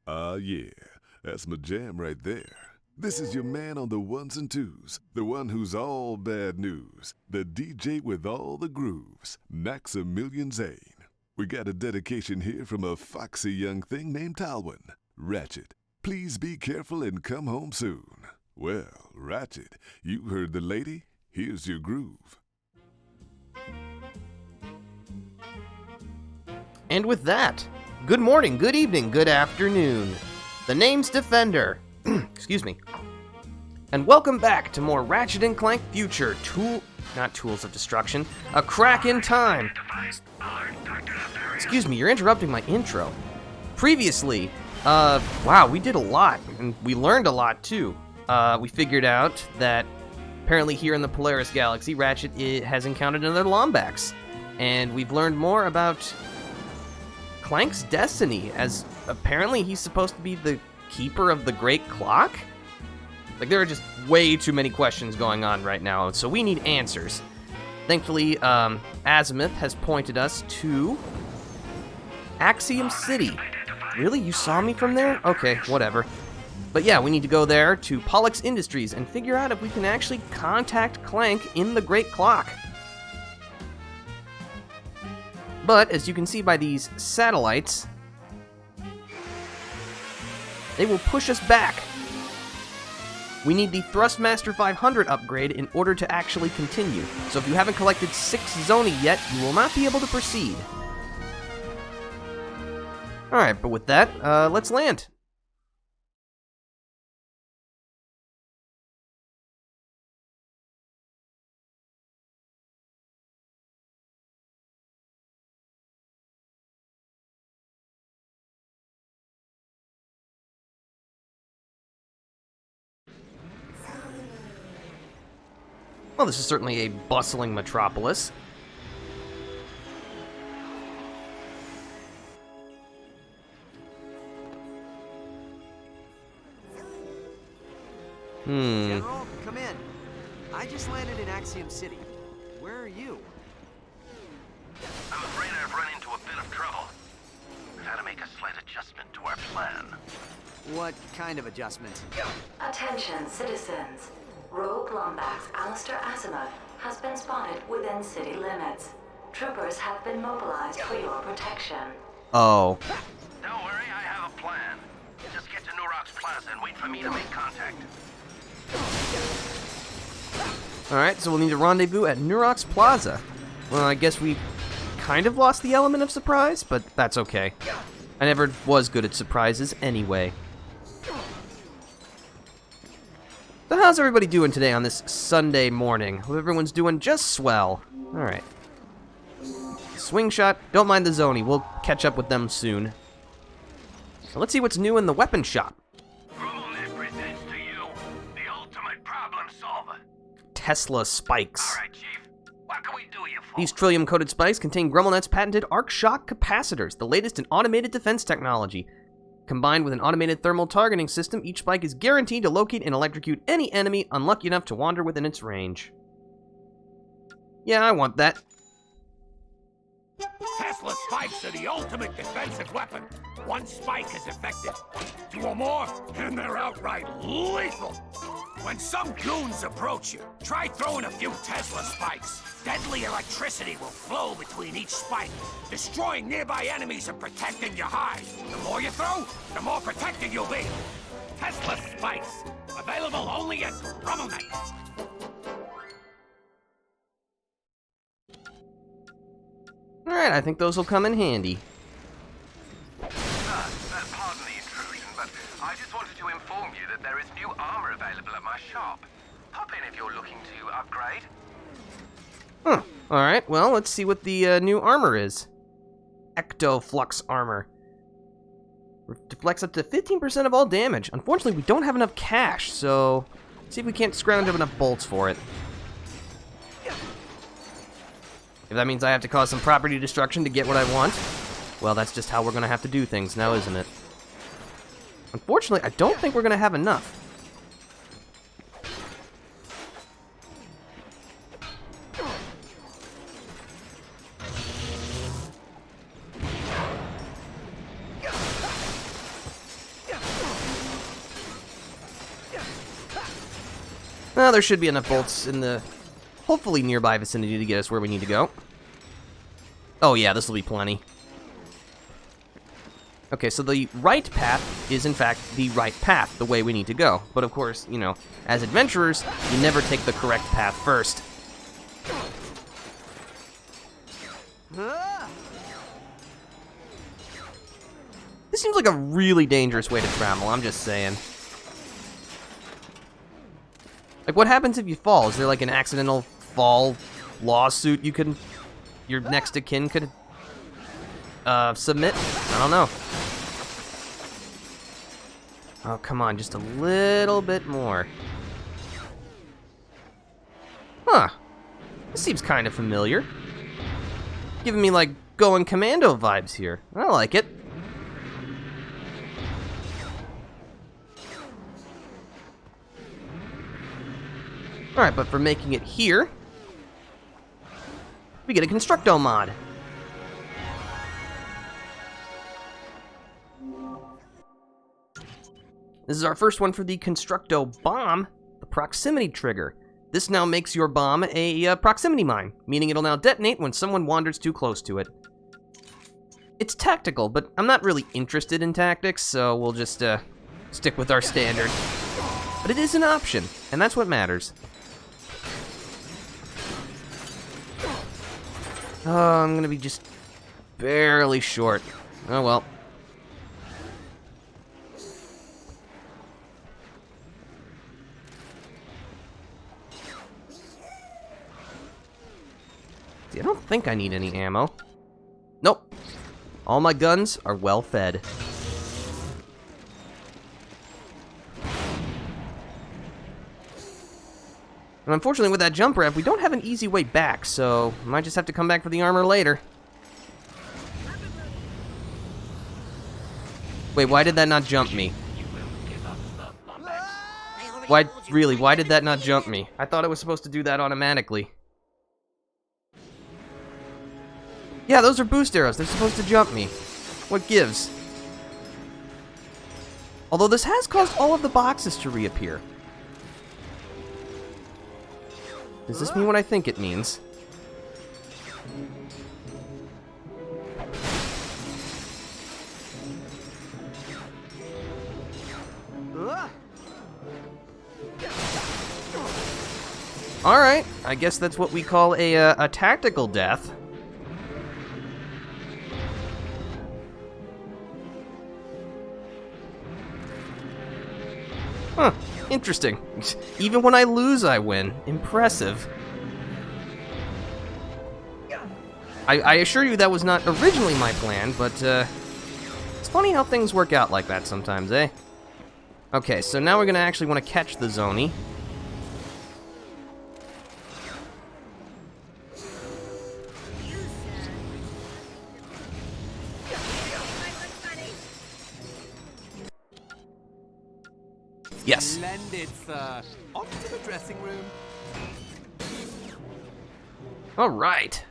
Yeah, that's my jam right there. This is your man on the ones and twos, the one who's all bad news, the DJ with all the grooves, Maximilian Zane. We got a dedication here from a foxy young thing named Talwin. Ratchet, please be careful and come home soon. Well, Ratchet, you heard the lady. Here's your groove. And with that, good morning, good evening, good afternoon. The name's Defender. Excuse me. And welcome back to more Ratchet Clank Future. Not Tools of Destruction. A Crack in Time. Excuse me, you're interrupting my intro. Previously, wow, we did a lot, and we learned a lot too. We figured out that apparently here in the Polaris Galaxy, Ratchet has encountered another Lombax. And we've learned more about Clank's destiny, as apparently he's supposed to be the keeper of the Great Clock? Like, there are just way too many questions going on right now, so we need answers. Thankfully, Azimuth has pointed us to Axiom City. Really? You saw me from there? Okay, whatever. But yeah, we need to go there to Pollux Industries and figure out if we can actually contact Clank in the Great Clock. But, as you can see by these satellites, they will push us back. We need the Thrustmaster 500 upgrade in order to actually continue. So if you haven't collected 6 Zoni yet, you will not be able to proceed. Alright, but with that, let's land. Well, this is certainly a bustling metropolis. General, come in. I just landed in Axiom City. Where are you? I'm afraid I've run into a bit of trouble. We've had to make a slight adjustment to our plan. What kind of adjustment? Attention, citizens. Rogue Lombax Alistair Azimuth has been spotted within city limits. Troopers have been mobilized for your protection. Oh. Don't worry, I have a plan. Just get to Nurox Plaza and wait for me to make contact. Alright, so we'll need to rendezvous at Nurox Plaza. Well, I guess we kind of lost the element of surprise, but that's okay. I never was good at surprises anyway. So how's everybody doing today on this Sunday morning? Hope everyone's doing just swell. Alright. Swing shot, don't mind the Zoni, we'll catch up with them soon. So let's see what's new in the weapon shop. Grummelnet presents to you the ultimate problem solver. Tesla spikes. Alright, Chief. What can we do you for? These trillium-coated spikes contain Grummelnet's patented arc shock capacitors, the latest in automated defense technology. Combined with an automated thermal targeting system, each spike is guaranteed to locate and electrocute any enemy unlucky enough to wander within its range. Yeah, I want that. Tesla spikes are the ultimate defensive weapon. One spike is effective. 2 or more, and they're outright lethal. When some goons approach you, try throwing a few Tesla spikes. Deadly electricity will flow between each spike, destroying nearby enemies and protecting your hide. The more you throw, the more protected you'll be. Tesla spikes, available only at Grummelnet. Alright, I think those will come in handy. Pardon the intrusion, but I just wanted to inform you that there is new armor available at my shop. Pop in if you're looking to upgrade. Huh. Alright, well, let's see what the new armor is. Ectoflux armor. Deflects up to 15% of all damage. Unfortunately, we don't have enough cash, so let's see if we can't scrounge up enough bolts for it. If that means I have to cause some property destruction to get what I want, well, that's just how we're going to have to do things now, isn't it? Unfortunately, I don't think we're going to have enough. Well, there should be enough bolts in the hopefully nearby vicinity to get us where we need to go. Oh yeah, this will be plenty. Okay, so the right path is in fact the right path, the way we need to go. But of course, you know, as adventurers, you never take the correct path first. This seems like a really dangerous way to travel, I'm just saying. Like, what happens if you fall? Is there like an accidental fall lawsuit your next of kin could submit? I don't know. Oh, come on, just a little bit more. Huh. This seems kind of familiar. Giving me like Going Commando vibes here. I like it. Alright, but for making it here, we get a Constructo mod. This is our first one for the Constructo bomb, the proximity trigger. This now makes your bomb a proximity mine, meaning it'll now detonate when someone wanders too close to it. It's tactical, but I'm not really interested in tactics, so we'll just stick with our standard. But it is an option, and that's what matters. Oh, I'm gonna be just barely short. Oh well. See, I don't think I need any ammo. Nope. All my guns are well fed. And unfortunately with that jump ramp, we don't have an easy way back, so I might just have to come back for the armor later. Wait, why did that not jump me? Why did that not jump me? I thought it was supposed to do that automatically. Yeah, those are boost arrows. They're supposed to jump me. What gives? Although this has caused all of the boxes to reappear. Does this mean what I think it means? Alright, I guess that's what we call a tactical death. Huh, interesting. Even when I lose, I win. Impressive. I assure you that was not originally my plan, but it's funny how things work out like that sometimes, eh? Okay, so now we're gonna actually want to catch the Zoni. Yes. Splendid, sir. On to the dressing room. All right.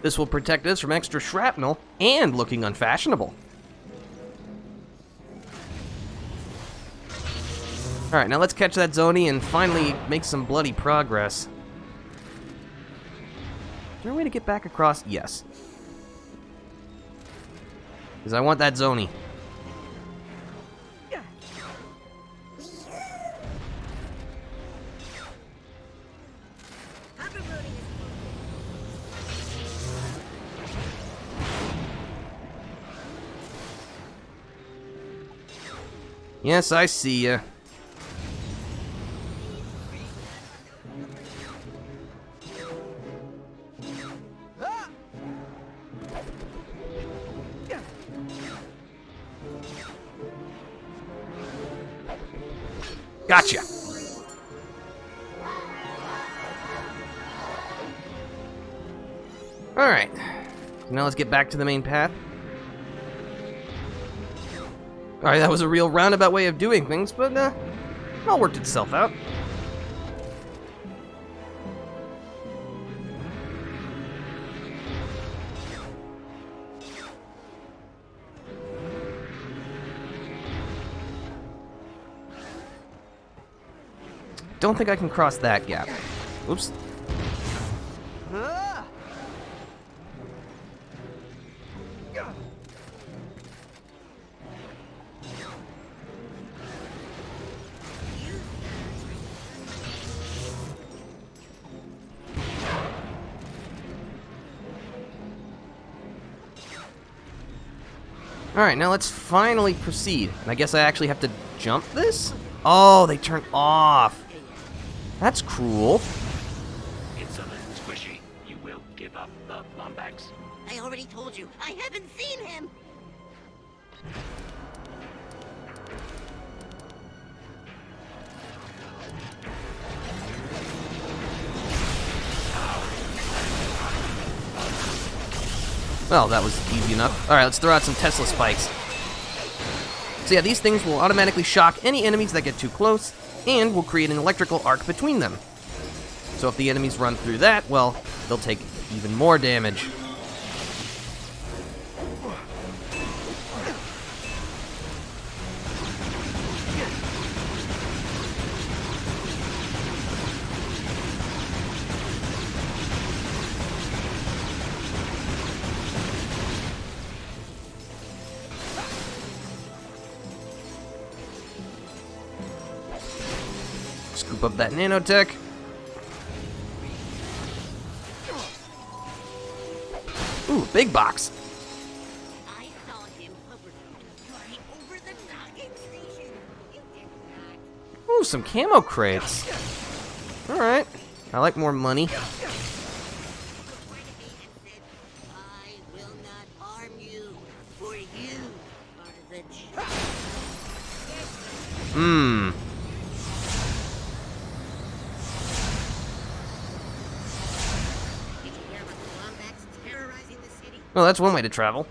This will protect us from extra shrapnel and looking unfashionable. All right, now let's catch that Zoni and finally make some bloody progress. Is there a way to get back across? Yes. Because I want that Zoni. Yes, I see ya. Gotcha. All right. Now let's get back to the main path. Alright, that was a real roundabout way of doing things, but it all worked itself out. don't think I can cross that gap. Oops. Ah! Alright, now let's finally proceed. And I guess I actually have to jump this? Oh, they turn off. That's cruel. It's a little squishy. You will give up the Lombax. I already told you, I haven't seen him! Well, that was easy enough. Alright, let's throw out some Tesla spikes. So yeah, these things will automatically shock any enemies that get too close, and will create an electrical arc between them. So if the enemies run through that, well, they'll take even more damage. Scoop up that nanotech. Ooh, big box. I saw him hovering flying over the docking station. You did not. Ooh, some camo crates. Alright. I like more money. Went ahead and said, I will not harm you, for you are the job. Mmm. Did you hear about the Lombax terrorizing the city? Well, that's one way to travel.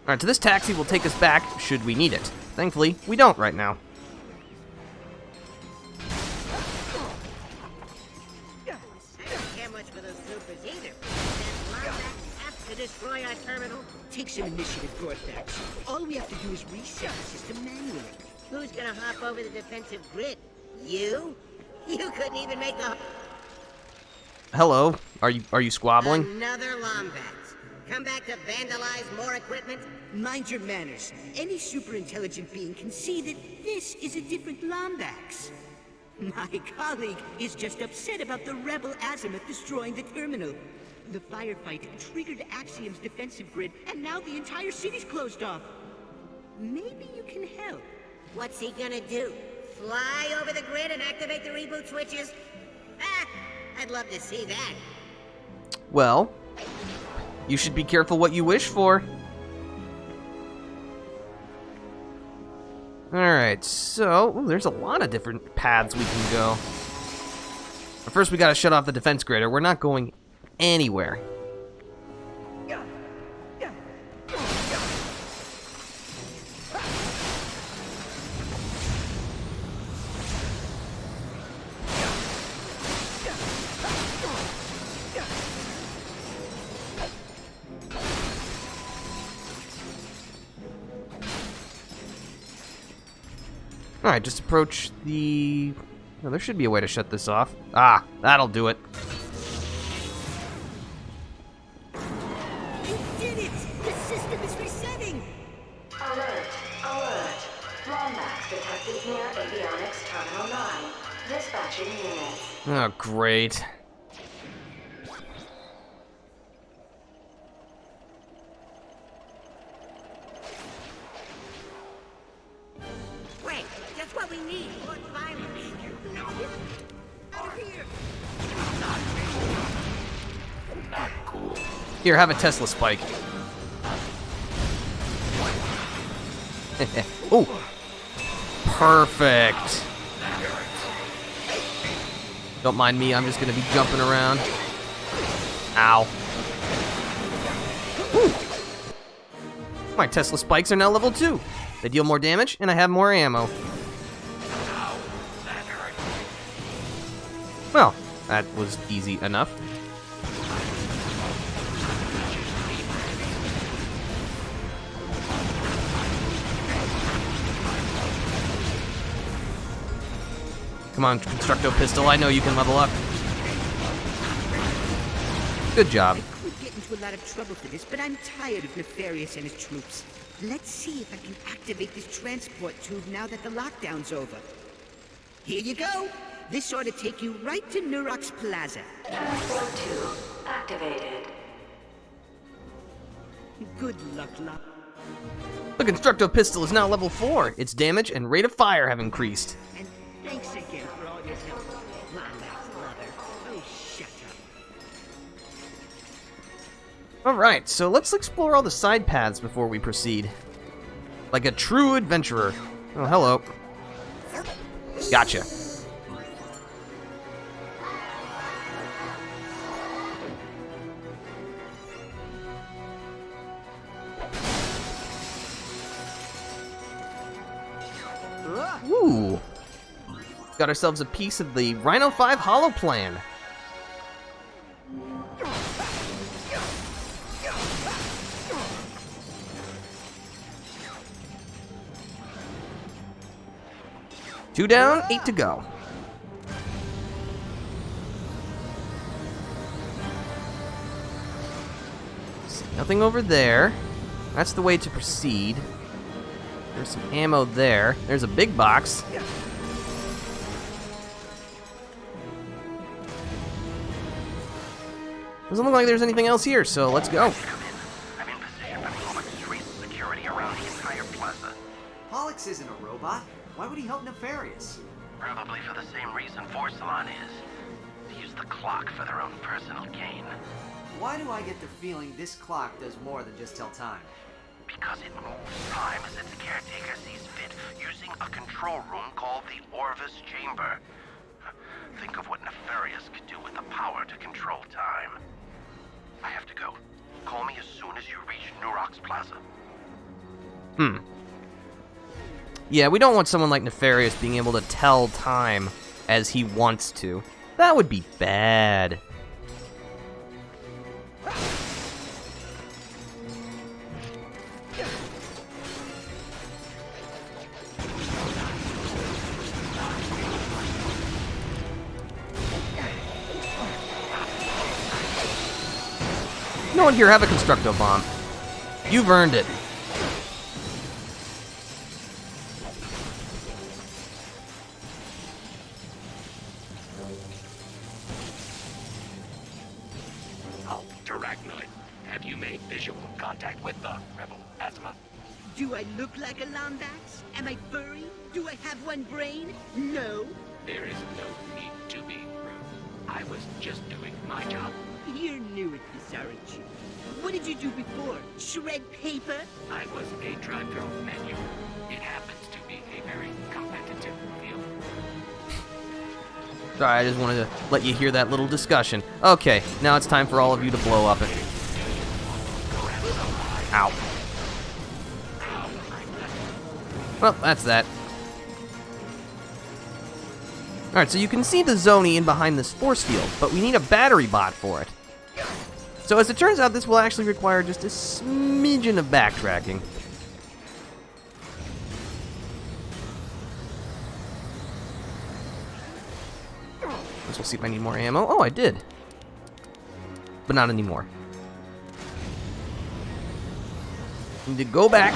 Alright, so this taxi will take us back should we need it. Thankfully, we don't right now. I don't care much for those troopers either. That Lombax have to destroy our terminal. Take some initiative, Gorthax. All we have to do is reset the system manually. Who's gonna hop over the defensive grid? You? You couldn't even make a... Hello, are you squabbling? Another Lombax. Come back to vandalize more equipment? Mind your manners. Any super-intelligent being can see that this is a different Lombax. My colleague is just upset about the rebel Azimuth destroying the terminal. The firefight triggered Axiom's defensive grid, and now the entire city's closed off. Maybe you can help. What's he gonna do? Fly over the grid and activate the reboot switches? Ah, I'd love to see that. Well, you should be careful what you wish for. Alright, so ooh, there's a lot of different paths we can go. But first we gotta shut off the defense grid or we're not going anywhere. Alright, just approach the... Oh, there should be a way to shut this off. Ah, that'll do it. You did it! The system is resetting! Alert! Alert! Lombax detected near Avionics Terminal 9. Dispatching units. Oh, great. Wait, just what we need. More violence. You know it. Out of here. Not cool. Here, have a Tesla spike. Oh, perfect. Don't mind me, I'm just gonna be jumping around. Ow. Woo. My Tesla spikes are now level 2. They deal more damage, and I have more ammo. Well, that was easy enough. Come on, Constructo Pistol, I know you can level up. Good job. I could get into a lot of trouble for this, but I'm tired of Nefarious and his troops. Let's see if I can activate this transport tube now that the lockdown's over. Here you go. This ought to take you right to Nurox Plaza. Transport tube activated. Good luck, Locke. The Constructo Pistol is now level 4. Its damage and rate of fire have increased. And thanks again for all your help. Lombax lover. Oh, shut up. Alright, so let's explore all the side paths before we proceed. Like a true adventurer. Oh, hello. Gotcha. Ooh. Got ourselves a piece of the Rhino 5 Hollow Plan. Two down, 8 to go. See, nothing over there. That's the way to proceed. There's some ammo there. There's a big box. Doesn't look like there's anything else here, so let's go. I'm in position for the street security around the entire plaza. Pollux isn't a robot. Why would he help Nefarious? Probably for the same reason Forcelon is. To use the clock for their own personal gain. Why do I get the feeling this clock does more than just tell time? Because it moves time as its caretaker sees fit, using a control room called the Orvis Chamber. Think of what Nefarious could do with the power to control time. I have to go. Call me as soon as you reach Nurox Plaza. Yeah, we don't want someone like Nefarious being able to tell time as he wants to. That would be bad. No one here have a Constructo Bomb. You've earned it. Oh, Arachnoid, have you made visual contact with the rebel Azimuth? Do I look like a Lombax? Am I furry? Do I have one brain? No. There is no need to be rude. I was just doing my job. You're new at this, aren't you? What did you do before? Shred paper? I was a drive-through menu. It happens to be a very competitive field. Sorry, I just wanted to let you hear that little discussion. Okay, now it's time for all of you to blow up it. Ow. Well, that's that. Alright, so you can see the Zoni in behind this force field, but we need a battery bot for it. So as it turns out, this will actually require just a smidgen of backtracking. Let's see if I need more ammo. Oh, I did. But not anymore. Need to go back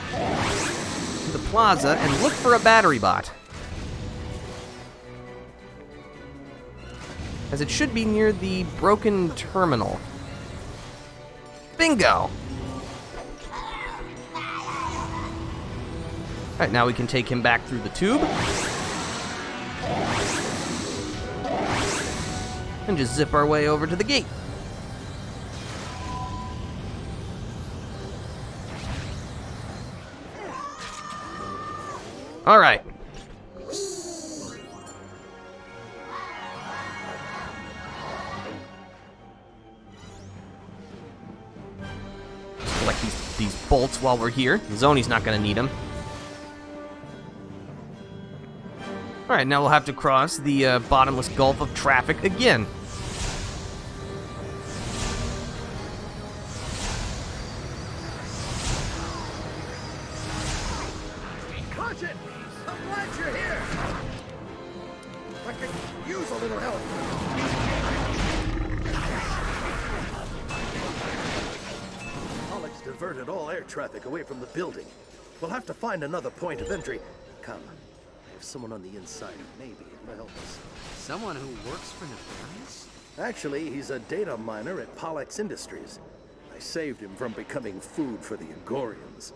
to the plaza and look for a battery bot. As it should be near the broken terminal. Bingo! Alright, now we can take him back through the tube. And just zip our way over to the gate. Alright. Collect these bolts while we're here. Zoni's not gonna need them. Alright, now we'll have to cross the bottomless gulf of traffic again. use a little help. Alex diverted all air traffic away from the building. We'll have to find another point of entry. Come. If someone on the inside, maybe it'll help us. Someone who works for Nefarious? Actually, he's a data miner at Pollux Industries. I saved him from becoming food for the Agorians.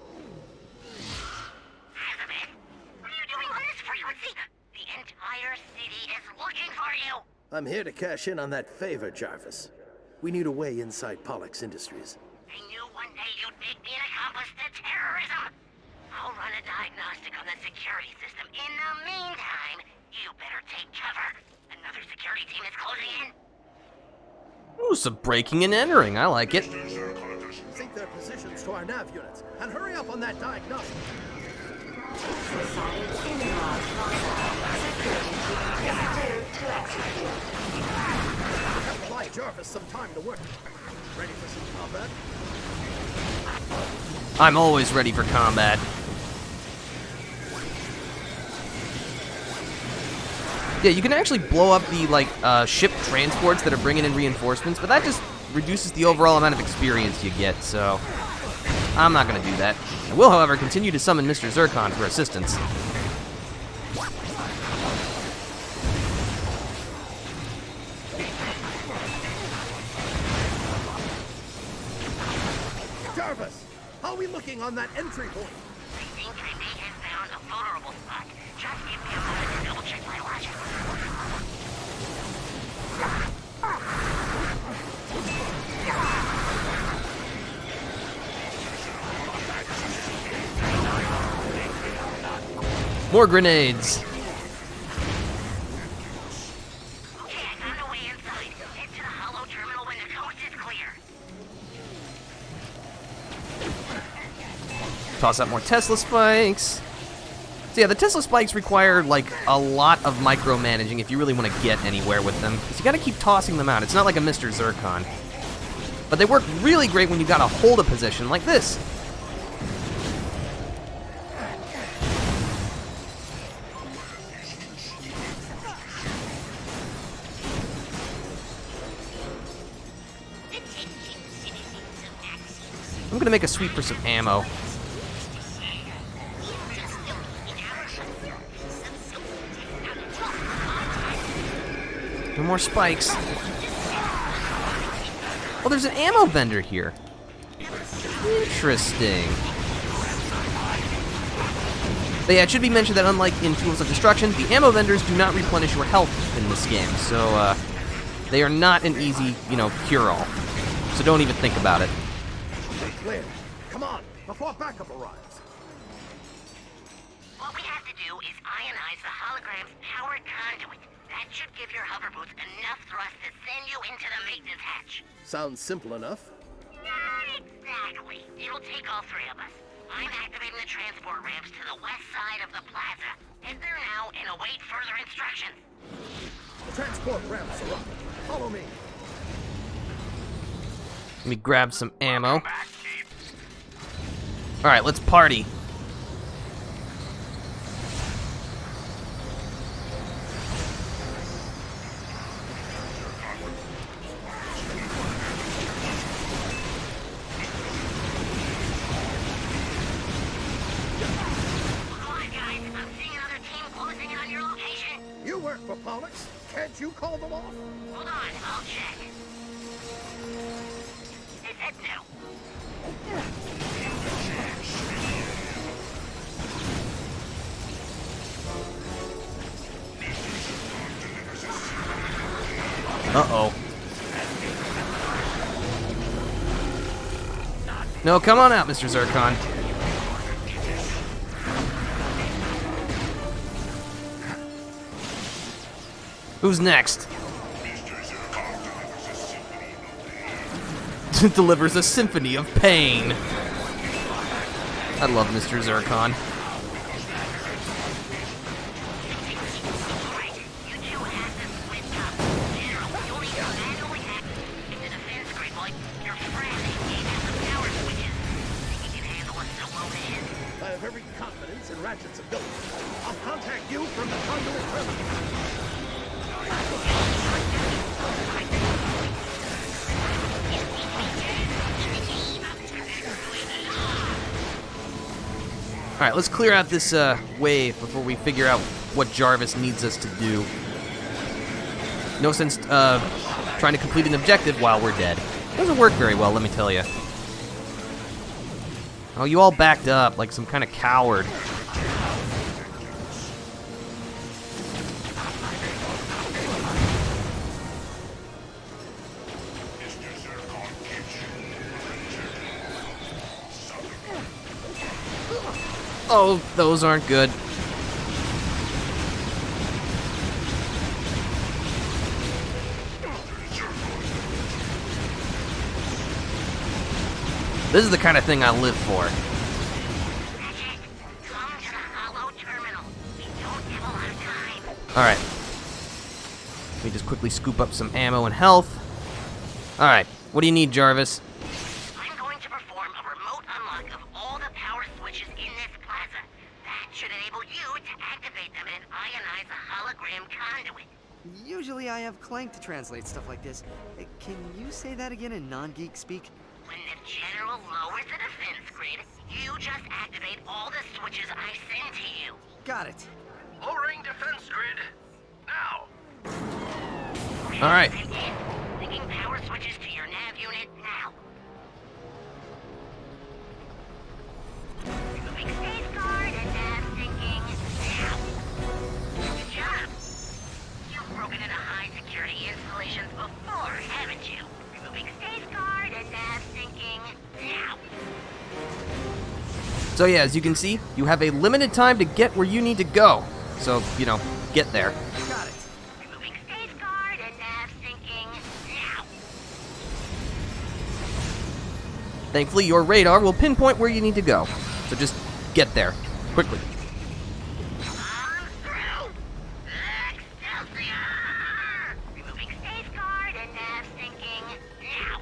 Azimuth, what are you doing on this frequency? The entire city is looking for you. I'm here to cash in on that favor, Jarvis. We need a way inside Pollux Industries. I knew one day you'd make me an accomplice to terrorism. I'll run a diagnostic on the security system. In the meantime, you better take cover. Another security team is closing in. Ooh, some breaking and entering. I like it. Sync their positions to our nav units, and hurry up on that diagnostic. Buy Jarvis some time to work. Ready for some combat? I'm always ready for combat. Yeah, you can actually blow up the, ship transports that are bringing in reinforcements, but that just reduces the overall amount of experience you get, so I'm not going to do that. I will, however, continue to summon Mr. Zircon for assistance. Jarvis, how are we looking on that entry point? I think I may have found a vulnerable spot. Just give me a moment to double check my logic. More grenades. Okay, I found a way inside. Head to the hollow terminal when the coast is clear. Toss out more Tesla spikes. So yeah, the Tesla spikes require, a lot of micromanaging if you really want to get anywhere with them. Because you gotta keep tossing them out. It's not like a Mr. Zircon. But they work really great when you gotta hold a position like this. I'm gonna make a sweep for some ammo. No more spikes. Oh, there's an ammo vendor here. Interesting. But yeah, it should be mentioned that unlike in Tools of Destruction, the ammo vendors do not replenish your health in this game, so they are not an easy, cure-all. So don't even think about it. Clear. Come on, before backup arrives. What we have to do is ionize the hologram's powered conduit. That should give your hover boots enough thrust to send you into the maintenance hatch. Sounds simple enough. Not exactly. It'll take all three of us. I'm activating the transport ramps to the west side of the plaza. Head there now and await further instructions. The transport ramps are up. Follow me. Let me grab some ammo. Alright, let's party. You work for Pollux. Can't you call them off? Hold on, I'll check. They said no. Uh-oh. No, come on out, Mr. Zircon. Who's next? Delivers a symphony of pain. I love Mr. Zircon. I have every confidence in Ratchet's ability. I'll contact you from the conduit terminal. Alright, let's clear out this wave before we figure out what Jarvis needs us to do. No sense trying to complete an objective while we're dead. Doesn't work very well, let me tell you. Oh, you all backed up like some kind of coward. Oh, those aren't good. This is the kind of thing I live for. Alright. Let me just quickly scoop up some ammo and health. Alright, what do you need, Jarvis? I'm going to perform a remote unlock of all the power switches in this plaza. That should enable you to activate them and ionize a hologram conduit. Usually I have Clank to translate stuff like this. Can you say that again in non-geek speak? When the general lowers the defense grid, you just activate all the switches I send to you. Got it. Lowering defense grid. Now. Alright. Linking power switches to your nav unit now. Removing safeguard and nav syncing now. Good job. You've broken into high security installations before, haven't you? Removing safeguard and nav syncing now. So yeah, as you can see, you have a limited time to get where you need to go. So, you know, get there. Got it. Removing safeguard and nav syncing now. Thankfully, your radar will pinpoint where you need to go. So just get there, quickly. I'm through. Excelsior! Removing safeguard and nav syncing now.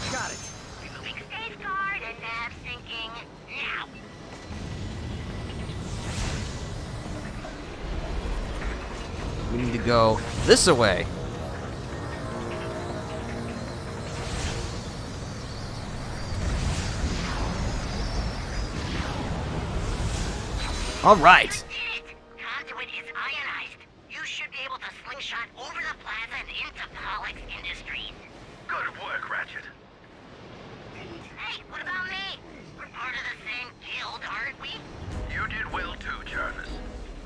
Got it. Removing safeguard and nav syncing now. We need to go this way. All right. Did it! Conduit is ionized. You should be able to slingshot over the plaza and into Pollock's Industries. Good work, Ratchet. Hey, what about me? We're part of the same guild, aren't we? You did well too, Jarvis.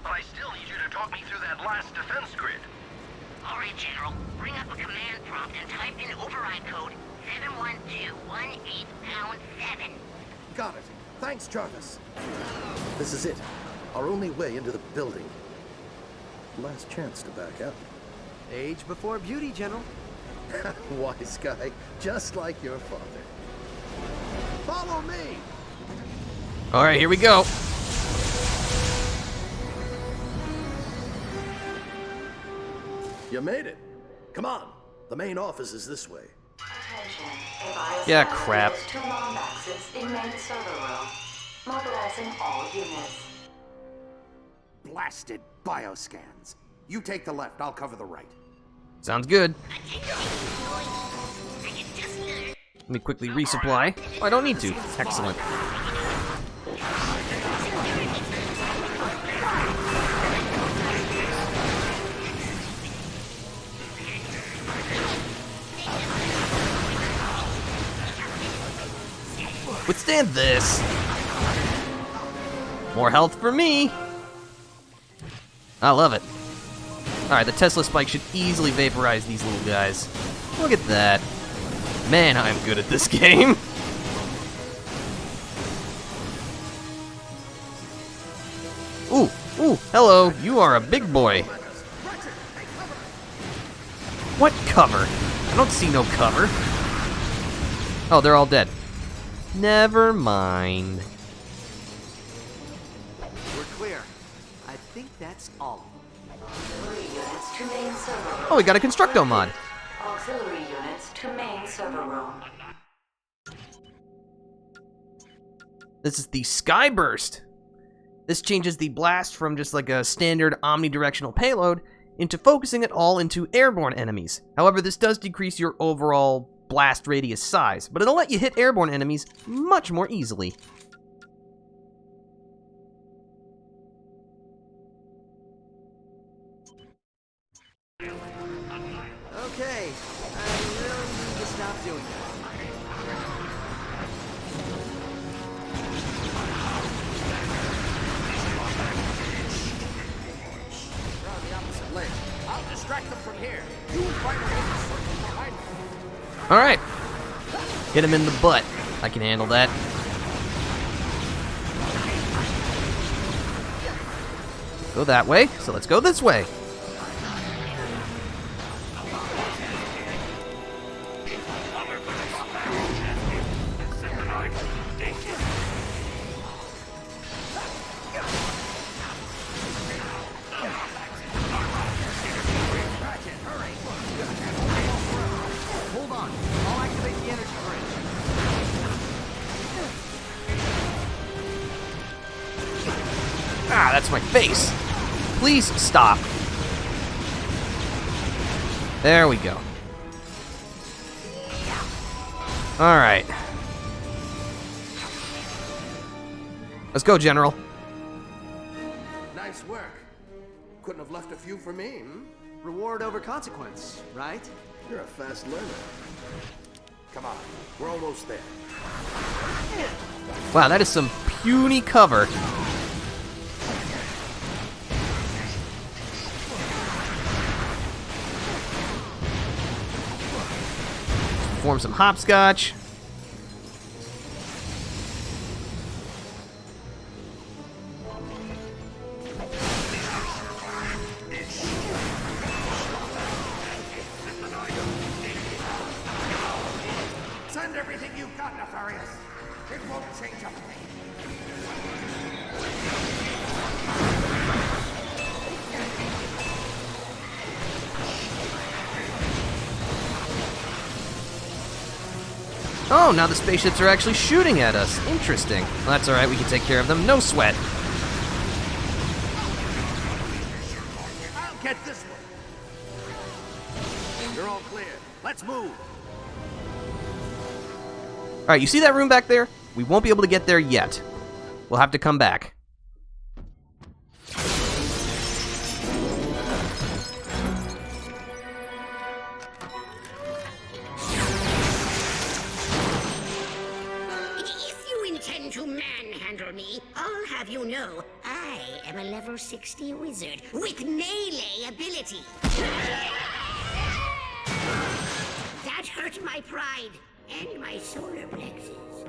But I still need you to talk me through that last defense grid. All right, General. Bring up a command prompt and type in override code 71218#7. Got it. Thanks, Jarvis. This is it. Our only way into the building. Last chance to back out. Age before beauty, General. Wise guy, just like your father. Follow me! All right, here we go. You made it. Come on. The main office is this way. Attention. A bioscan Yeah, crap. reveals 2 Lombaxes in main server room. Mobilizing all units. Blasted bioscans. You take the left, I'll cover the right. Sounds good. Let me quickly resupply. Oh, I don't need to. Excellent. Withstand this. More health for me. I love it. Alright, the Tesla spike should easily vaporize these little guys. Look at that. Man, I'm good at this game. Ooh, hello. You are a big boy. What cover? I don't see no cover. Oh, they're all dead. Never mind. We're clear. I think that's all. Auxiliary units to main server room. Oh, we got a Constructo mod. Auxiliary units to main server room. This is the Skyburst. This changes the blast from just like a standard omnidirectional payload into focusing it all into airborne enemies. However, this does decrease your overall blast radius size, but it'll let you hit airborne enemies much more easily. Okay, I really need to stop doing that. We're on the opposite ledge. I'll distract them from here. You fight away circle behind me. Alright. Hit him in the butt. I can handle that. Go that way, so let's go this way. Hold on, I'll activate the energy bridge. Ah, that's my face. Please stop. There we go. Alright. Let's go, General. Nice work. Couldn't have left a few for me, hmm? Reward over consequence, right? You're a fast learner. Come on, we're almost there. Wow, that is some puny cover. Perform some hopscotch. Send everything you've got, Nefarious. It won't change a thing. Oh, now the spaceships are actually shooting at us. Interesting. Well, that's alright, we can take care of them. No sweat. I'll get this one. You're all clear. Let's move. Alright, you see that room back there? We won't be able to get there yet. We'll have to come back. If you intend to manhandle me, I'll have you know I am a level 60 wizard with melee ability. That hurt my pride and my solar plexus.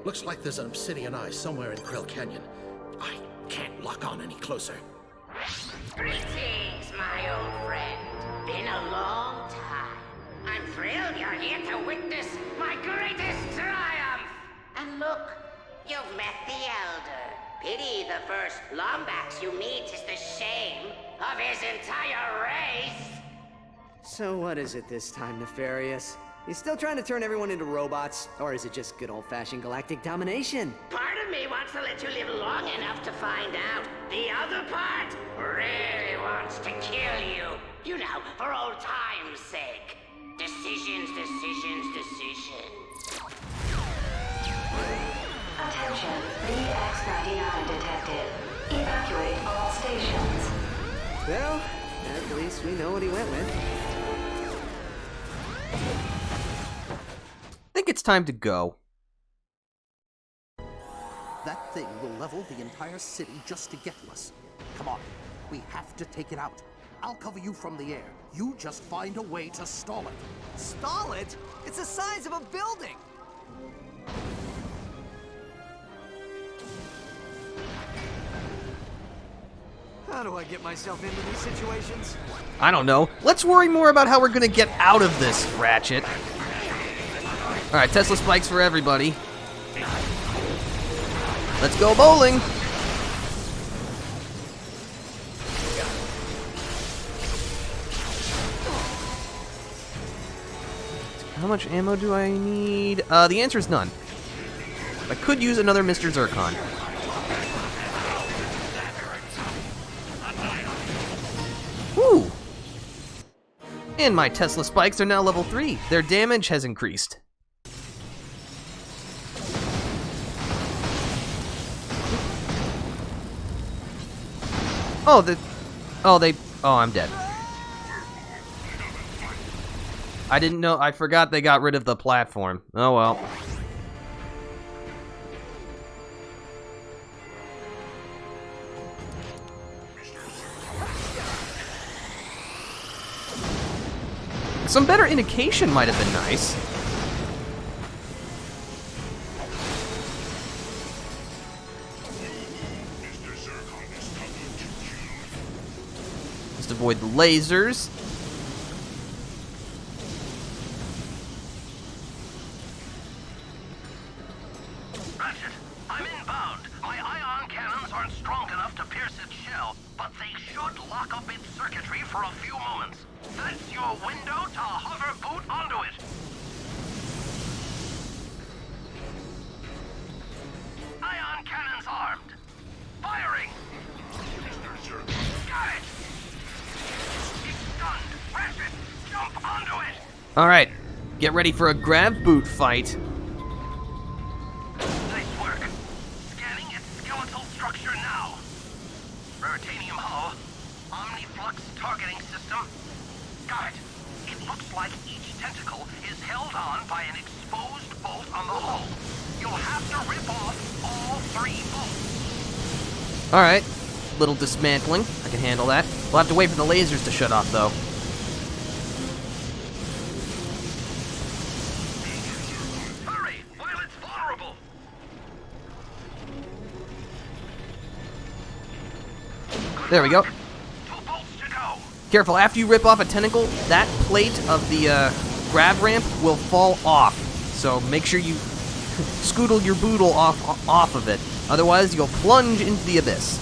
Looks like there's an obsidian eye somewhere in Krill Canyon. I can't lock on any closer. Greetings, my old friend. Been a long time. I'm thrilled you're here to witness my greatest triumph. And look, you've met the Elder. Pity the first Lombax you meet is the shame of his entire race. So what is it this time, Nefarious? You still trying to turn everyone into robots? Or is it just good old-fashioned galactic domination? Part of me wants to let you live long enough to find out. The other part really wants to kill you. You know, for old time's sake. Decisions, decisions, decisions. Attention, BX-99 detected. Evacuate all stations. Well, at least we know what he went with. I think it's time to go. That thing will level the entire city just to get to us. Come on, we have to take it out. I'll cover you from the air. You just find a way to stall it. Stall it? It's the size of a building! How do I get myself into these situations? I don't know. Let's worry more about how we're gonna get out of this, Ratchet. Alright, Tesla spikes for everybody. Let's go bowling! How much ammo do I need? The answer is none. I could use another Mr. Zircon. And my Tesla spikes are now level 3. Their damage has increased. Oh, I'm dead. I didn't know, I forgot they got rid of the platform. Oh well. Some better indication might have been nice. Just avoid the lasers. Ratchet, I'm inbound. My ion cannons aren't strong enough to pierce its shell, but they should lock up its circuitry for a few moments. That's your window to hover boot onto it. Ion cannons armed. Firing. Got it. It's stunned. Ratchet, jump onto it. Alright, get ready for a grab boot fight. Nice work. Scanning its skeletal structure now. Veritanium hull. Omniflux targeting system. Got it. It looks like each tentacle is held on by an exposed bolt on the hull. You'll have to rip off all 3 bolts. Alright, little dismantling. I can handle that. We'll have to wait for the lasers to shut off, though. Hurry, while it's vulnerable. There we go. 2 bolts to go. Careful, after you rip off a tentacle, that plate of the grab ramp will fall off. So make sure you scoodle your boodle off of it. Otherwise, you'll plunge into the abyss.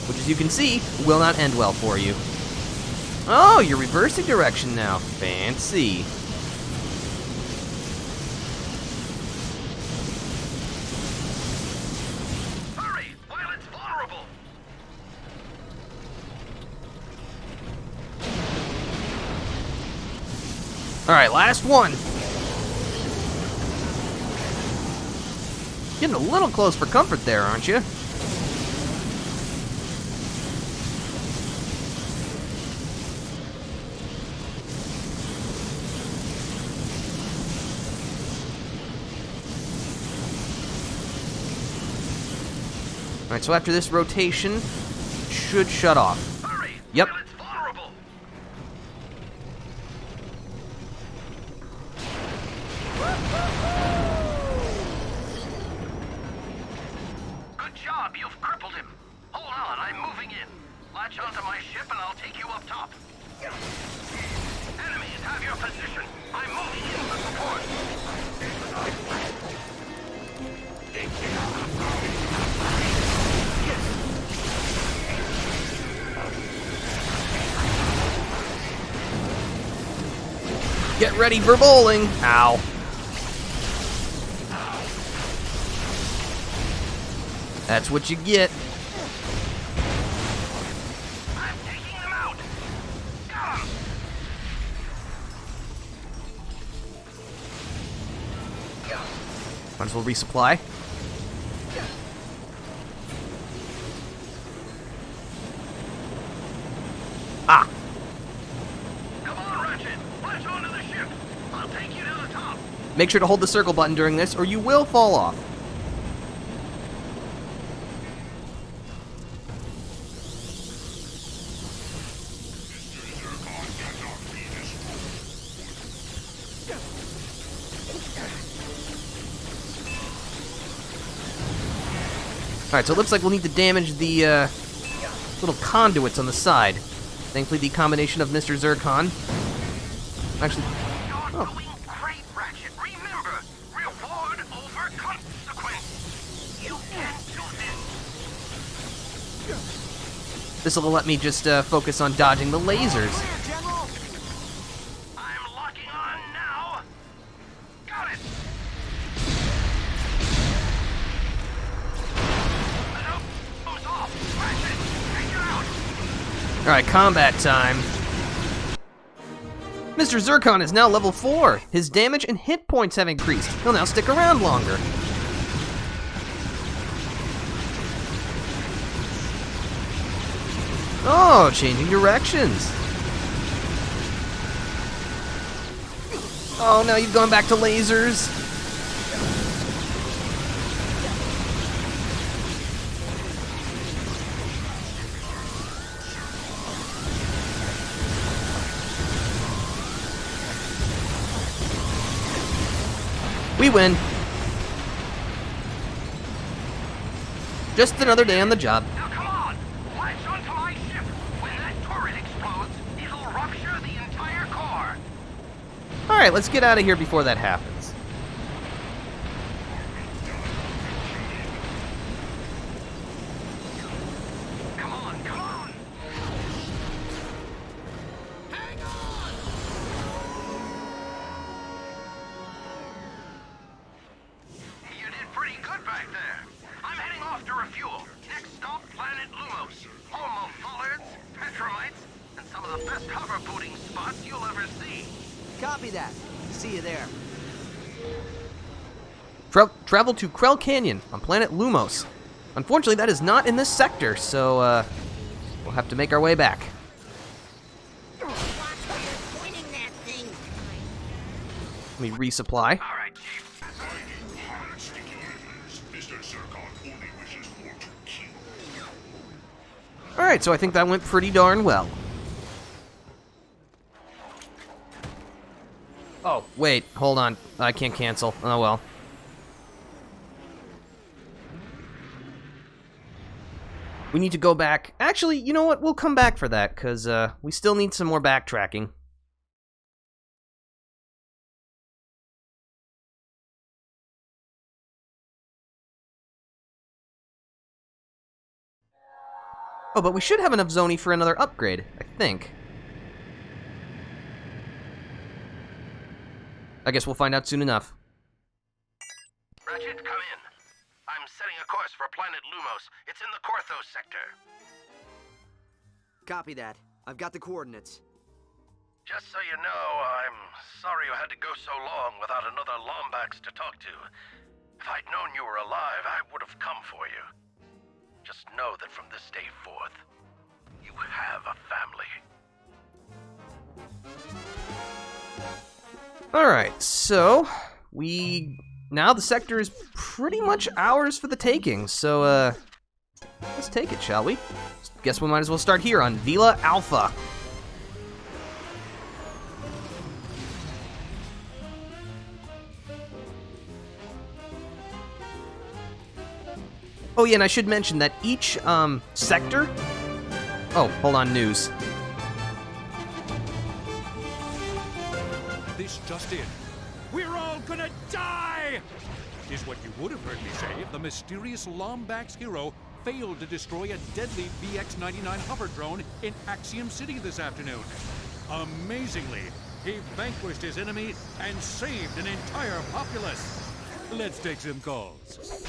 Which, as you can see, will not end well for you. Oh, you're reversing direction now. Fancy. Hurry, while it's vulnerable. Alright, last one. Getting a little close for comfort there, aren't you? Alright, so after this rotation, it should shut off. Hurry, Yep. while it's vulnerable. Good job, you've crippled him. Hold on, I'm moving in. Latch onto my ship and I'll take you up top. Enemies have your position. I'm moving in for support. Get ready for bowling. Ow. That's what you get. I'm taking them out. Got 'em. Might as well resupply. Ah. Come on, Ratchet. Latch onto the ship. I'll take you to the top. Make sure to hold the circle button during this, or you will fall off. Alright, so it looks like we'll need to damage the little conduits on the side. Thankfully, the combination of Mr. Zircon. Actually, You're doing great, Ratchet. Remember, reward over consequence. You can do this. this will let me just focus on dodging the lasers. I'm locking on now. Got it. The note's off. Ratchet, take it out. Alright, combat time. Mr. Zircon is now level 4. His damage and hit points have increased. He'll now stick around longer. Oh, changing directions. Oh, now you've gone back to lasers. We win. Just another day on the job. Now come on! Latch onto my ship! When that turret explodes, it'll rupture the entire core! Alright, let's get out of here before that happens. Come on, come on! Hang on! You did pretty good back there. I'm heading off to refuel. Next stop, planet Lumos. Home of Fullards, Petromites, and some of the best hover-booting spots you'll ever see. Copy that. See you there. Travel to Krell Canyon on planet Lumos. Unfortunately, that is not in this sector, so we'll have to make our way back. Let me resupply. All right, Chief. Alright, so I think that went pretty darn well. Oh, wait, hold on. I can't cancel. Oh well. We need to go back. Actually, you know what? We'll come back for that, because we still need some more backtracking. Oh, but we should have enough Zoni for another upgrade, I think. I guess we'll find out soon enough. Ratchet, come in. I'm setting a course for planet Lumos. It's in the Korthos sector. Copy that. I've got the coordinates. Just so you know, I'm sorry you had to go so long without another Lombax to talk to. If I'd known you were alive, I would have come for you. Just know that from this day forth, you have a family. Alright, so now the sector is pretty much ours for the taking, so let's take it, shall we? Guess we might as well start here on Vila Alpha. Oh yeah, and I should mention that each sector... Oh, hold on, news. This just in. We're all gonna die! Is what you would have heard me say if the mysterious Lombax hero failed to destroy a deadly VX-99 hover drone in Axiom City this afternoon. Amazingly, he vanquished his enemy and saved an entire populace. Let's take some calls. It's so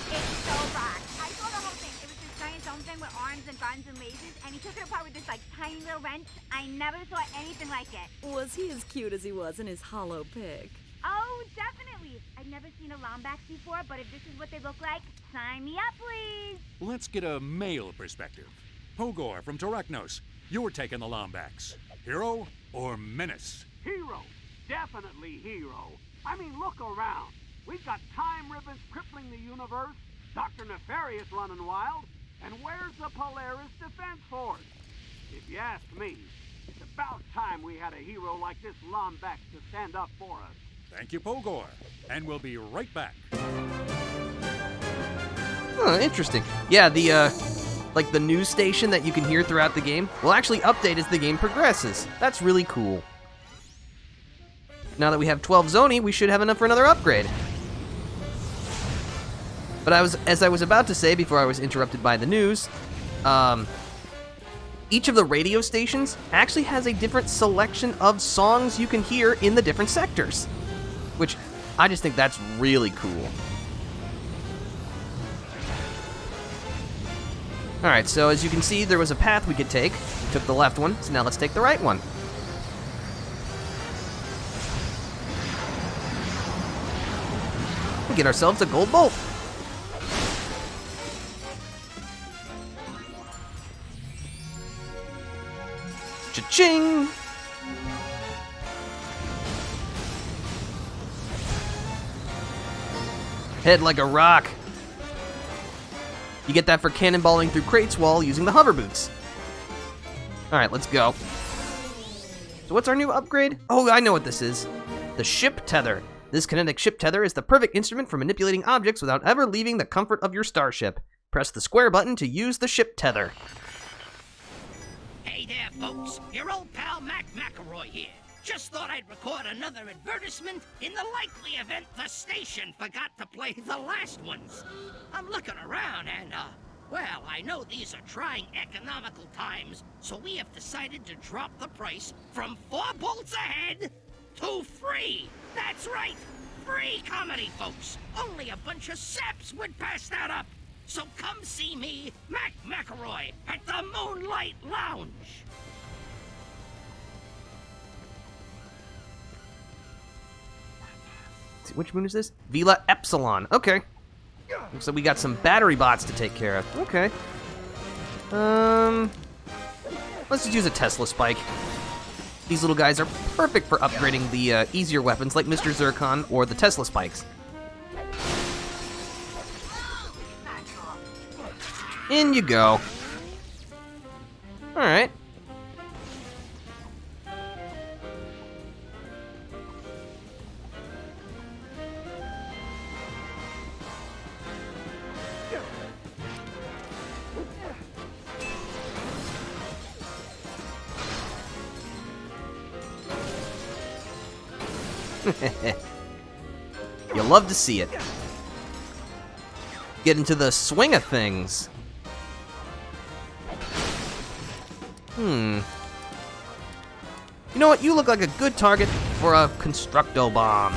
bad. I saw the whole thing. It was this giant something with arms and guns and lasers, and he took it apart with this, like, tiny little wrench. I never saw anything like it. Was he as cute as he was in his hollow pig? Oh, definitely. I've never seen a Lombax before, but if this is what they look like, sign me up, please. Let's get a male perspective. Pogor from Taraknos, you're taking the Lombax. Hero or menace? Hero. Definitely hero. I mean, look around. We've got time ribbons crippling the universe, Dr. Nefarious running wild, and where's the Polaris Defense Force? If you ask me, it's about time we had a hero like this Lombax to stand up for us. Thank you, Pogor. And we'll be right back. Oh, interesting. Yeah, like the news station that you can hear throughout the game will actually update as the game progresses. That's really cool. Now that we have 12 Zoni, we should have enough for another upgrade. But as I was about to say before I was interrupted by the news, each of the radio stations actually has a different selection of songs you can hear in the different sectors, which I just think that's really cool. Alright, so as you can see, there was a path we could take. We took the left one, so now let's take the right one. and get ourselves a gold bolt. Cha-ching! Head like a rock. You get that for cannonballing through crates while using the hover boots. Alright, let's go. So what's our new upgrade? Oh, I know what this is. The ship tether. This kinetic ship tether is the perfect instrument for manipulating objects without ever leaving the comfort of your starship. Press the square button to use the ship tether. Hey there, folks. Your old pal Mac McElroy here. Just thought I'd record another advertisement in the likely event the station forgot to play the last ones. I'm looking around and, well, I know these are trying economical times, so we have decided to drop the price from 4 bolts a head to free. That's right, free comedy, folks. Only a bunch of saps would pass that up. So come see me, Mac McElroy, at the Moonlight Lounge. Which moon is this? Vela Epsilon. Okay. So we got some battery bots to take care of. Okay. Let's just use a Tesla spike. These little guys are perfect for upgrading the easier weapons like Mr. Zircon or the Tesla spikes. In you go. Alright. You'll love to see it. Get into the swing of things. You know what? You look like a good target for a Constructo Bomb.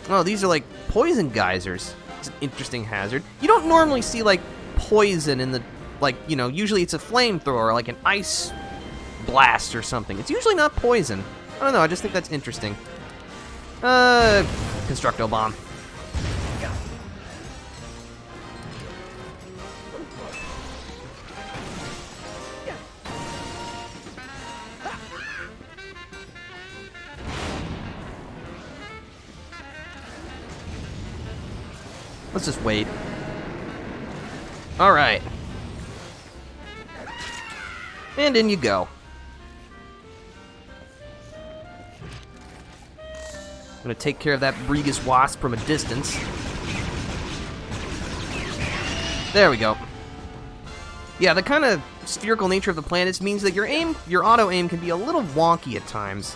Oh, these are like poison geysers. It's an interesting hazard. You don't normally see like poison in the, like, you know, usually it's a flamethrower, like an ice blast or something. It's usually not poison. I don't know, I just think that's interesting. Constructo Bomb. Let's just wait. Alright. And in you go. I'm gonna take care of that Bregus Wasp from a distance. There we go. Yeah, the kind of spherical nature of the planets means that your auto aim can be a little wonky at times.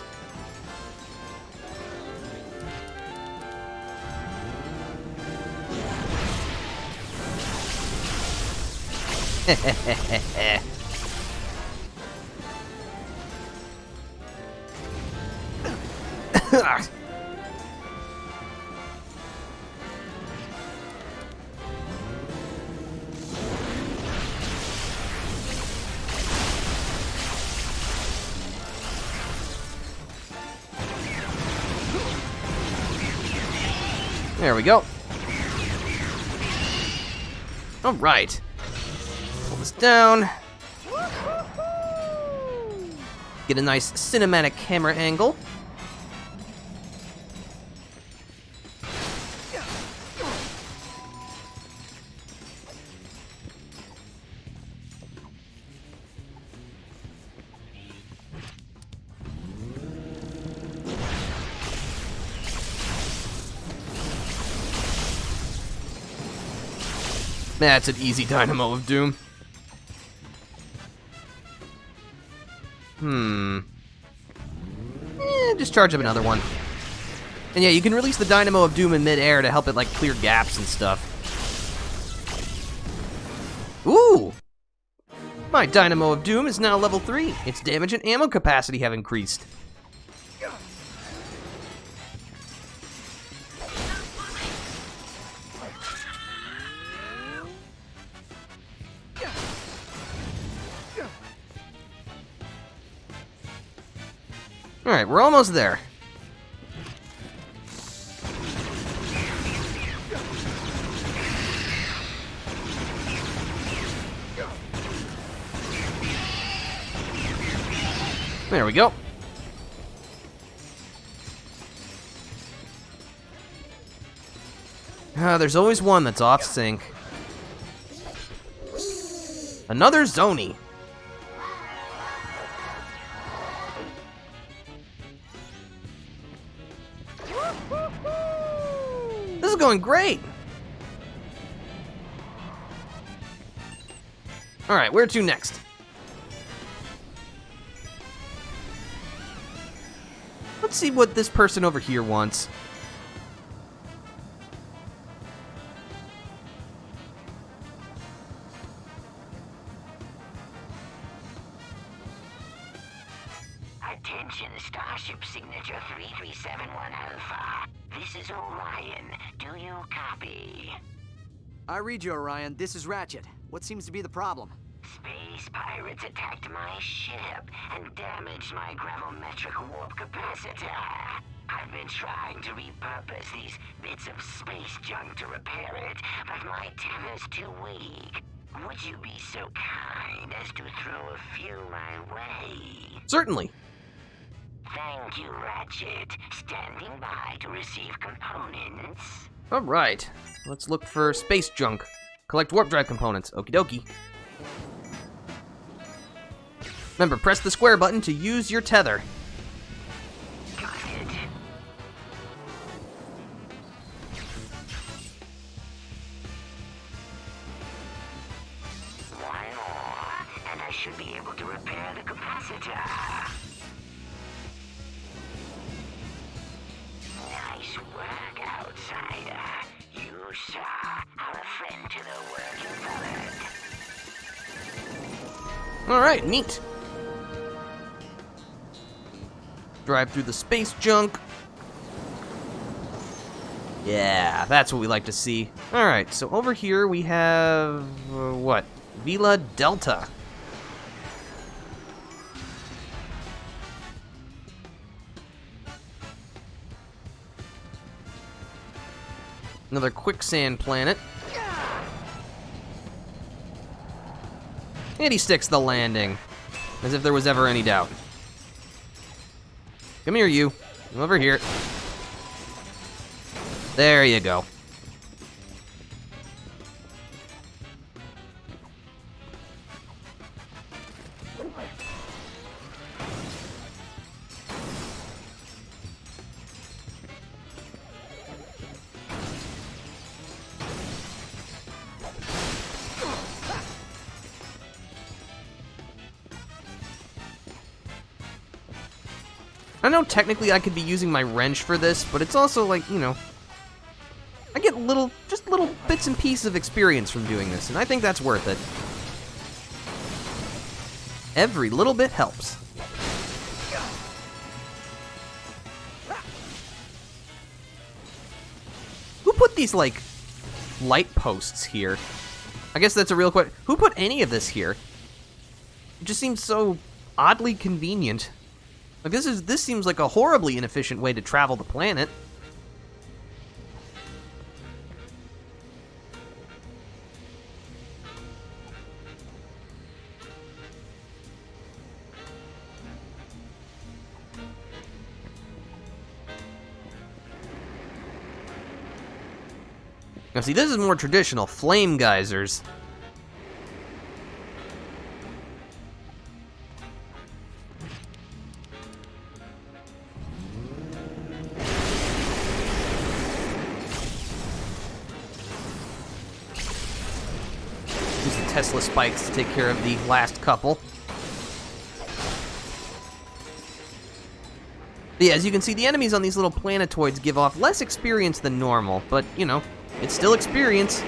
There we go. All right. Pull this down. Get a nice cinematic camera angle. That's an easy Dynamo of Doom. Just charge up another one. And yeah, you can release the Dynamo of Doom in mid-air to help it, like, clear gaps and stuff. Ooh! My Dynamo of Doom is now level 3. Its damage and ammo capacity have increased. Alright, we're almost there. There we go. There's always one that's off sync. Another Zony. This is going great. Alright, where to next? Let's see what this person over here wants. Attention, Starship Signature 3371 Alpha. This is Orion. Do you copy? I read you, Orion. This is Ratchet. What seems to be the problem? Space pirates attacked my ship and damaged my gravimetric warp capacitor. I've been trying to repurpose these bits of space junk to repair it, but my tether's too weak. Would you be so kind as to throw a few my way? Certainly. Thank you, Ratchet. Standing by to receive components. Alright, let's look for space junk. Collect warp drive components. Okie dokie. Remember, press the square button to use your tether. Got it. One more, and I should be able to repair the capacitor. Nice work, outsider. You, sir, are a friend to the working public. Alright, neat. Drive through the space junk. Yeah, that's what we like to see. Alright, so over here we have... what? Villa Delta. Another quicksand planet. And he sticks the landing. As if there was ever any doubt. Come here, you. Come over here. There you go. I know technically I could be using my wrench for this, but it's also like, you know, I get just little bits and pieces of experience from doing this, and I think that's worth it. Every little bit helps. Who put these, like, light posts here? I guess that's a real question. Who put any of this here? It just seems so oddly convenient. Like, this seems like a horribly inefficient way to travel the planet. Now see, this is more traditional flame geysers. Use the Tesla spikes to take care of the last couple. But yeah, as you can see, the enemies on these little planetoids give off less experience than normal, but, you know, it's still experience.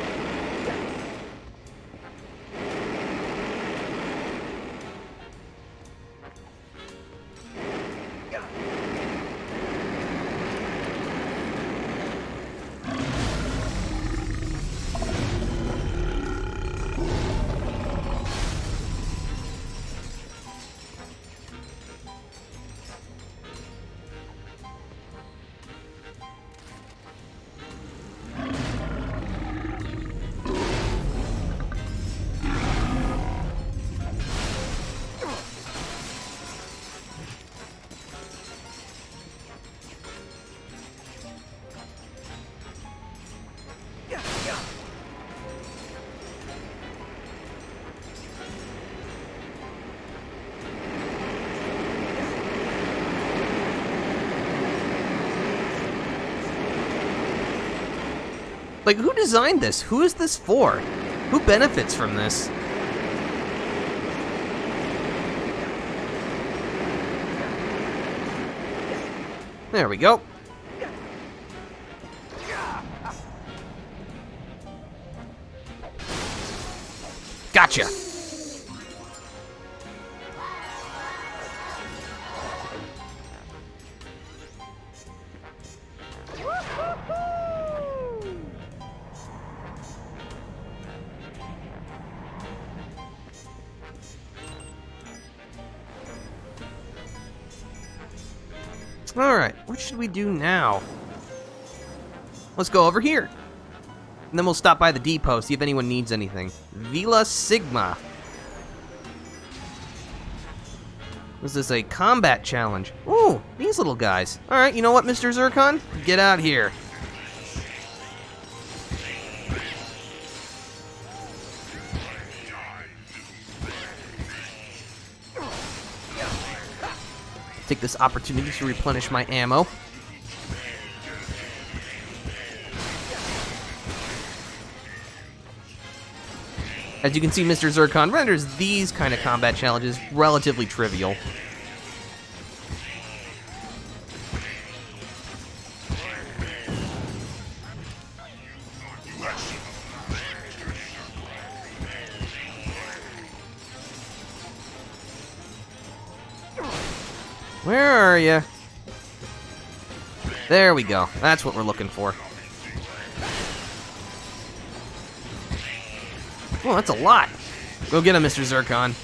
Like, who designed this? Who is this for? Who benefits from this? There we go. Gotcha. Alright, what should we do now? Let's go over here. And then we'll stop by the depot, see if anyone needs anything. Vila Sigma. This is a combat challenge. Ooh, these little guys. Alright, you know what, Mr. Zircon? Get out here. Take this opportunity to replenish my ammo. As you can see, Mr. Zircon renders these kind of combat challenges relatively trivial. Where are you? There we go. That's what we're looking for. Oh, that's a lot. Go get him, Mr. Zircon.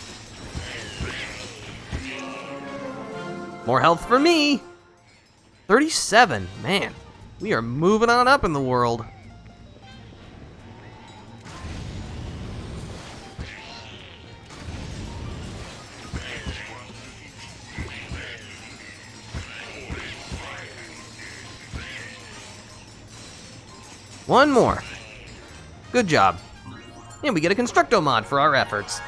More health for me. 37. Man, we are moving on up in the world. One more. Good job. And we get a Constructo mod for our efforts.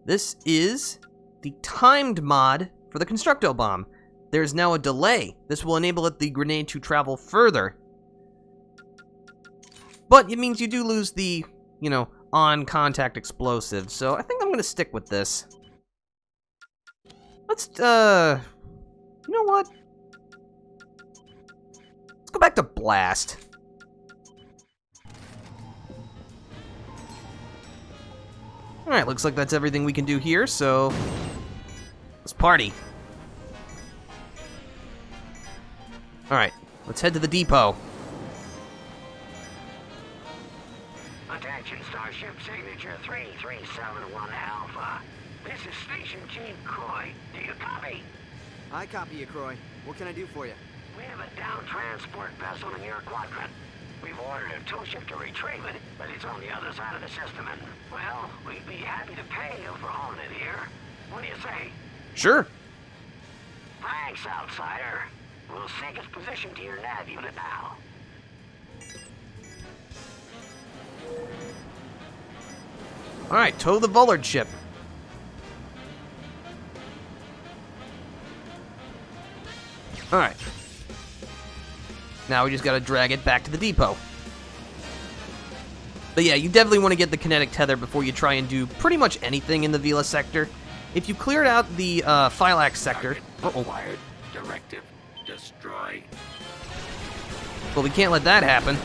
This is the timed mod for the Constructo bomb. There's now a delay. This will enable the grenade to travel further. But it means you do lose the, on-contact explosive. So I think I'm going to stick with this. Let's, you know what? Let's go back to Blast. Alright, looks like that's everything we can do here, so let's party. Alright, let's head to the depot. Attention, Starship Signature 3371 Alpha. This is Station Chief Croy. Do you copy? I copy you, Croy. What can I do for you? We have a down transport vessel in your quadrant. We've ordered a tow ship to retrieve it, but it's on the other side of the system, and, well, we'd be happy to pay you for hauling it here. What do you say? Sure. Thanks, outsider. We'll sync its position to your nav unit now. Alright, tow the Vullard ship. Alright. Now we just gotta drag it back to the depot. But yeah, you definitely want to get the kinetic tether before you try and do pretty much anything in the Vila sector. If you cleared out the Phylax sector... Required. Directive. Destroy. Well, we can't let that happen.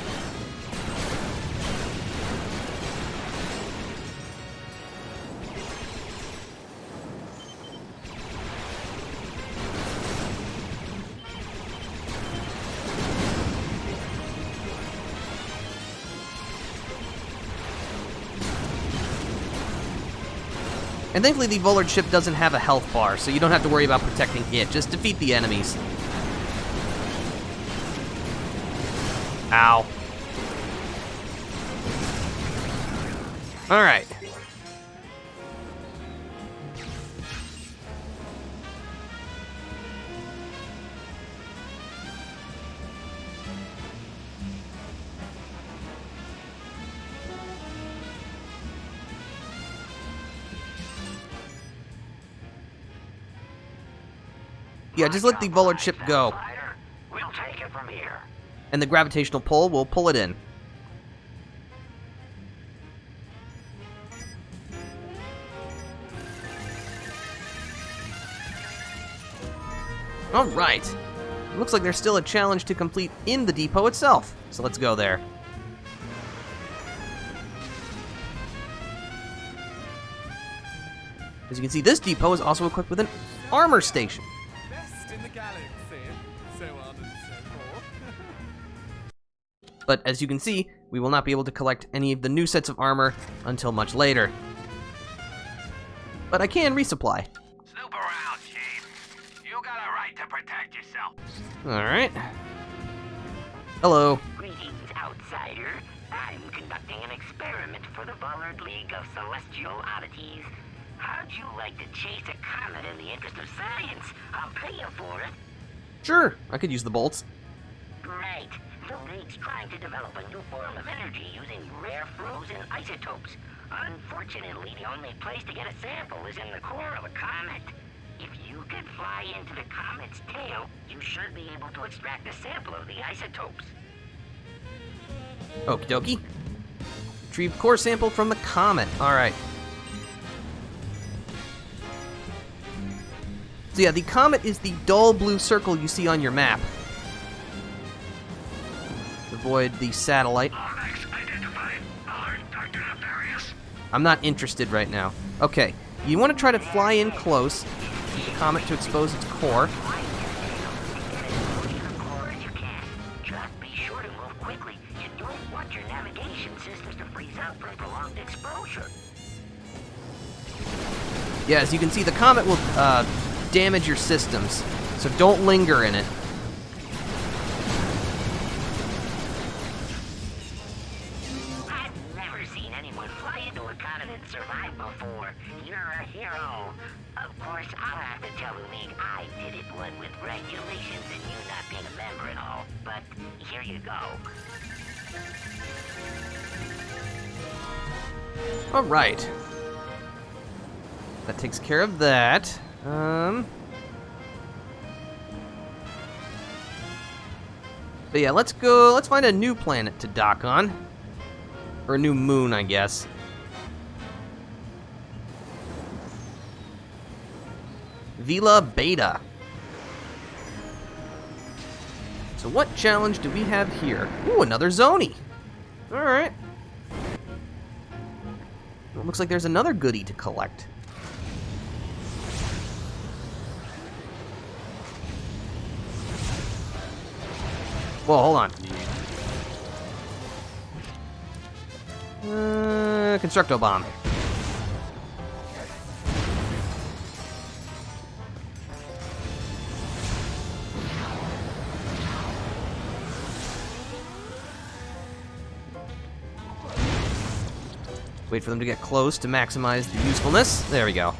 And thankfully the Vullard ship doesn't have a health bar, so you don't have to worry about protecting it. Just defeat the enemies. Ow. Alright. Yeah, just let the Vullard ship go. We'll take it from here. And the gravitational pull will pull it in. Alright. Looks like there's still a challenge to complete in the depot itself. So let's go there. As you can see, this depot is also equipped with an armor station. Best in the galaxy. So on and so forth. But as you can see, we will not be able to collect any of the new sets of armor until much later. But I can resupply. Snoop around, Chief. You got a right to protect yourself. Alright. Hello. Greetings, outsider. I'm conducting an experiment for the Bullard League of Celestial Oddities. How'd you like to chase a comet in the interest of science? I'll pay you for it. Sure, I could use the bolts. Great. The League's trying to develop a new form of energy using rare frozen isotopes. Unfortunately, the only place to get a sample is in the core of a comet. If you could fly into the comet's tail, you should be able to extract a sample of the isotopes. Okie dokie. Retrieve core sample from the comet. Alright. So yeah, the comet is the dull blue circle you see on your map. Avoid the satellite. I'm not interested right now. Okay, you want to try to fly in close, get the comet to expose its core. Just be sure to move quickly. You don't want your navigation systems to freeze up from prolonged exposure. Yeah, as you can see, the comet will damage your systems, so don't linger in it. I've never seen anyone fly into a comet and survive before. You're a hero. Of course, I'll have to tell the League I did it, what with regulations and you not being a member and all. But here you go. Alright. That takes care of that. But yeah, let's find a new planet to dock on. Or a new moon, I guess. Vila Beta. So what challenge do we have here? Ooh, another Zoni. Alright. It looks like there's another goodie to collect. Whoa, hold on. Constructo bomb. Wait for them to get close to maximize the usefulness. There we go.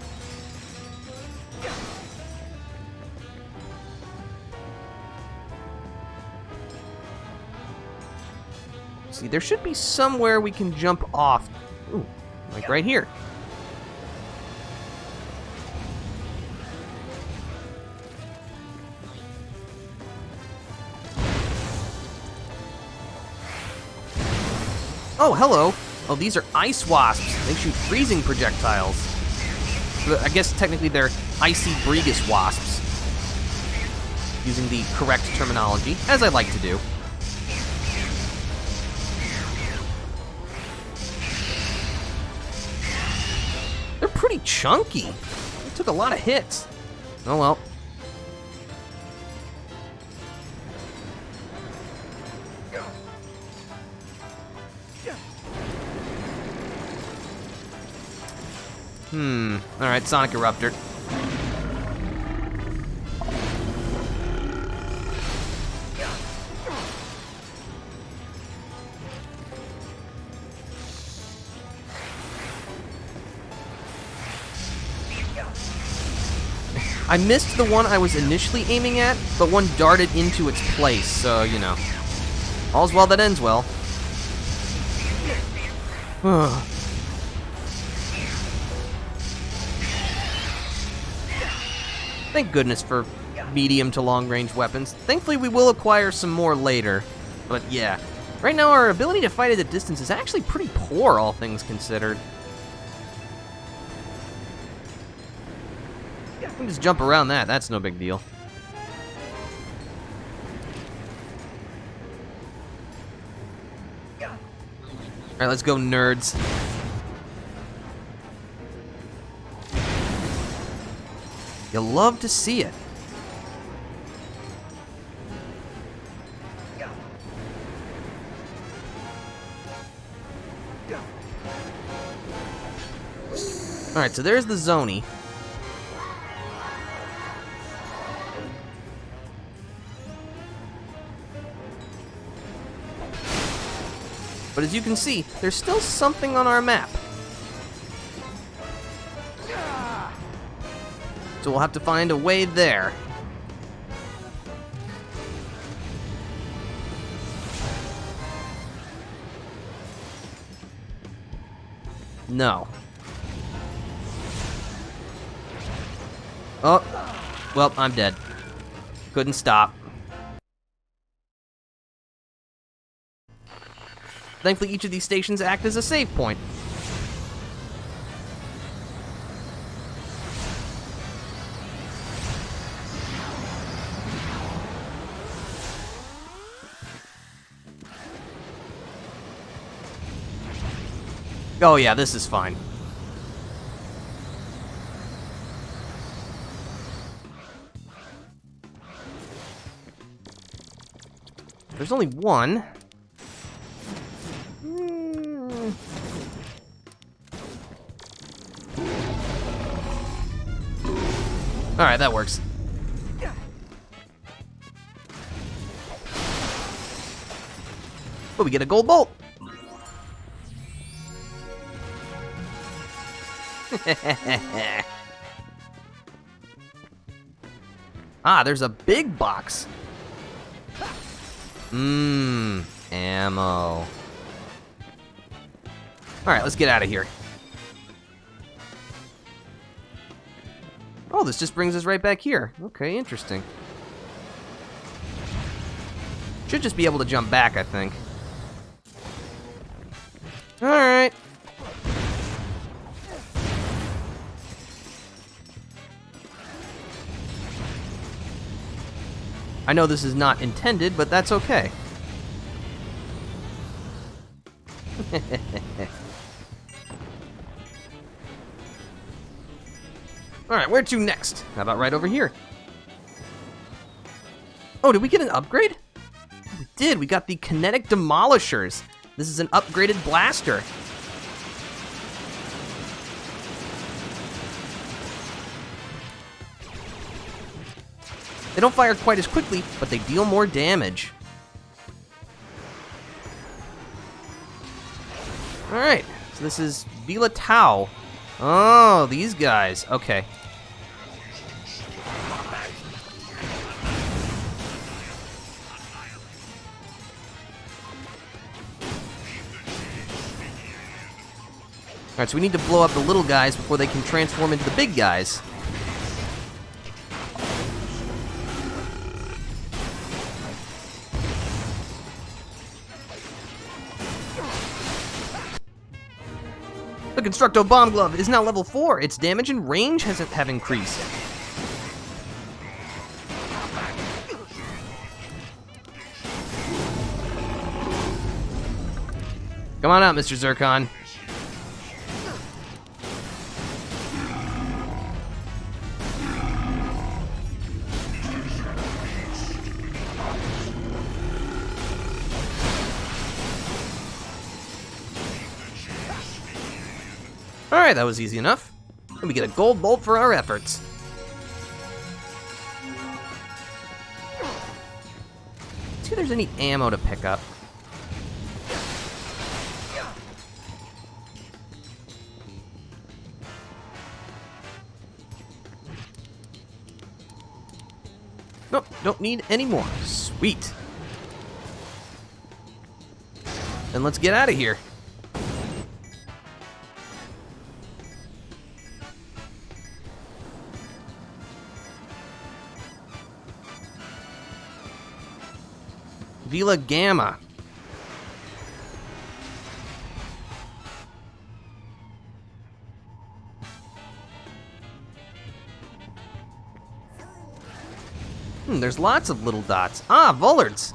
See, there should be somewhere we can jump off. Ooh, like right here. Oh, hello. Oh, these are ice wasps. They shoot freezing projectiles. I guess technically they're icy Bregus wasps. Using the correct terminology, as I like to do. They're pretty chunky. They took a lot of hits. Oh well. Alright, Sonic Eruptor. I missed the one I was initially aiming at, but one darted into its place, so, you know. All's well that ends well. Thank goodness for medium to long-range weapons. Thankfully, we will acquire some more later. But yeah, right now our ability to fight at a distance is actually pretty poor, all things considered. We can just jump around that. That's no big deal. Alright, let's go, nerds. You'll love to see it. Alright, so there's the Zoni. But as you can see, there's still something on our map. So we'll have to find a way there. No. Oh, well, I'm dead. Couldn't stop. Thankfully, each of these stations act as a save point. Oh yeah, this is fine. There's only one. Alright, that works. Oh, we get a gold bolt! Ah, there's a big box. Ammo. Alright, let's get out of here. Oh, this just brings us right back here. Okay, interesting. Should just be able to jump back, I think. Alright. I know this is not intended, but that's okay. Alright, where to next? How about right over here? Oh, did we get an upgrade? We did, we got the kinetic demolishers. This is an upgraded blaster. They don't fire quite as quickly, but they deal more damage. Alright, so this is Vila Tau. Oh, these guys. Okay. Alright, so we need to blow up the little guys before they can transform into the big guys. The Constructo Bomb Glove is now level 4. Its damage and range have increased. Come on out, Mr. Zircon. Alright, that was easy enough. And we get a gold bolt for our efforts. Let's see if there's any ammo to pick up. Nope, don't need any more. Sweet. Then let's get out of here. Vila Gamma. There's lots of little dots. Ah, Vollards.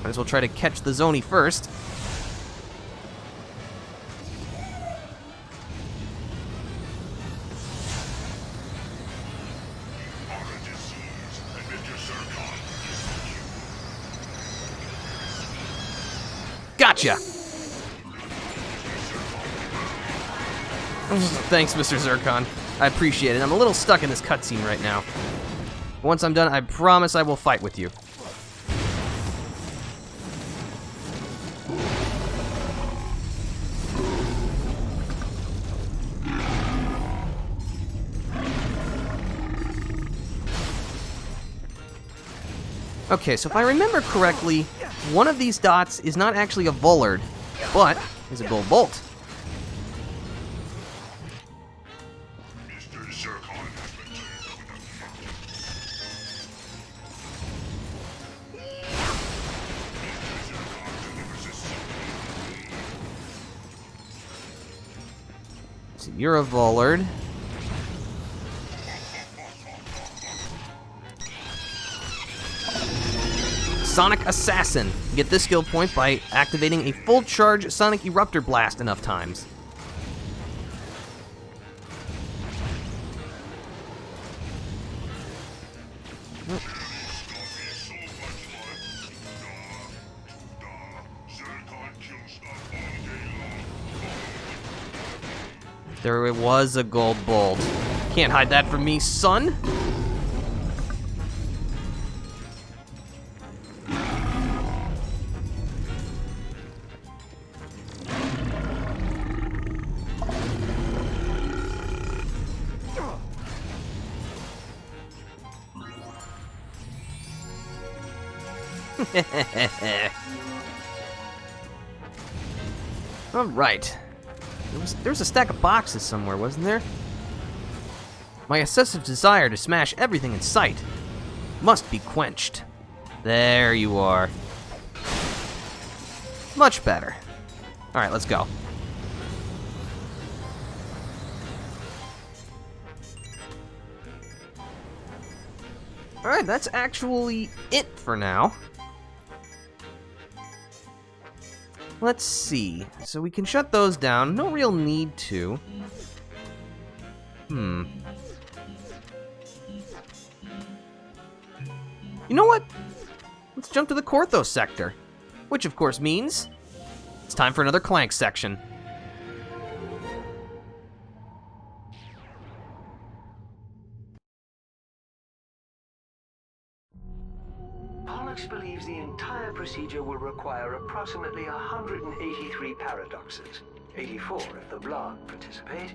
Might as well try to catch the Zoni first. Gotcha! Thanks, Mr. Zircon. I appreciate it. I'm a little stuck in this cutscene right now. Once I'm done, I promise I will fight with you. Okay, so if I remember correctly, one of these dots is not actually a Vollard, but is a gold bolt. So you're a Vollard. Sonic Assassin. Get this skill point by activating a full charge Sonic Eruptor Blast enough times. There was a gold bolt. Can't hide that from me, son. All right. There was a stack of boxes somewhere, wasn't there? My excessive desire to smash everything in sight must be quenched. There you are. Much better. All right, let's go. All right, that's actually it for now. Let's see. So we can shut those down. No real need to. You know what? Let's jump to the Korthos sector. Which, of course, means it's time for another Clank section. Pollux believes the entire procedure will require approximately 183 paradoxes. 84 if the blog participate.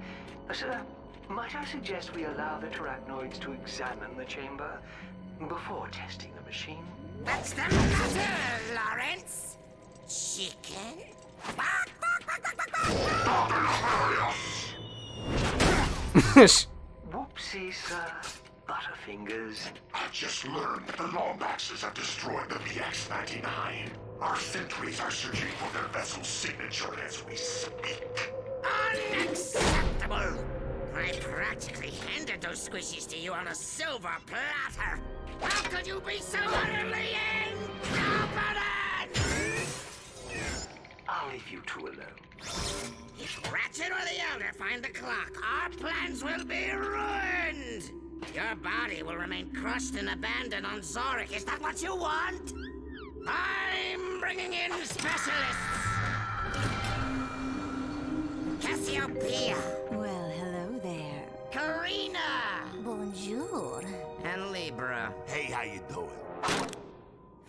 Sir, might I suggest we allow the Terracnoids to examine the chamber before testing the machine? What's the matter, Lawrence? Chicken? Whoopsie, sir. Butterfingers. I just learned the Lombaxes have destroyed the VX-99. Our sentries are searching for their vessel's signature as we speak. Unacceptable! I practically handed those squishies to you on a silver platter. How could you be so utterly incompetent? I'll leave you two alone. If Ratchet or the Elder find the clock, our plans will be ruined! Your body will remain crushed and abandoned on Zorik. Is that what you want? I'm bringing in specialists! Cassiopeia! Well, hello there. Karina! Bonjour. And Libra. Hey, how you doing?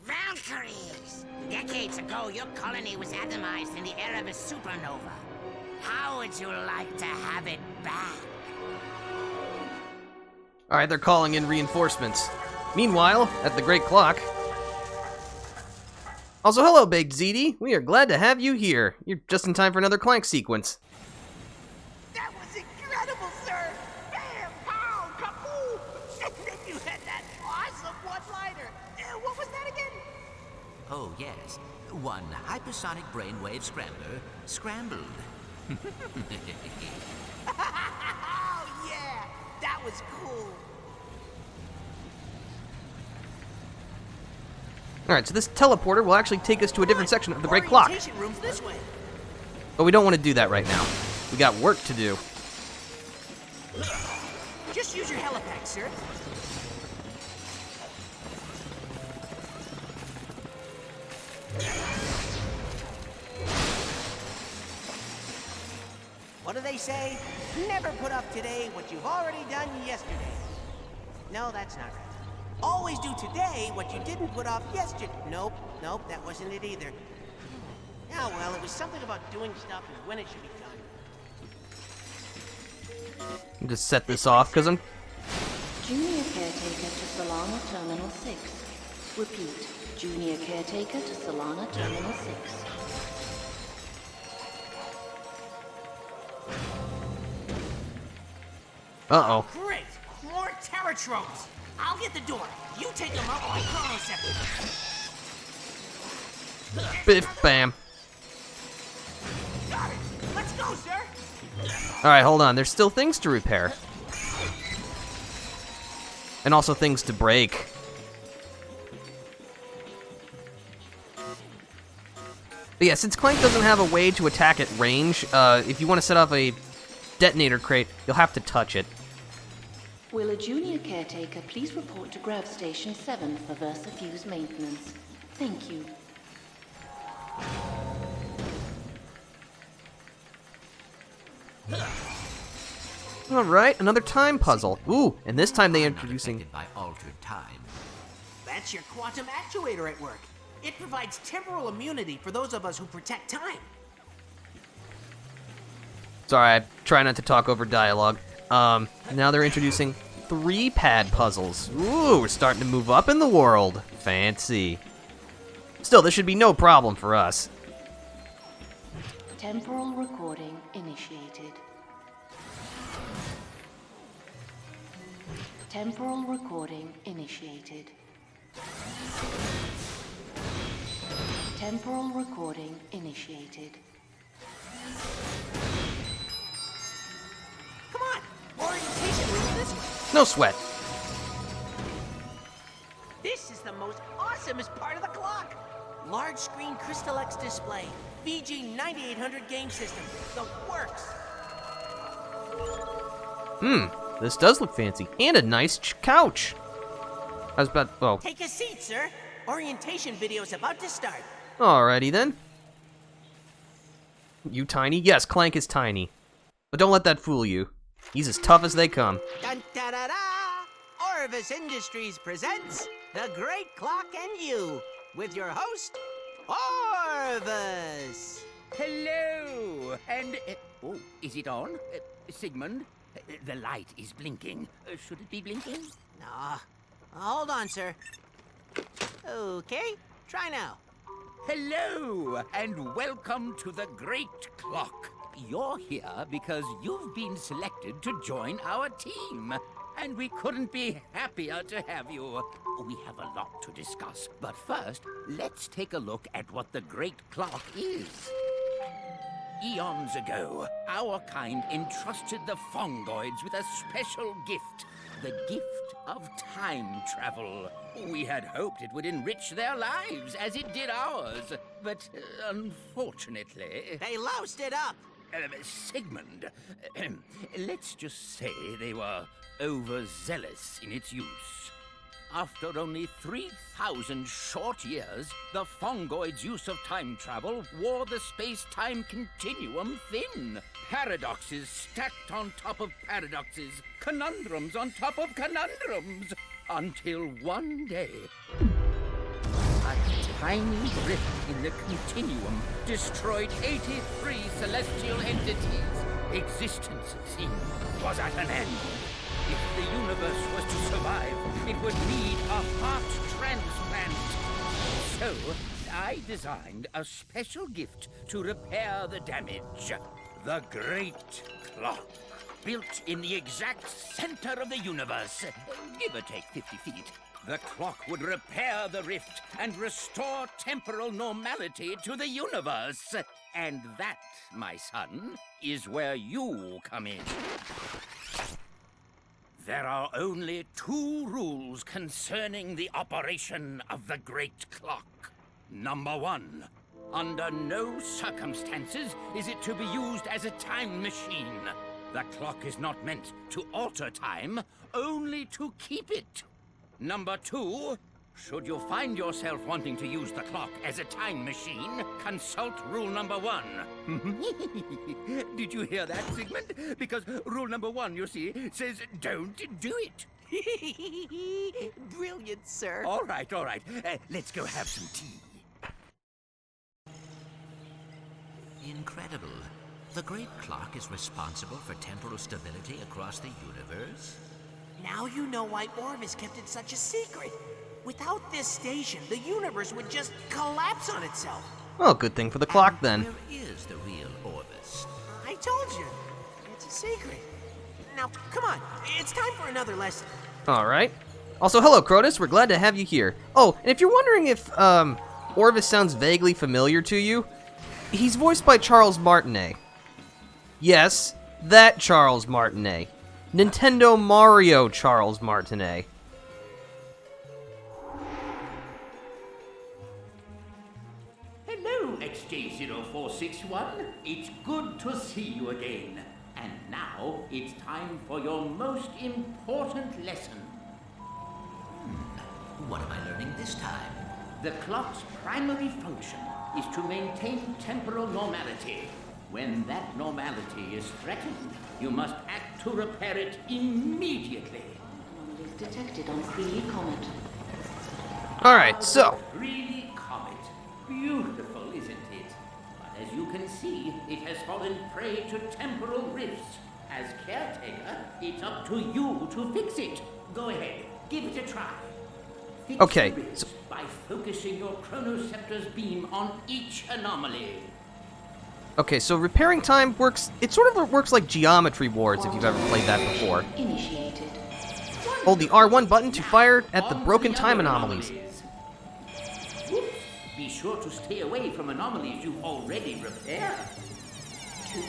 Valkyries! Decades ago, your colony was atomized in the era of a supernova. How would you like to have it back? Alright, they're calling in reinforcements. Meanwhile, at the Great Clock... Also, hello, Baked ZD. We are glad to have you here. You're just in time for another Clank sequence. That was incredible, sir! Bam! Pow! Kapoo! And then you had that awesome one-liner. What was that again? Oh, yes. One hypersonic brainwave scrambler scrambled. Oh, yeah! That was cool. Alright, so this teleporter will actually take us to a different section of the Great Clock. Orientation room's this way. But we don't want to do that right now. We got work to do. Just use your helipad, sir. What do they say? Never put off today what you've already done yesterday. No, that's not right. Always do today what you didn't put off yesterday. Nope, that wasn't it either. Oh, well, it was something about doing stuff and when it should be done. I'll just set this off, because I'm... Junior caretaker to Solana Terminal 6. Repeat, junior caretaker to Solana Terminal 6. Uh-oh. Great! More terror tropes! I'll get the door. You take them up on chrono second. Biff, bam. Got it! Let's go, sir! Alright, hold on. There's still things to repair. And also things to break. But yeah, since Clank doesn't have a way to attack at range, if you want to set off a detonator crate, you'll have to touch it. Will a junior caretaker please report to Grav Station 7 for VersaFuse maintenance? Thank you. Alright, another time puzzle. Ooh, and this time they're introducing... by altered time. That's your quantum actuator at work. It provides temporal immunity for those of us who protect time. Sorry, I try not to talk over dialogue. Now they're introducing 3-pad puzzles. Ooh, we're starting to move up in the world. Fancy. Still, this should be no problem for us. Temporal recording initiated. Temporal recording initiated. Temporal recording initiated. Come on! Orientation room this way. No sweat. This is the most awesomest part of the clock. Large screen Crystal X display. VG 9800 game system. The works. This does look fancy. And a nice couch. I was about... Oh. Take a seat, sir. Orientation video's about to start. Alrighty then. You tiny? Yes, Clank is tiny. But don't let that fool you. He's as tough as they come. Dun da da da! Orvis Industries presents The Great Clock and You, with your host, Orvis. Hello, and oh, is it on, Sigmund? The light is blinking. Should it be blinking? Nah. Hold on, sir. Okay, try now. Hello, and welcome to the Great Clock. You're here because you've been selected to join our team, and we couldn't be happier to have you. We have a lot to discuss, but first, let's take a look at what the Great Clock is. Eons ago, our kind entrusted the Fongoids with a special gift. The gift of time travel. We had hoped it would enrich their lives as it did ours, but unfortunately... They loused it up! Sigmund, let's just say they were overzealous in its use. After only 3,000 short years, the Fongoids' use of time travel wore the space-time continuum thin. Paradoxes stacked on top of paradoxes, conundrums on top of conundrums, until one day, a tiny rift in the continuum destroyed 83 celestial entities. Existence, it seemed, was at an end. If the universe was to survive, it would need a heart transplant. So, I designed a special gift to repair the damage. The Great Clock. Built in the exact center of the universe, give or take 50 feet. The clock would repair the rift and restore temporal normality to the universe. And that, my son, is where you come in. There are only 2 rules concerning the operation of the Great Clock. Number 1, under no circumstances is it to be used as a time machine. The clock is not meant to alter time, only to keep it. Number 2, should you find yourself wanting to use the clock as a time machine, consult rule number 1. Did you hear that, Sigmund? Because rule number 1, you see, says don't do it. Brilliant, sir. All right. Let's go have some tea. Incredible. The Great Clock is responsible for temporal stability across the universe? Now you know why Orvis kept it such a secret. Without this station, the universe would just collapse on itself. Oh, good thing for the clock then. Where is the real Orvis? I told you. It's a secret. Now, come on. It's time for another lesson. All right. Also, hello, Crotus. We're glad to have you here. Oh, and if you're wondering if Orvis sounds vaguely familiar to you, he's voiced by Charles Martinet. Yes, that Charles Martinet. Nintendo Mario Charles Martinet. Hello, XJ0461. It's good to see you again. And now it's time for your most important lesson. What am I learning this time? The clock's primary function is to maintain temporal normality. When that normality is threatened, you must act to repair it immediately. Anomalies detected on Creely Comet. All right, so Creely Comet. Beautiful, isn't it? But as you can see, it has fallen prey to temporal rifts. As caretaker, it's up to you to fix it. Go ahead, give it a try. Fix okay, the rifts by focusing your chronoceptor's beam on each anomaly. Okay, so repairing time works, it sort of works like Geometry Wars if you've ever played that before. Initiated. Hold the R1 button to fire at the broken time anomalies. Whoops. Be sure to stay away from anomalies you've already repaired. 2,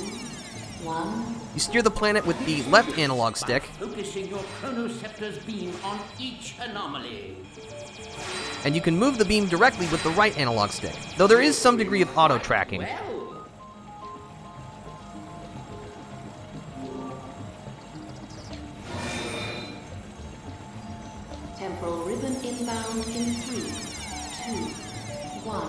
1. You steer the planet with the left analog stick, Focusing your chronoceptor's beam on each anomaly. and you can move the beam directly with the right analog stick, though there is some degree of auto-tracking. Temporal ribbon inbound in 3, 2, 1.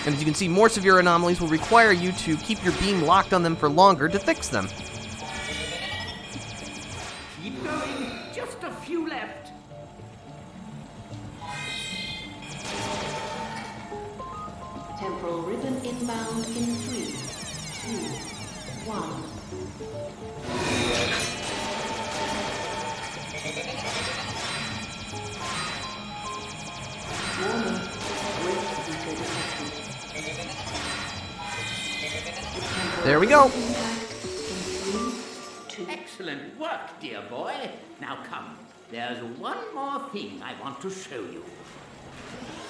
And as you can see, more severe anomalies will require you to keep your beam locked on them for longer to fix them. Keep going. Just a few left. Temporal ribbon inbound in 3, 2, 1. Warning. Great ether detected. There we go. Excellent work, dear boy. Now come. There's one more thing I want to show you.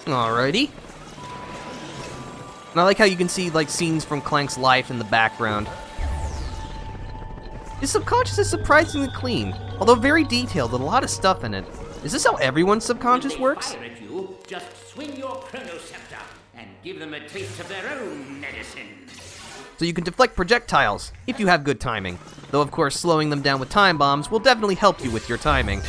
Alrighty. And I like how you can see like scenes from Clank's life in the background. His subconscious is surprisingly clean, although very detailed with a lot of stuff in it. Is this how everyone's subconscious works? Fire at you, just swing your chronoceptor and give them a taste of their own medicine. So you can deflect projectiles, if you have good timing. Though of course slowing them down with time bombs will definitely help you with your timing.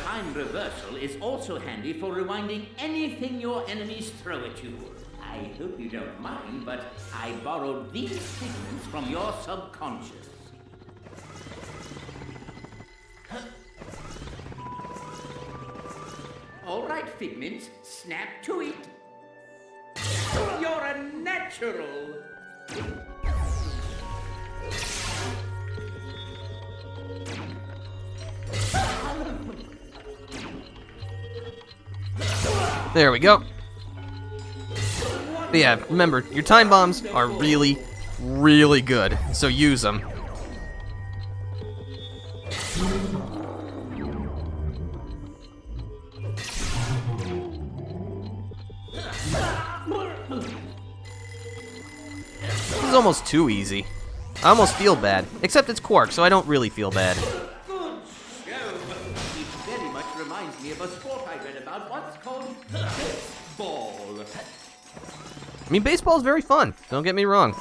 Time reversal is also handy for rewinding anything your enemies throw at you. I hope you don't mind, but I borrowed these figments from your subconscious. All right, figments, snap to it. You're a natural. There we go. But yeah, remember, your time bombs are really, really good, so use them. This is almost too easy. I almost feel bad, except it's Quark, so I don't really feel bad. Good show. It very much reminds me of a sport I read about once called baseball. I mean, baseball's very fun, don't get me wrong.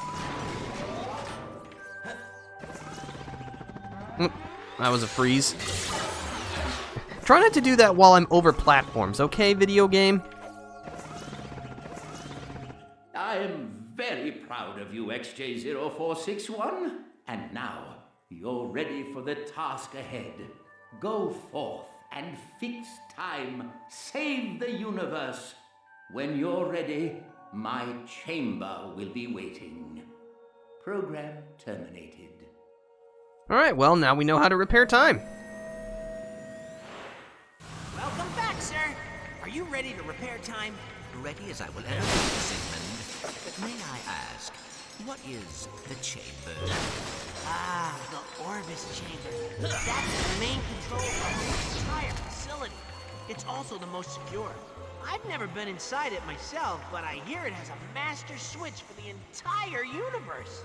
That was a freeze. Try not to do that while I'm over platforms, okay, video game? I am very proud of you, XJ0461. And now, you're ready for the task ahead. Go forth and fix time. Save the universe. When you're ready, my chamber will be waiting. Program terminated. Alright, well, now we know how to repair time. Welcome back, sir. Are you ready to repair time? Ready as I will ever be, Sigmund. But may I ask, what is the chamber? Ah, the Orvis chamber. That's the main control of the entire facility. It's also the most secure. I've never been inside it myself, but I hear it has a master switch for the entire universe.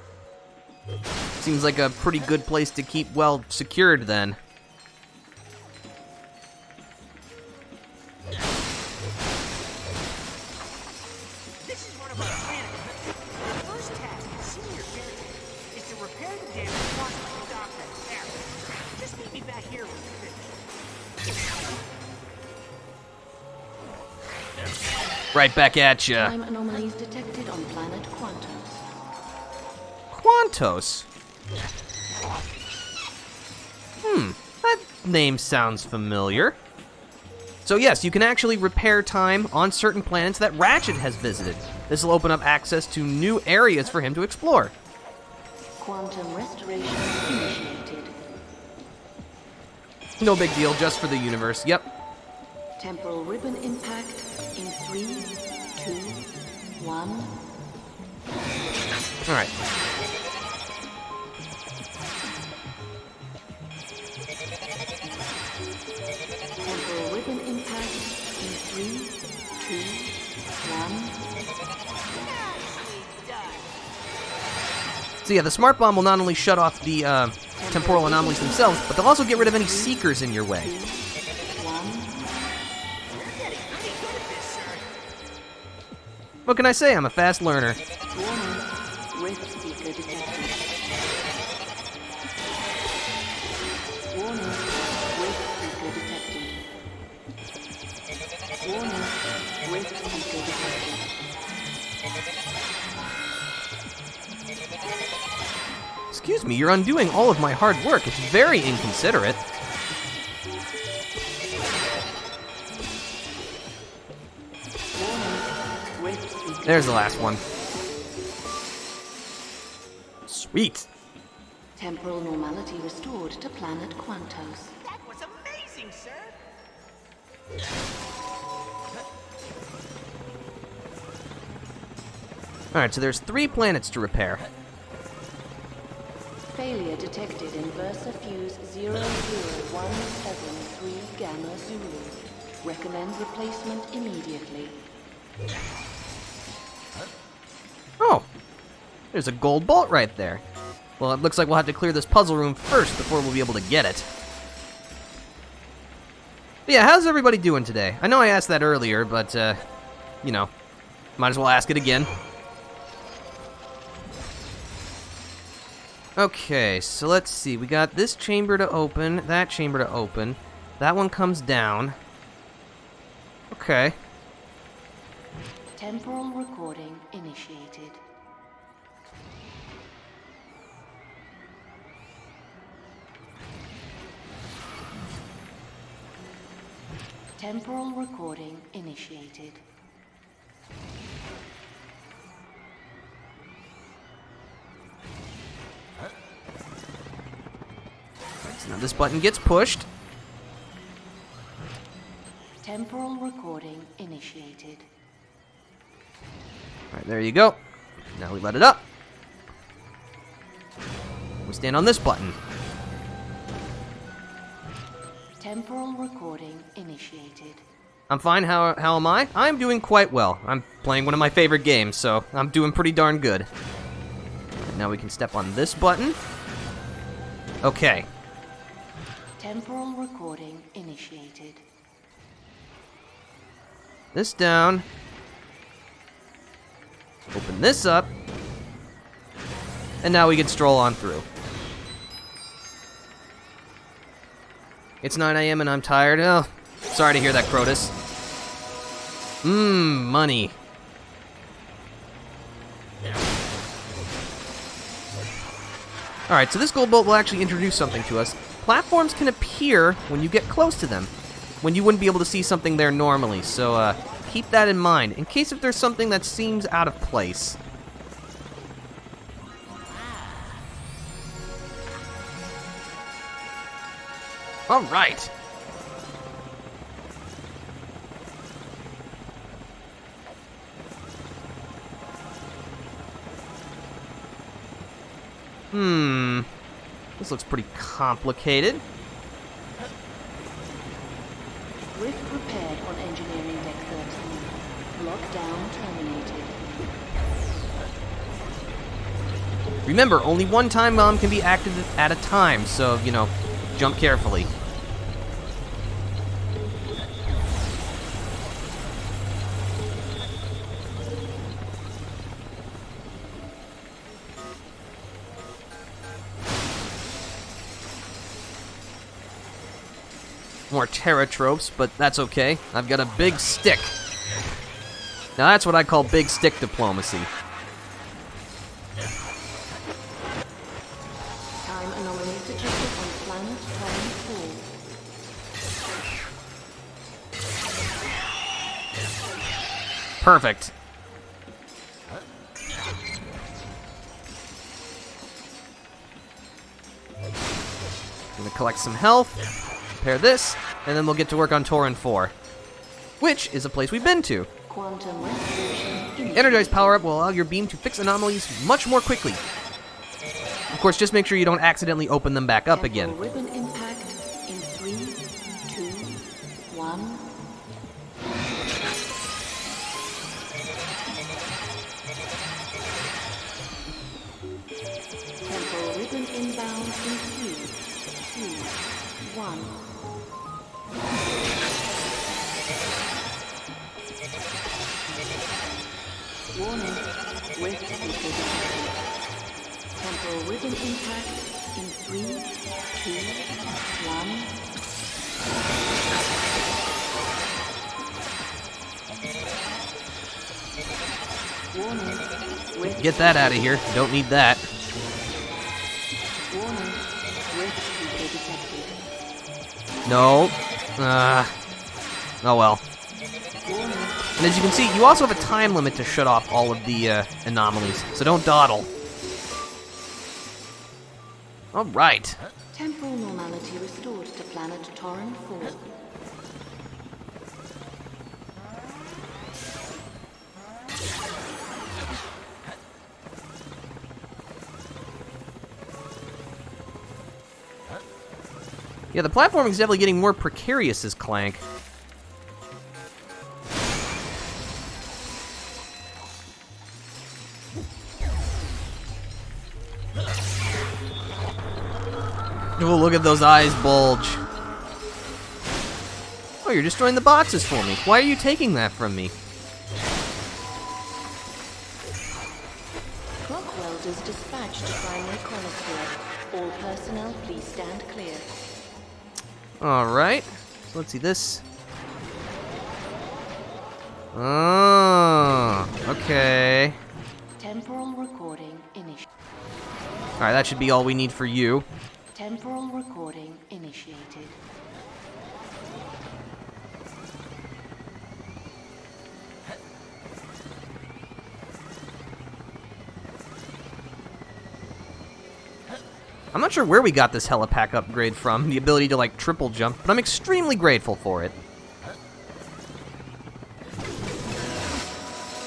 Seems like a pretty good place to keep well secured then. This is one of our planets. The first task as senior caretaker is to repair the damage caused by the doctor's error. Just meet me back here when you're finished. Right back at ya. Time anomalies detected on planet Quantos. Quantos? That name sounds familiar. So yes, you can actually repair time on certain planets that Ratchet has visited. This will open up access to new areas for him to explore. Quantum restoration initiated. No big deal, just for the universe. Yep. Temporal ribbon impact in 3, 2, 1. All right. Temporal ribbon impact in 3, 2, 1. So yeah, the smart bomb will not only shut off the temporal anomalies themselves, but they'll also get rid of any seekers in your way. What can I say? I'm a fast learner. Warning. Rift seeker detected. Warning. Rift seeker detected. Warning. Rift seeker detected. Excuse me, you're undoing all of my hard work. It's very inconsiderate. There's the last one. Sweet. Temporal normality restored to planet Quantos. That was amazing, sir. Alright, so there's 3 planets to repair. Failure detected in Versa Fuse 00173 Gamma Zulu. Recommend replacement immediately. Oh, there's a gold bolt right there. Well, it looks like we'll have to clear this puzzle room first before we'll be able to get it. But yeah, how's everybody doing today? I know I asked that earlier, but, you know, might as well ask it again. Okay, so let's see. We got this chamber to open, that chamber to open. That one comes down. Okay. Temporal recording initiated. Temporal recording initiated. So now this button gets pushed. Temporal recording initiated. Alright, there you go. Now we let it up. We stand on this button. Temporal recording initiated. I'm fine. How am I? I'm doing quite well. I'm playing one of my favorite games, so I'm doing pretty darn good. And now we can step on this button. Okay. Temporal recording initiated. This down. Open this up. And now we can stroll on through. It's 9 a.m. and I'm tired. Oh, sorry to hear that, Crotus. Money. Alright, so this gold bolt will actually introduce something to us. Platforms can appear when you get close to them, when you wouldn't be able to see something there normally, so keep that in mind, in case if there's something that seems out of place. Alright. This looks pretty complicated. Rift repaired on engineering deck 13. Lockdown terminated. Remember, only one time bomb can be activated at a time, so, you know, jump carefully. More Terra tropes, but that's okay. I've got a big stick. Now that's what I call big stick diplomacy. Time anomaly detected on planet Terran 4. Perfect. Gonna collect some health. Repair this, and then we'll get to work on Torren 4, which is a place we've been to. Quantum restoration. Energized power-up will allow your beam to fix anomalies much more quickly. Of course, just make sure you don't accidentally open them back up again. Ribbon impact in 3, 2, 1. Temporal ribbon inbound in 3, 2, 1. Warning, rift detected. Temporal ribbon impact in 3, 2, 1. Warning, rift. Get that out of here. Don't need that. Warning, rift detected. No. Oh well. And as you can see, you also have a time limit to shut off all of the anomalies, so don't dawdle. Alright. Temporal normality restored to planet Torren 4. Yeah, the platforming is definitely getting more precarious as Clank. Oh, look at those eyes bulge. Oh, you're destroying the boxes for me. Why are you taking that from me? Clock welders dispatched to primary colisphere. All personnel, please stand clear. Alright. So let's see this. Oh, okay. Temporal recording initiated. Alright, that should be all we need for you. Temporal recording initiated. I'm not sure where we got this helipack upgrade from, the ability to, like, triple jump, but I'm extremely grateful for it.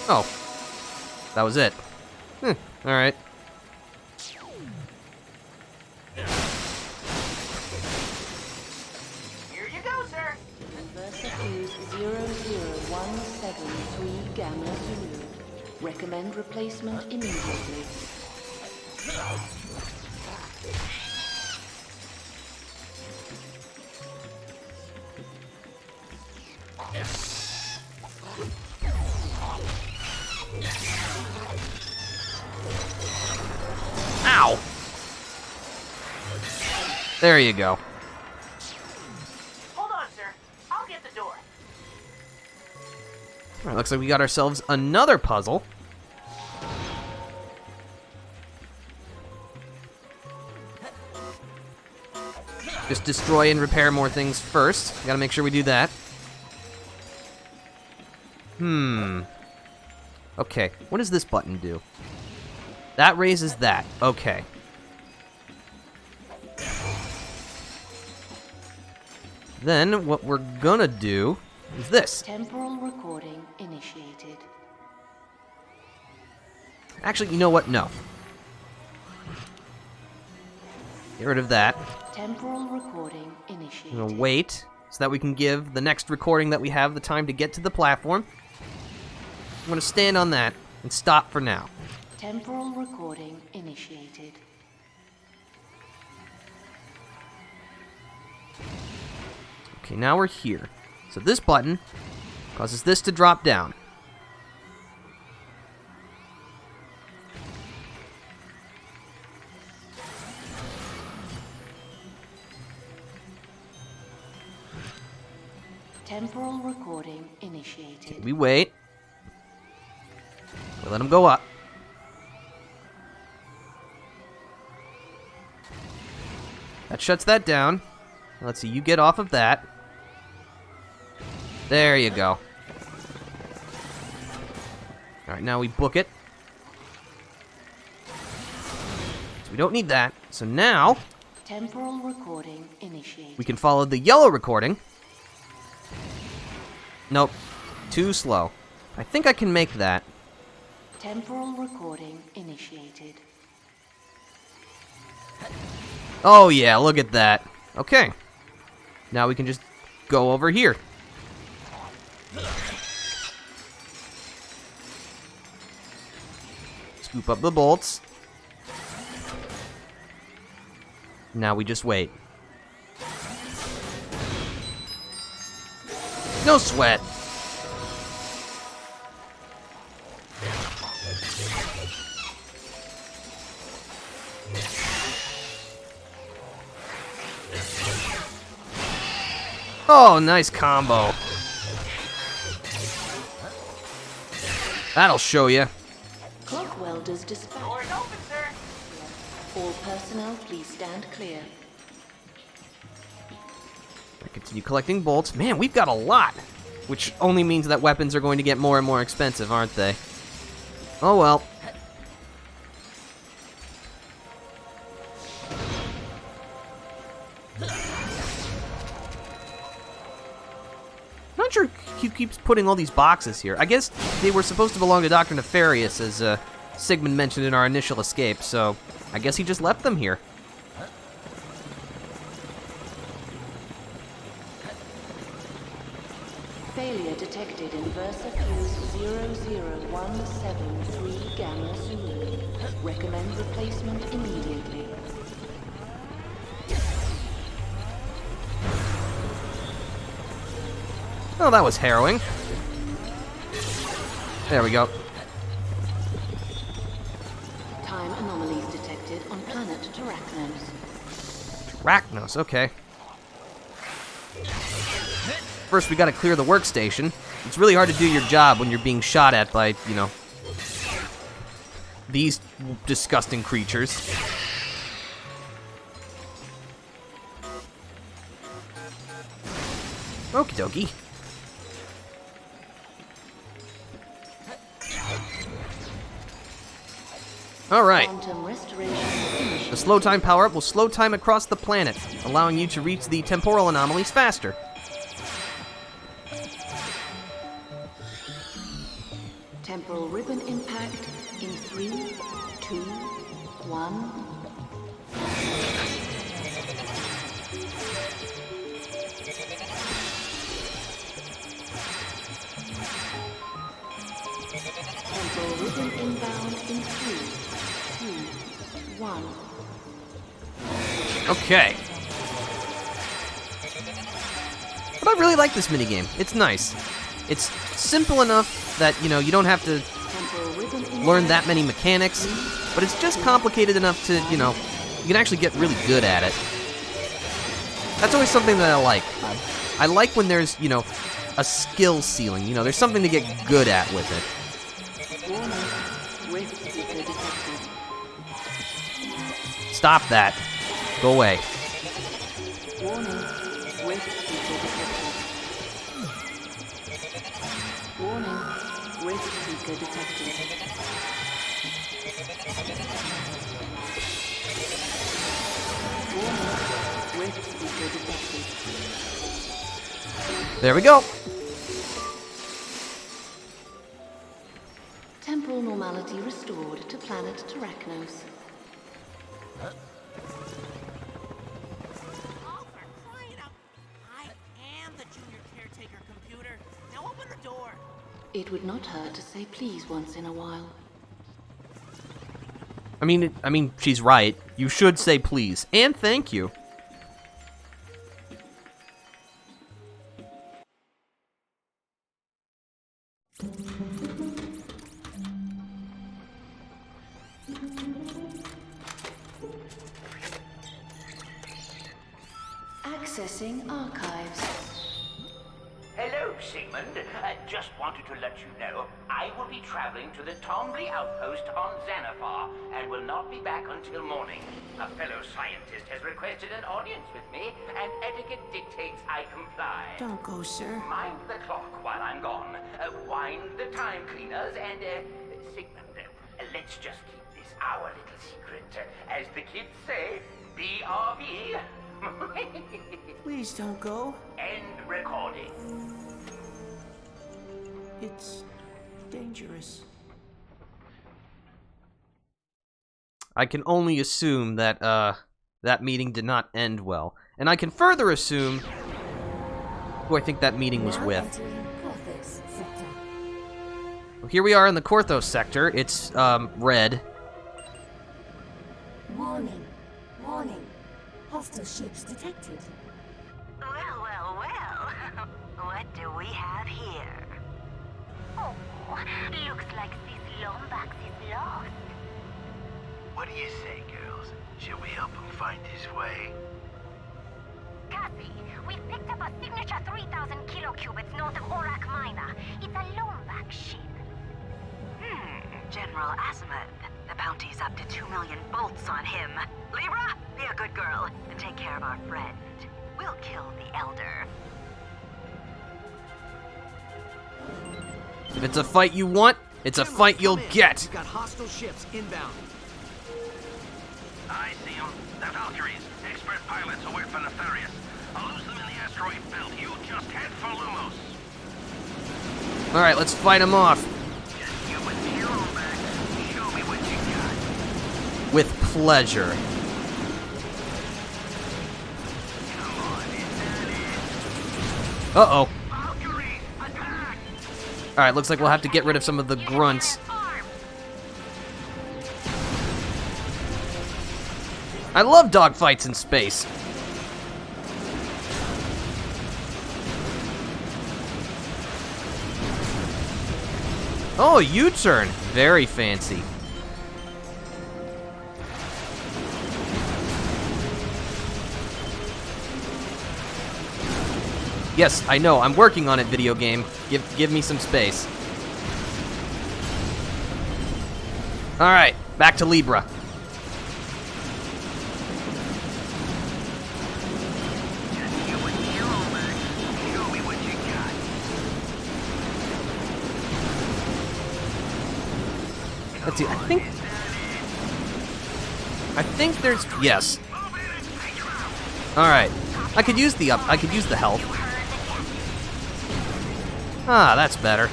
Oh. That was it. Alright. Here you go, sir. Versa Fuse 00173 Gamma Zulu. Recommend replacement immediately. Ow! There you go. Hold on, sir. I'll get the door. Alright, looks like we got ourselves another puzzle. Just destroy and repair more things first. Gotta make sure we do that. Okay, what does this button do? That raises that. Okay. Then, what we're gonna do is this. Temporal recording initiated. Actually, you know what? No. Get rid of that. Temporal recording initiated. I'm gonna wait so that we can give the next recording that we have the time to get to the platform. I'm gonna stand on that and stop for now. Temporal recording initiated. Okay, now we're here. So this button causes this to drop down. Temporal recording initiated. We wait. We let him go up. That shuts that down. Let's see, you get off of that. There you go. Alright, now we book it. So we don't need that. So now Temporal recording initiated. we can follow the yellow recording. Nope. Too slow. I think I can make that. Temporal recording initiated. Oh yeah, look at that. Okay. Now we can just go over here. Scoop up the bolts. Now we just wait. No sweat. Oh, nice combo. That'll show you. Clock welders dispatched. Doors open, sir. All personnel, please stand clear. I continue collecting bolts. Man, we've got a lot. Which only means that weapons are going to get more and more expensive, aren't they? Oh well. Not sure he keeps putting all these boxes here. I guess they were supposed to belong to Dr. Nefarious, as Sigmund mentioned in our initial escape, so I guess he just left them here. Failure detected in Versa Fuse 00173 Gamma Zulu. Recommend replacement immediately. Oh, that was harrowing. There we go. Time anomalies detected on planet Terracnos. Terracnos, okay. First, we gotta clear the workstation. It's really hard to do your job when you're being shot at by, you know, these disgusting creatures. Okie dokie. Alright. The slow time power-up will slow time across the planet, allowing you to reach the temporal anomalies faster. Temporal ribbon impact in 3, 2, 1. Temporal ribbon inbound in 3, 2, 1. Okay. But I really like this minigame. It's nice. It's simple enough that, you know, you don't have to learn that many mechanics, but it's just complicated enough to, you know, you can actually get really good at it. That's always something that I like. I like when there's, you know, a skill ceiling. You know, there's something to get good at with it. Stop that. Go away. There we go. Temporal normality restored to planet Terrachnos. It would not hurt to say please once in a while. I mean, she's right. You should say please and thank you. Accessing archives. Hello, Sigmund. Just wanted to let you know I will be traveling to the Tombly outpost on Xanathar and will not be back until morning. A fellow scientist has requested an audience with me, and etiquette dictates I comply. Don't go, sir. Mind the clock while I'm gone. Wind the time cleaners, and, Sigmund, let's just keep this our little secret. As the kids say, BRB. Please don't go. End recording. It's dangerous. I can only assume that, that meeting did not end well. And I can further assume who I think that meeting was with. Well, here we are in the Korthos sector. It's, red. Warning. Warning. Hostile ships detected. Well, well, well. What do we have here? Oh, looks like this Lombax is lost. What do you say, girls? Should we help him find his way? Cassie, we've picked up a signature 3,000 kilocubits north of Orak Minor. It's a Lombax ship. General Azimuth. The bounty's up to 2 million bolts on him. Libra, be a good girl and take care of our friend. We'll kill the Elder. If it's a fight you want, it's a fight you'll get. We've got hostile ships inbound. I see them. They're Valkyries. Expert pilots away from Nefarious. I'll lose them in the asteroid belt. You just head for Lumos. Alright, let's fight him off. Just you and your own back. Show me what you got. With pleasure. Uh-oh. Alright, looks like we'll have to get rid of some of the grunts. I love dogfights in space. Oh, a U-turn. Very fancy. Yes, I know. I'm working on it, video game. Give me some space. All right, back to Libra. Let's see. I think there's yes. All right. I could use the health. Ah, that's better.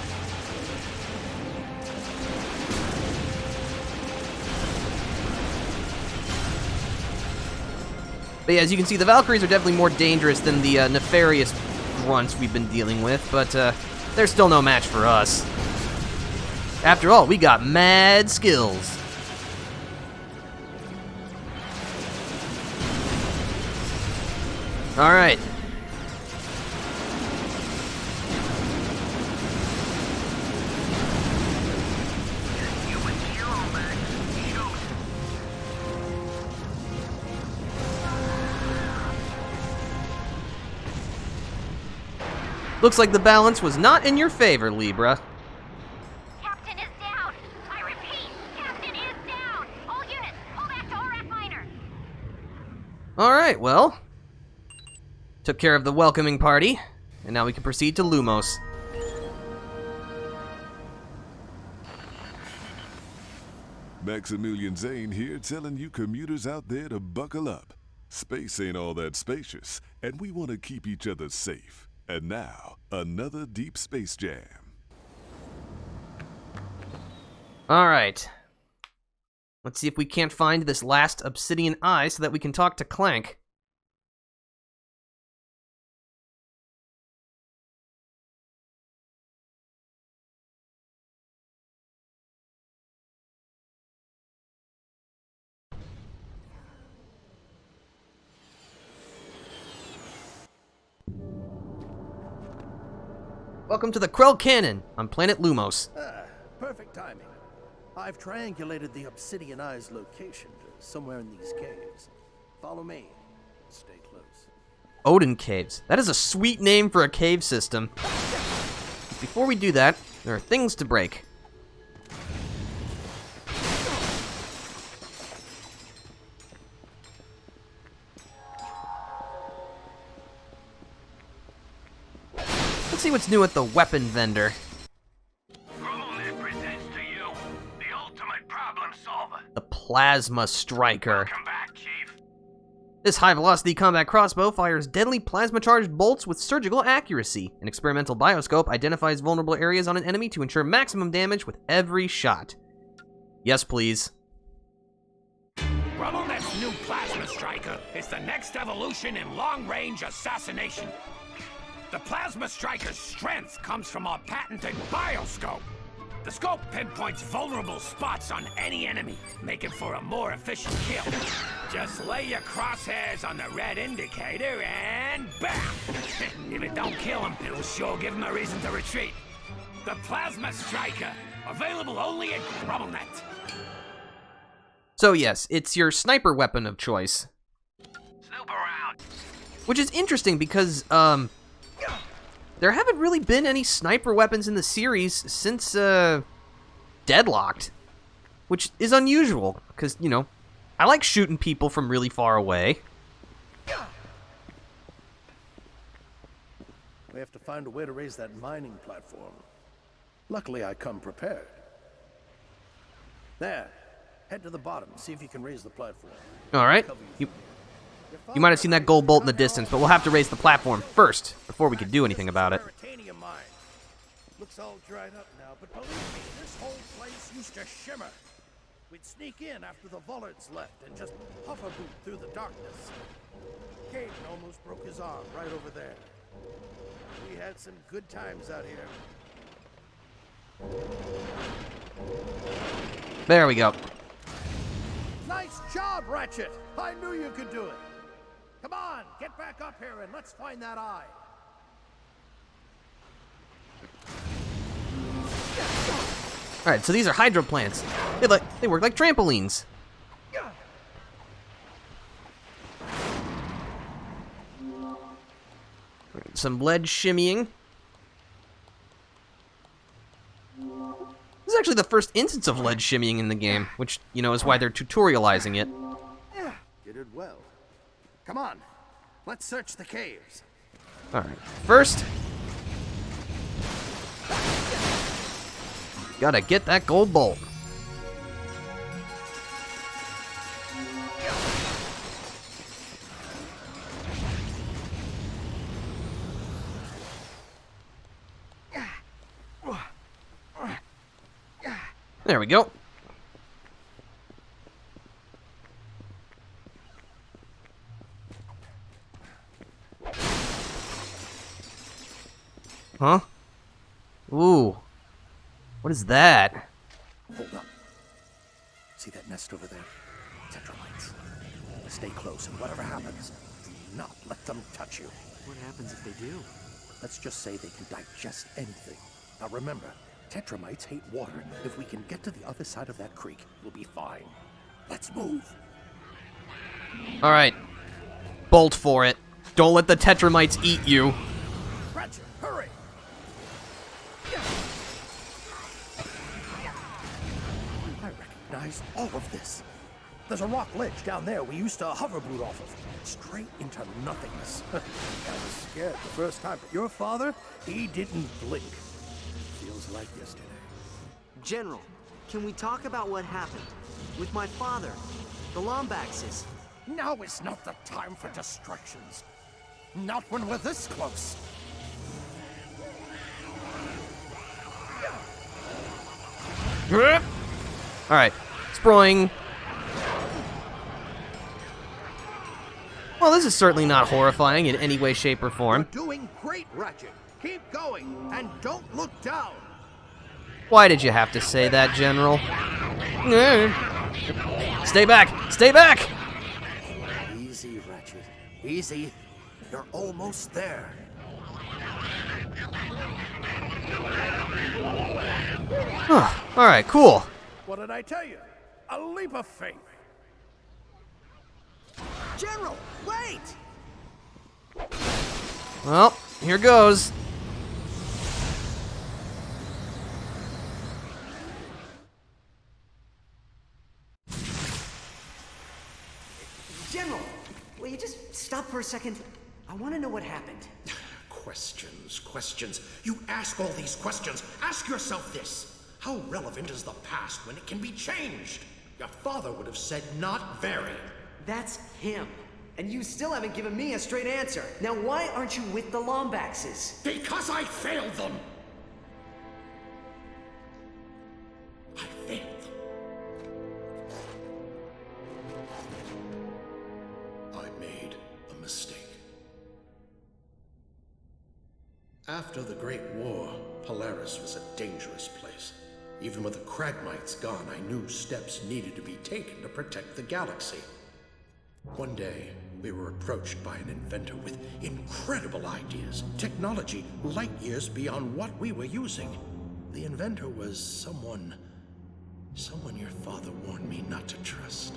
But yeah, as you can see, the Valkyries are definitely more dangerous than the nefarious grunts we've been dealing with, but they're still no match for us. After all, we got mad skills. All right. Looks like the balance was not in your favor, Libra. Captain is down. I repeat, Captain is down. All units, pull back to Orak Minor. All right, well, took care of the welcoming party, and now we can proceed to Lumos. Maximilian Zane here telling you commuters out there to buckle up. Space ain't all that spacious, and we want to keep each other safe. And now, another Deep Space Jam. All right. Let's see if we can't find this last obsidian eye so that we can talk to Clank. Welcome to the Krell Cannon on planet Lumos. Perfect timing. I've triangulated the Obsidian Eye's location to somewhere in these caves. Follow me. Stay close. Odin Caves. That is a sweet name for a cave system. Before we do that, there are things to break. Let's see what's new at the weapon vendor. Presents to you the ultimate problem solver. The Plasma Striker. Come back, Chief. This high-velocity combat crossbow fires deadly plasma-charged bolts with surgical accuracy. An experimental bioscope identifies vulnerable areas on an enemy to ensure maximum damage with every shot. Yes, please. Rumblenet's new Plasma Striker is the next evolution in long-range assassination. The Plasma Striker's strength comes from our patented bioscope. The scope pinpoints vulnerable spots on any enemy, making for a more efficient kill. Just lay your crosshairs on the red indicator and bam! If it don't kill him, it'll sure give him a reason to retreat. The Plasma Striker, available only at Rumblenet. So yes, it's your sniper weapon of choice. Snoop around. Which is interesting because, there haven't really been any sniper weapons in the series since, Deadlocked. Which is unusual, because, you know, I like shooting people from really far away. We have to find a way to raise that mining platform. Luckily, I come prepared. There. Head to the bottom, see if you can raise the platform. Alright. You might have seen that gold bolt in the distance, but we'll have to raise the platform first, before we can do anything about it. Looks all dried up now, but believe me, this whole place used to shimmer. We'd sneak in after the Vollards left and just hover boot through the darkness. Caden almost broke his arm right over there. We had some good times out here. There we go. Nice job, Ratchet! I knew you could do it. Come on, get back up here and let's find that eye. Alright, so these are hydro plants. They work like trampolines. Some lead shimmying. This is actually the first instance of lead shimmying in the game, which, you know, is why they're tutorializing it. You did well. Come on, let's search the caves. Alright, first, gotta get that gold bolt. There we go. Huh? Ooh. What is that? Hold up. See that nest over there? Tetramites. Stay close, and whatever happens, do not let them touch you. What happens if they do? Let's just say they can digest anything. Now remember, tetramites hate water. If we can get to the other side of that creek, we'll be fine. Let's move. Alright. Bolt for it. Don't let the tetramites eat you. Ratchet, hurry! I recognize all of this. There's a rock ledge down there we used to hover boot off of. Straight into nothingness. I was scared the first time, but your father, he didn't blink. Feels like yesterday. General, can we talk about what happened? With my father, the Lombaxes. Now is not the time for distractions. Not when we're this close. Alright. Sproing. Well, this is certainly not horrifying in any way, shape, or form. You're doing great, Ratchet. Keep going, and don't look down. Why did you have to say that, General? Stay back! Stay back! Easy, Ratchet. Easy. You're almost there. Alright, cool. What did I tell you? A leap of faith. General, wait! Well, here goes. General, will you just stop for a second? I want to know what happened. Questions. You ask all these questions. Ask yourself this. How relevant is the past when it can be changed? Your father would have said not very. That's him. And you still haven't given me a straight answer. Now why aren't you with the Lombaxes? Because I failed them. I failed them. I made a mistake. After the Great War, Polaris was a dangerous place. Even with the Cragmites gone, I knew steps needed to be taken to protect the galaxy. One day, we were approached by an inventor with incredible ideas, technology light years beyond what we were using. The inventor was someone your father warned me not to trust.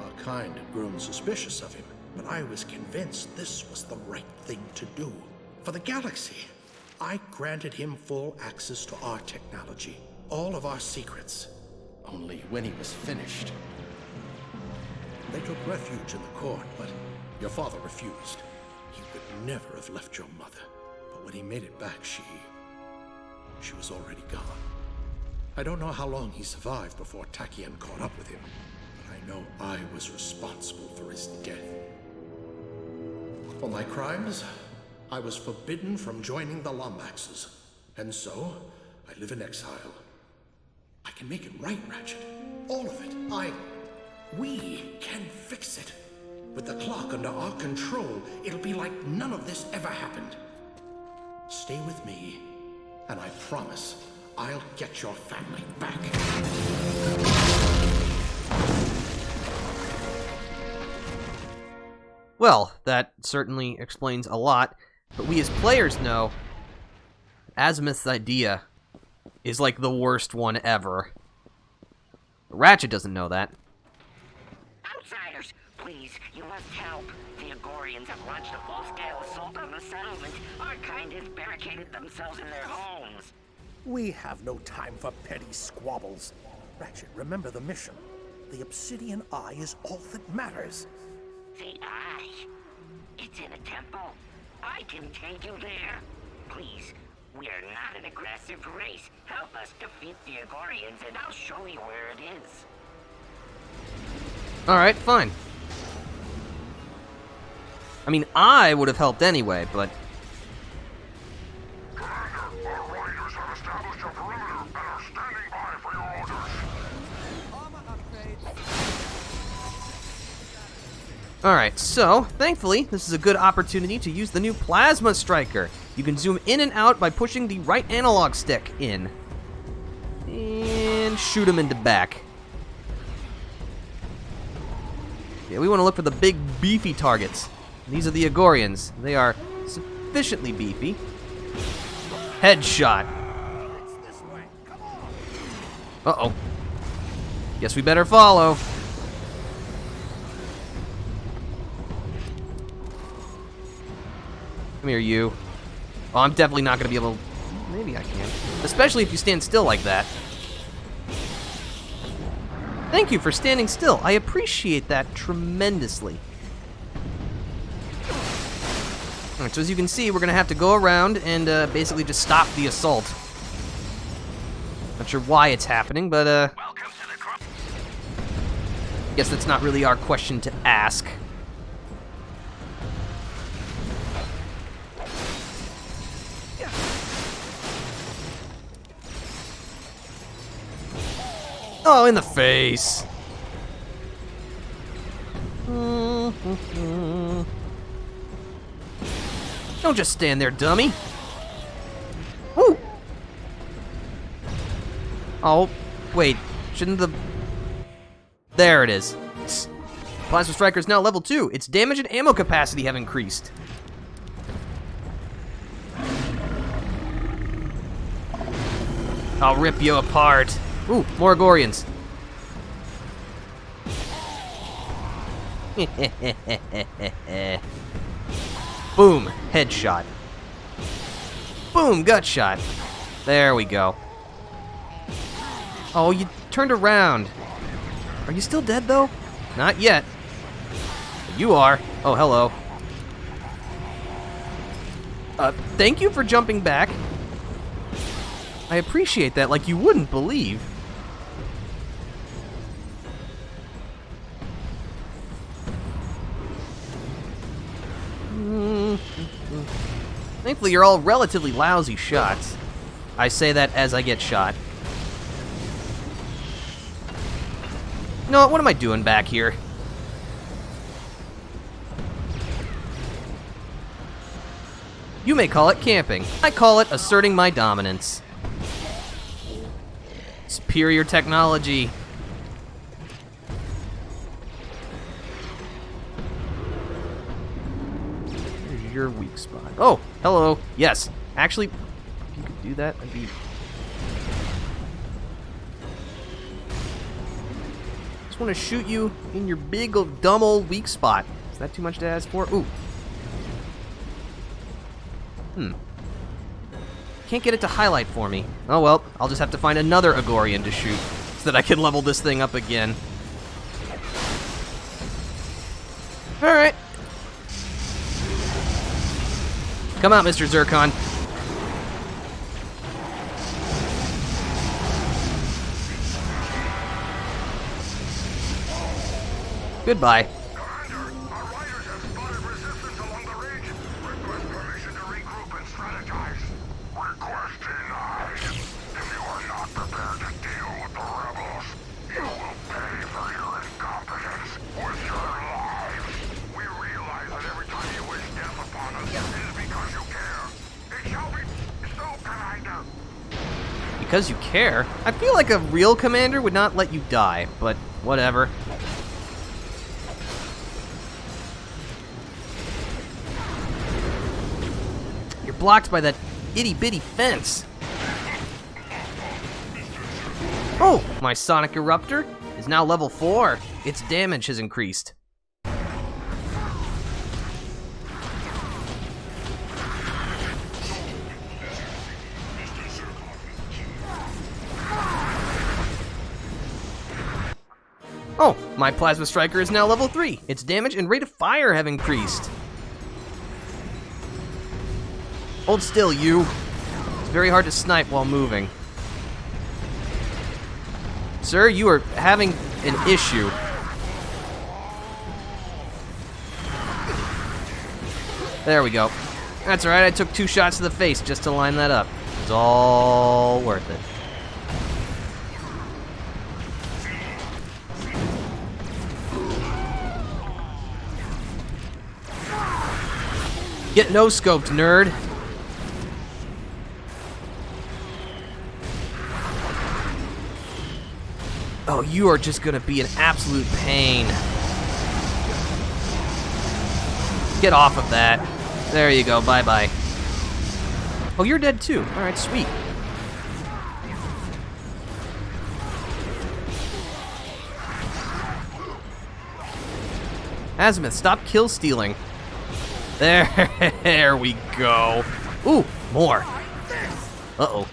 Our kind had grown suspicious of him, but I was convinced this was the right thing to do. For the galaxy, I granted him full access to our technology, all of our secrets. Only when he was finished, they took refuge in the court, but your father refused. He would never have left your mother. But when he made it back, she was already gone. I don't know how long he survived before Tachyon caught up with him, but I know I was responsible for his death. For my crimes, I was forbidden from joining the Lombaxes, and so I live in exile. I can make it right, Ratchet. All of it. We can fix it. With the clock under our control, it'll be like none of this ever happened. Stay with me, and I promise I'll get your family back. Well, that certainly explains a lot, but we as players know Azimuth's idea is like the worst one ever. Ratchet doesn't know that. Outsiders, please, you must help. The Agorians have launched a full-scale assault on the settlement. Our kind has barricaded themselves in their homes. We have no time for petty squabbles. Ratchet, remember the mission. The Obsidian Eye is all that matters. The Eye? It's in a temple. I can take you there. Please, we are not an aggressive race. Help us defeat the Agorians, and I'll show you where it is. Alright, fine. I mean, I would have helped anyway, but... Alright, so, thankfully, this is a good opportunity to use the new Plasma Striker. You can zoom in and out by pushing the right analog stick in. And shoot him in the back. Yeah, we want to look for the big, beefy targets. These are the Agorians. They are sufficiently beefy. Headshot. Uh-oh. Guess we better follow. Come here, you. Oh, I'm definitely not going to be able to... Maybe I can. Especially if you stand still like that. Thank you for standing still. I appreciate that tremendously. Alright, so as you can see, we're going to have to go around and basically just stop the assault. Not sure why it's happening, but guess that's not really our question to ask. Oh, in the face. Don't just stand there, dummy. Woo! Oh, wait. Shouldn't the... There it is. Plasma Striker is now level 2. Its damage and ammo capacity have increased. I'll rip you apart. Ooh, more Agorians. Boom, headshot. Boom, gut shot. There we go. Oh, you turned around. Are you still dead, though? Not yet. You are. Oh, hello. Thank you for jumping back. I appreciate that like you wouldn't believe. Thankfully, you're all relatively lousy shots. I say that as I get shot. No, what am I doing back here? You may call it camping. I call it asserting my dominance. Superior technology. Here's your weak spot. Oh, hello. Yes. Actually, if you could do that, I'd be... Just want to shoot you in your big, dumb old weak spot. Is that too much to ask for? Ooh. Can't get it to highlight for me. Oh well, I'll just have to find another Agorian to shoot so that I can level this thing up again. Alright. Come out, Mr. Zircon. Goodbye. Because you care? I feel like a real commander would not let you die, but whatever. You're blocked by that itty-bitty fence. Oh, my Sonic Eruptor is now level 4. Its damage has increased. Oh, my Plasma Striker is now level 3. Its damage and rate of fire have increased. Hold still, you. It's very hard to snipe while moving. Sir, you are having an issue. There we go. That's alright, I took 2 shots to the face just to line that up. It's all worth it. Get no-scoped, nerd. Oh, you are just gonna be an absolute pain. Get off of that. There you go, bye-bye. Oh, you're dead too. Alright, sweet. Azimuth, stop kill stealing. There we go. Ooh, more. Uh-oh.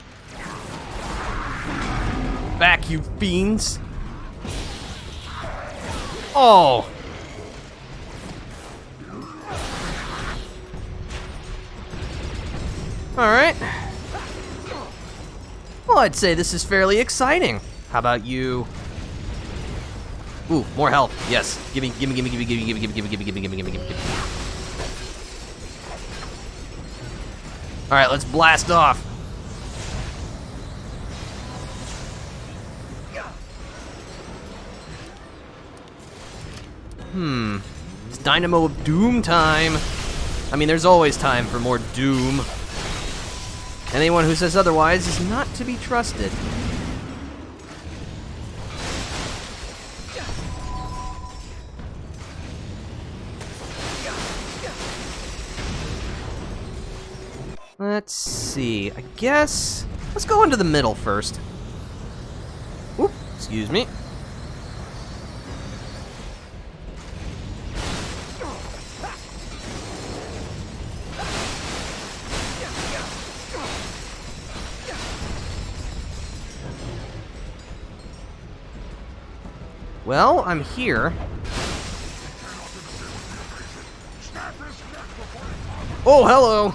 Back, you fiends. Oh. Alright. Well, I'd say this is fairly exciting. How about you? Ooh, more health. Yes. Gimme. Alright, let's blast off. It's Dynamo of Doom time. I mean, there's always time for more Doom. Anyone who says otherwise is not to be trusted. Let's see, I guess... Let's go into the middle first. Oop, excuse me. Well, I'm here. Oh, hello!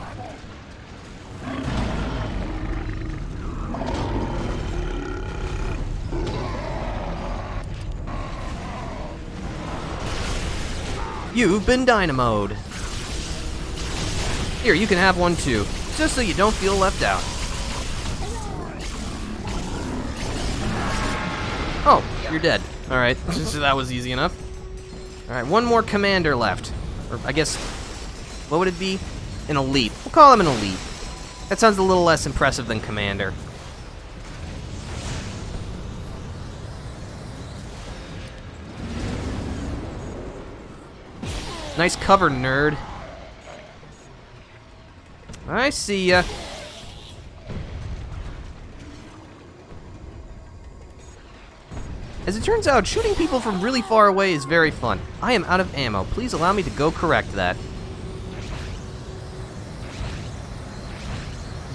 You've been dynamoed. Here, you can have one too, just so you don't feel left out. Oh, you're dead. Alright, so that was easy enough. Alright, one more commander left. Or I guess, what would it be? An elite. We'll call him an elite. That sounds a little less impressive than commander. Nice cover, nerd. I see ya. As it turns out, shooting people from really far away is very fun. I am out of ammo. Please allow me to go correct that.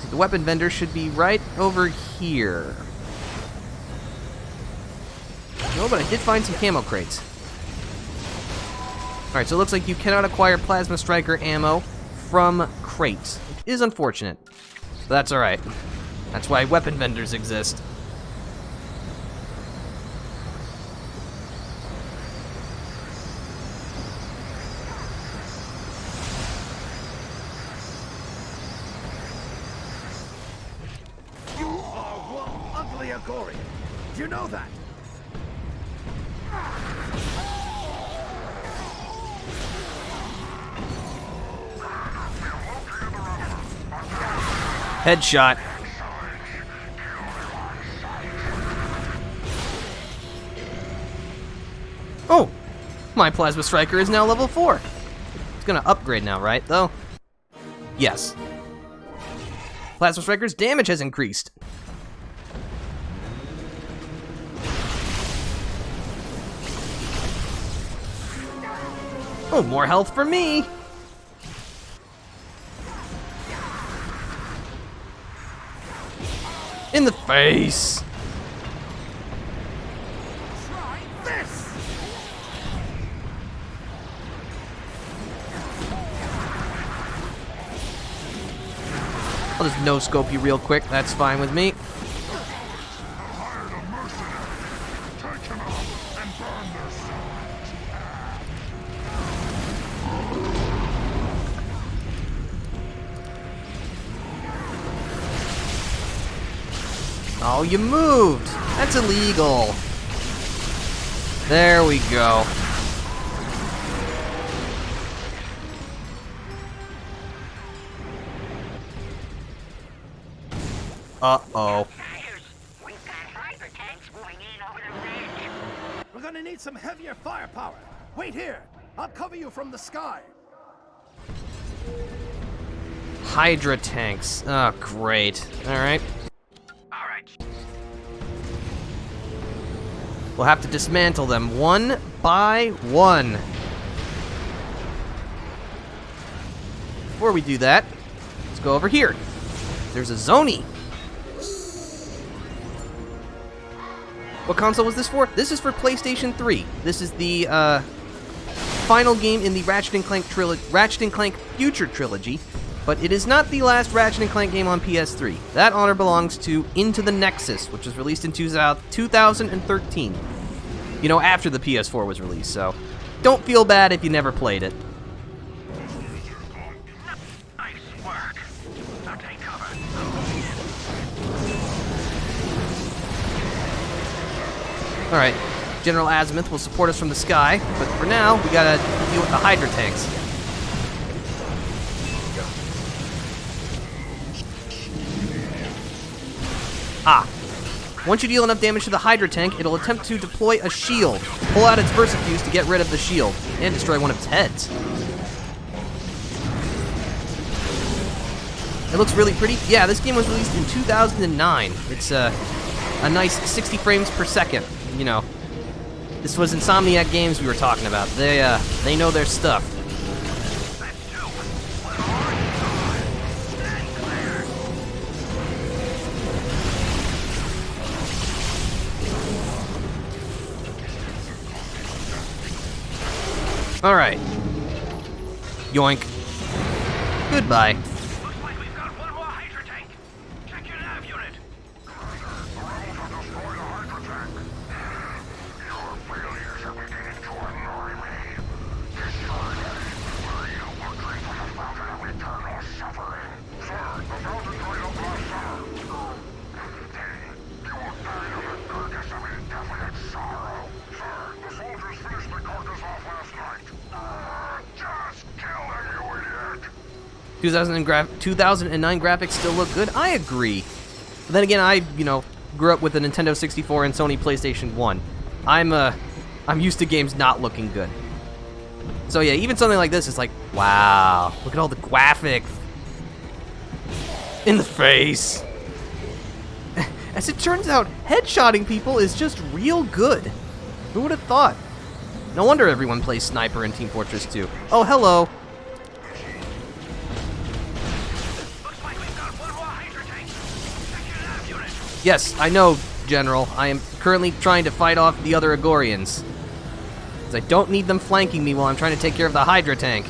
The weapon vendor should be right over here. No, but I did find some camo crates. Alright, so it looks like you cannot acquire Plasma Striker ammo from crates, which is unfortunate. But that's alright. That's why weapon vendors exist. You are one ugly Agorian. Do you know that? Headshot. Oh! My Plasma Striker is now level 4. It's gonna upgrade now, right, though? Yes. Plasma Striker's damage has increased. Oh, more health for me! In the face! Try this! I'll just no-scope you real quick, that's fine with me. Oh, you moved! That's illegal. There we go. Uh-oh. We're gonna need some heavier firepower. Wait here. I'll cover you from the sky. Hydra tanks. Oh, great. Alright. We'll have to dismantle them one by one. Before we do that, let's go over here. There's a Zoni. What console was this for? This is for PlayStation 3. This is the final game in the Ratchet & Clank Future trilogy, but it is not the last Ratchet & Clank game on PS3. That honor belongs to Into the Nexus, which was released in 2013. You know, after the PS4 was released, so don't feel bad if you never played it. Alright, General Azimuth will support us from the sky, but for now, we gotta deal with the Hydra tanks. Ah. Once you deal enough damage to the Hydra tank, it'll attempt to deploy a shield. Pull out its Versafuse to get rid of the shield, and destroy one of its heads. It looks really pretty. Yeah, this game was released in 2009. It's a nice 60 frames per second. You know, this was Insomniac Games we were talking about. They know their stuff. All right. Yoink. Goodbye. Just kill them, you idiot! 2009 graphics still look good. I agree. But then again, I grew up with a Nintendo 64 and Sony PlayStation 1. I'm used to games not looking good. So yeah, even something like this is like, wow, look at all the graphics. In the face. As it turns out, headshotting people is just real good. Who would have thought? No wonder everyone plays Sniper in Team Fortress 2. Oh, hello. Yes, I know, General. I am currently trying to fight off the other Agorians. Because I don't need them flanking me while I'm trying to take care of the Hydra tank.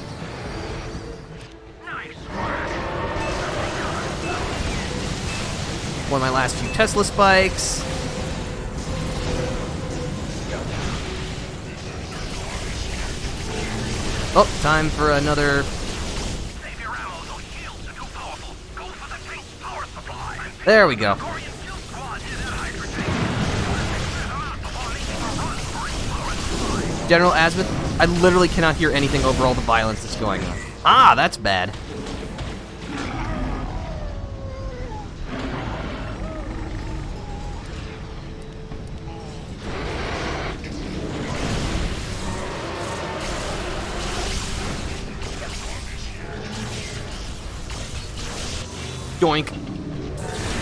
One of my last few Tesla spikes. Oh, time for another... There we go. General Azimuth, I literally cannot hear anything over all the violence that's going on. Ah, that's bad. Doink.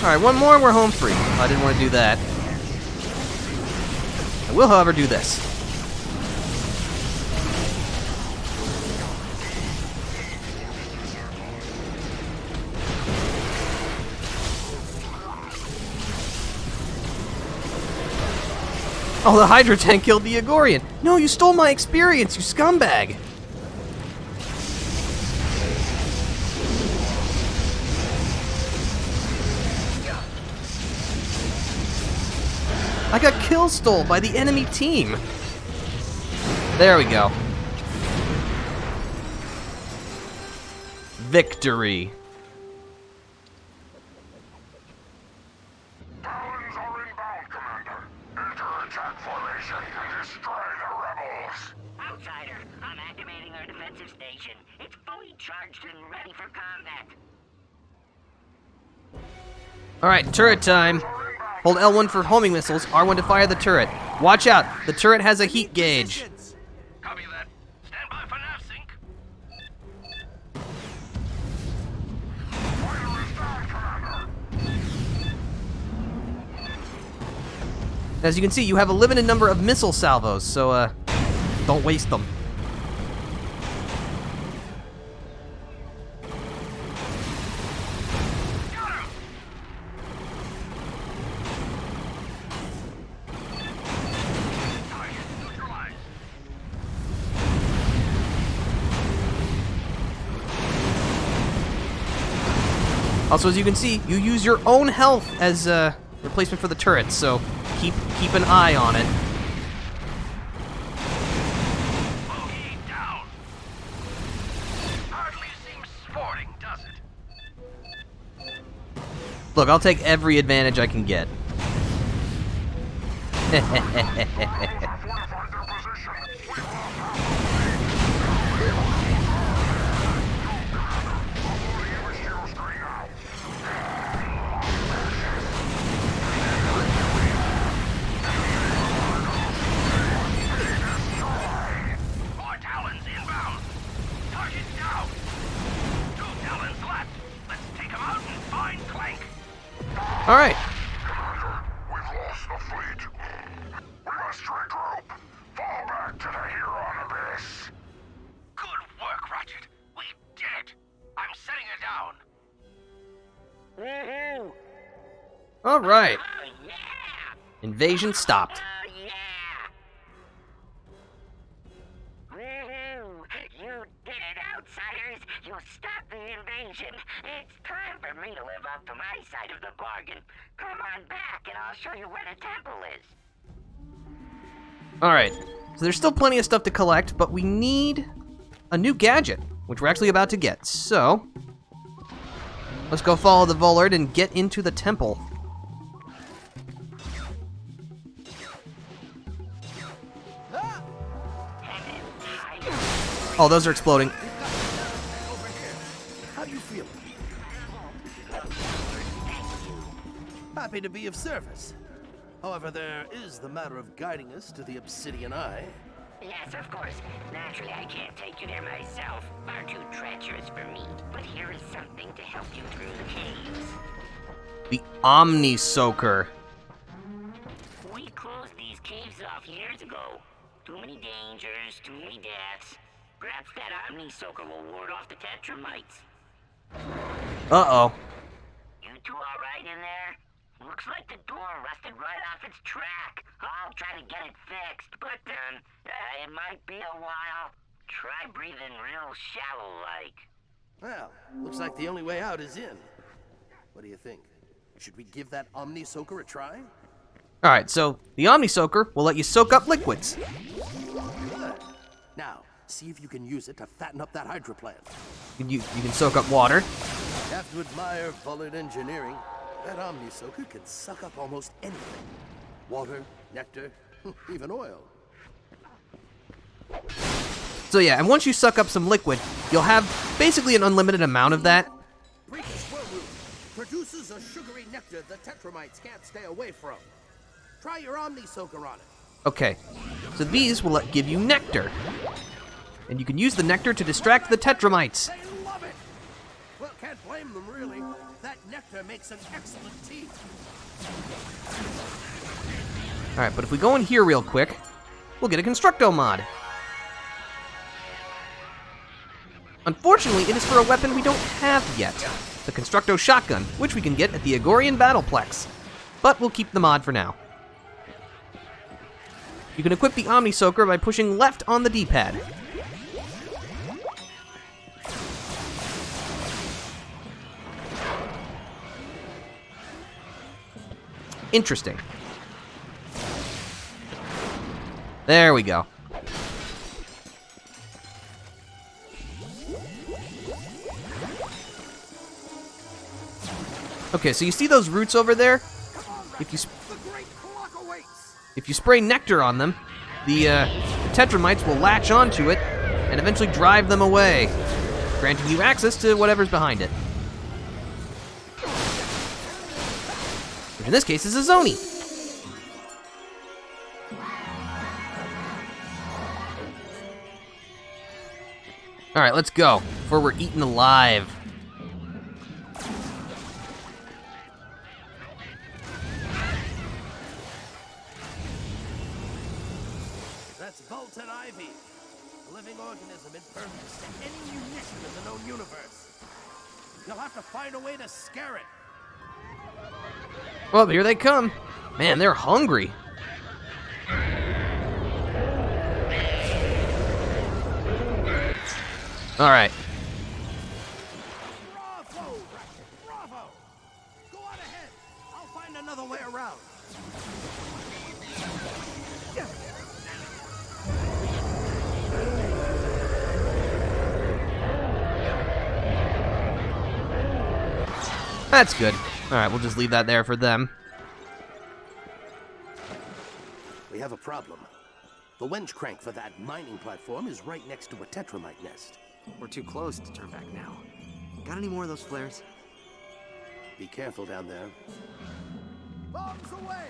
Alright, one more and we're home free. I didn't want to do that. I will, however, do this. Oh, the Hydra tank killed the Agorian. No, you stole my experience, you scumbag. I got kill stole by the enemy team. There we go. Victory. Talons are inbound, Commander. Enter attack formation and destroy the rebels. Outsider, I'm activating our defensive station. It's fully charged and ready for combat. Alright, turret time. Hold L1 for homing missiles, R1 to fire the turret. Watch out, the turret has a heat gauge. Copy that. Stand by for nav sync. As you can see, you have a limited number of missile salvos, so don't waste them. Also, as you can see, you use your own health as a replacement for the turret, so keep an eye on it. Bogey down. Hardly seems sporting, does it? Look, I'll take every advantage I can get. More Talons inbound. Target down. 2 Talons left. Let's take them out and find Clank. All right. We've lost the fleet. We must regroup. Fall back to the Huron Abyss. Good work, Ratchet. We did it. I'm setting it down. All right. Invasion stopped. You did it, outsiders! You stopped the invasion! It's time for me to live up to my side of the bargain. Come on back and I'll show you where the temple is. All right. So there's still plenty of stuff to collect, but we need a new gadget, which we're actually about to get. So let's go follow the Volard and get into the temple. Oh, those are exploding. How do you feel? Happy to be of service. However, there is the matter of guiding us to the Obsidian Eye. Yes, of course. Naturally, I can't take you there myself. Far too treacherous for me. But here is something to help you through the caves. The Omni Soaker. We closed these caves off years ago. Too many dangers, too many deaths. Perhaps that Omni Soaker will ward off the Tetramites. Uh-oh. You two all right in there? Looks like the door rusted right off its track. I'll try to get it fixed, but it might be a while. Try breathing real shallow-like. Well, looks like the only way out is in. What do you think? Should we give that Omni Soaker a try? All right, so the Omni Soaker will let you soak up liquids. Good. Now, see if you can use it to fatten up that hydroplant. You can soak up water. Have to admire Volard engineering. That Omni Soaker can suck up almost anything. Water, nectar, even oil. So yeah, and once you suck up some liquid, you'll have basically an unlimited amount of that. Breach swirl room produces a sugary nectar the Tetramites can't stay away from. Try your Omni Soaker on it. Okay, so these will give you nectar. And you can use the nectar to distract the Tetramites. They love it! Well, can't blame them, really. That nectar makes an excellent tea. Alright, but if we go in here real quick, we'll get a Constructo mod. Unfortunately, it is for a weapon we don't have yet. The Constructo shotgun, which we can get at the Agorian Battleplex. But we'll keep the mod for now. You can equip the Omni Soaker by pushing left on the D-pad. Interesting. There we go. Okay, so you see those roots over there? If you spray nectar on them, the Tetramites will latch onto it and eventually drive them away, granting you access to whatever's behind it. which in this case is a Zoni. Alright, let's go, before we're eaten alive. That's Bolton Ivy, a living organism impervious to any munition in the known universe. You'll have to find a way to scare it. Well, here they come. Man, they're hungry. Alright. Bravo, Ratchet, bravo! Go on ahead. I'll find another way around. That's good. Alright, we'll just leave that there for them. We have a problem. The winch crank for that mining platform is right next to a tetramite nest. We're too close to turn back now. Got any more of those flares? Be careful down there. Bombs away!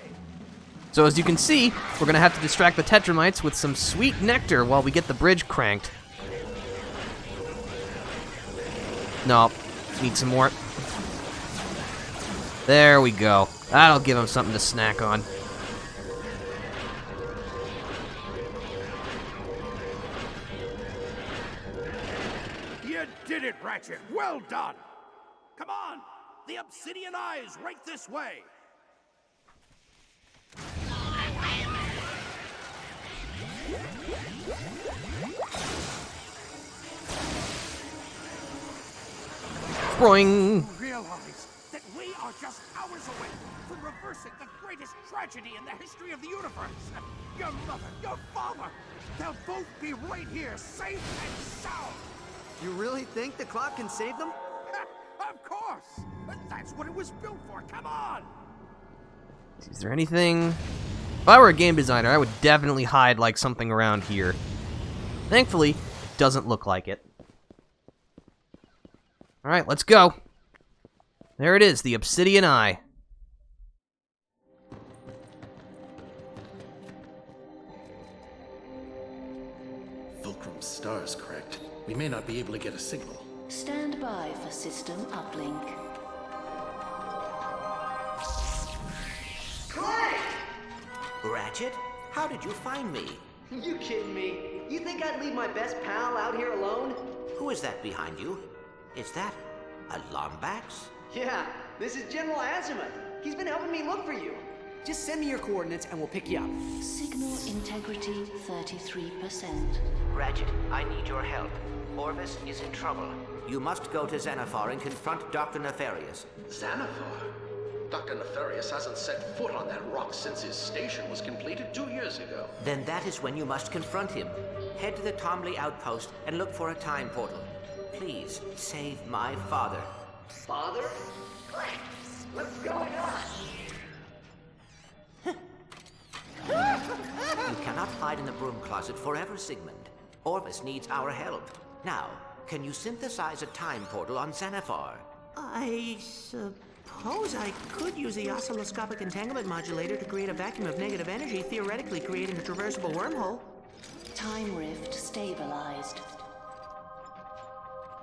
So as you can see, we're gonna have to distract the tetramites with some sweet nectar while we get the bridge cranked. No, need some more. There we go. That'll give them something to snack on. You did it, Ratchet! Well done! Come on! The obsidian eye is right this way! Boing! Realize that we are just hours away from reversing the greatest tragedy in the history of the universe. Your mother, your father, they'll both be right here, safe and sound. You really think the clock can save them? Of course! That's what it was built for, come on! Is there anything? If I were a game designer, I would definitely hide like something around here. Thankfully, it doesn't look like it. Alright, let's go. There it is, the obsidian eye. Fulcrum's star's cracked. We may not be able to get a signal. Stand by for system uplink. Clank! Ratchet, how did you find me? You kidding me? You think I'd leave my best pal out here alone? Who is that behind you? Is that a Lombax? Yeah, this is General Azimuth. He's been helping me look for you. Just send me your coordinates and we'll pick you up. Signal integrity 33%. Ratchet, I need your help. Orvis is in trouble. You must go to Xanathar and confront Dr. Nefarious. Xanathar? Dr. Nefarious hasn't set foot on that rock since his station was completed 2 years ago. Then that is when you must confront him. Head to the Tomley outpost and look for a time portal. Please, save my father. Father? Clank, what's going on? You cannot hide in the broom closet forever, Sigmund. Orvis needs our help. Now, can you synthesize a time portal on Xanathar? I suppose I could use the oscilloscopic entanglement modulator to create a vacuum of negative energy, theoretically creating a traversable wormhole. Time rift stabilized.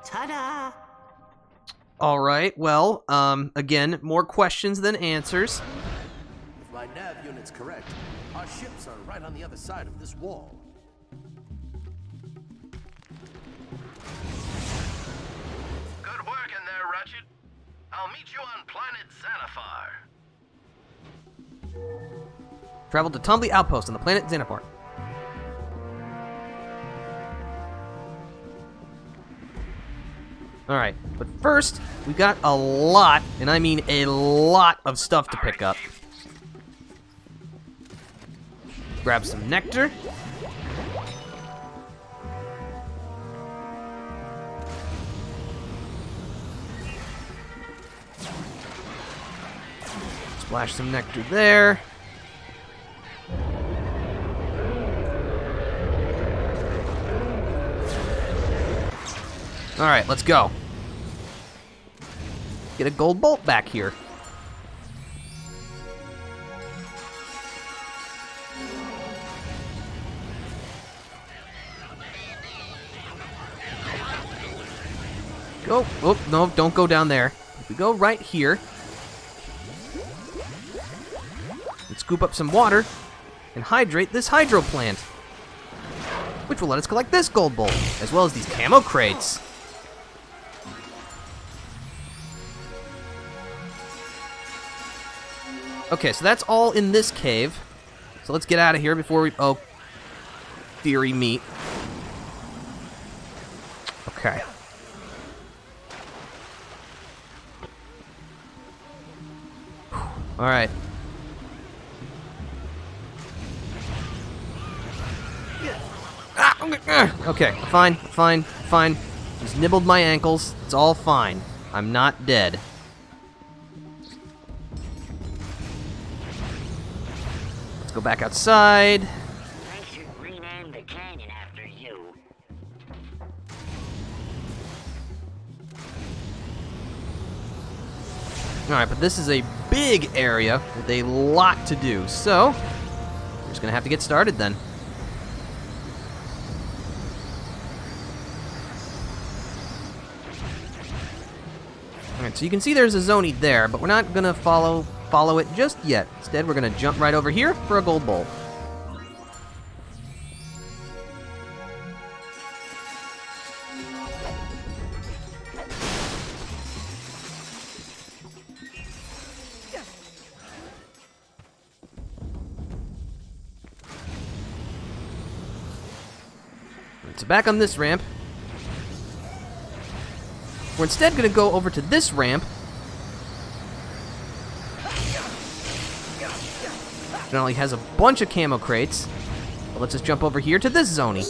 Ta-da! Alright, well, again, more questions than answers. If my nav unit's correct, our ships are right on the other side of this wall. Good work in there, Ratchet. I'll meet you on planet Xanathar. Travel to Tomley Outpost on the planet Xanathar. Alright, but first, we got a lot, and I mean a lot of stuff to pick up. Grab some nectar. Splash some nectar there. Alright, let's go. Get a gold bolt back here. go. Oh, no, don't go down there. If we go right here, and scoop up some water and hydrate this hydro plant, which will let us collect this gold bolt, as well as these camo crates. Okay, so that's all in this cave. So let's get out of here before we... Oh, theory meat. Okay. All right. Okay, fine. Just nibbled my ankles. It's all fine. I'm not dead. Let's go back outside. I should rename the canyon after you. Alright, but this is a big area with a lot to do, so we're just gonna have to get started then. Alright, so you can see there's a zony there, but we're not gonna follow it just yet. Instead, we're gonna jump right over here for a gold bolt. So back on this ramp, we're instead going to go over to this ramp. It only has a bunch of camo crates. But let's just jump over here to this zony.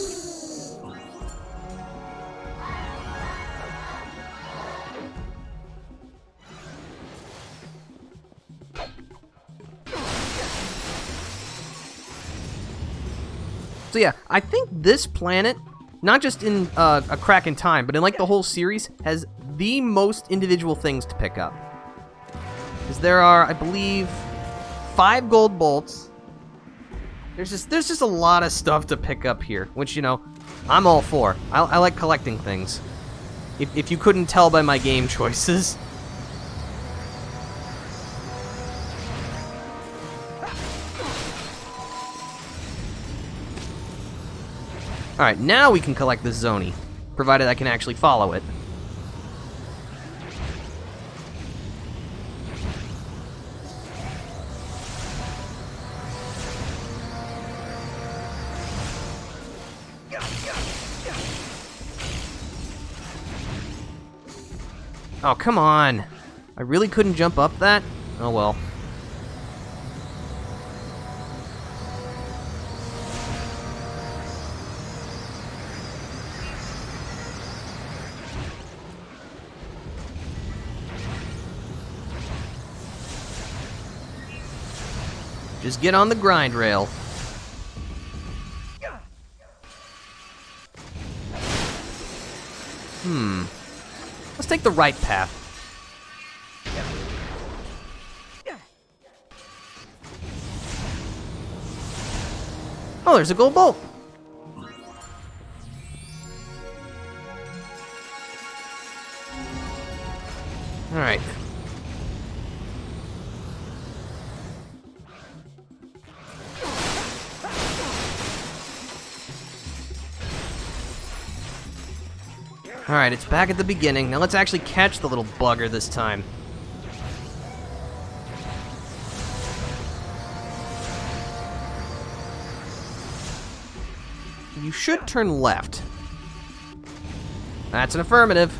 So yeah, I think this planet, not just in A Crack in Time, but in like the whole series, has the most individual things to pick up. Because there are, I believe, 5 gold bolts. There's just a lot of stuff to pick up here, which, you know, I'm all for. I like collecting things. If you couldn't tell by my game choices. Alright, now we can collect this zony, provided I can actually follow it. Oh, come on. I really couldn't jump up that? Oh well. Just get on the grind rail. Let's take the right path. Oh, there's a gold bolt. All right. Alright, it's back at the beginning. Now let's actually catch the little bugger this time. You should turn left. That's an affirmative.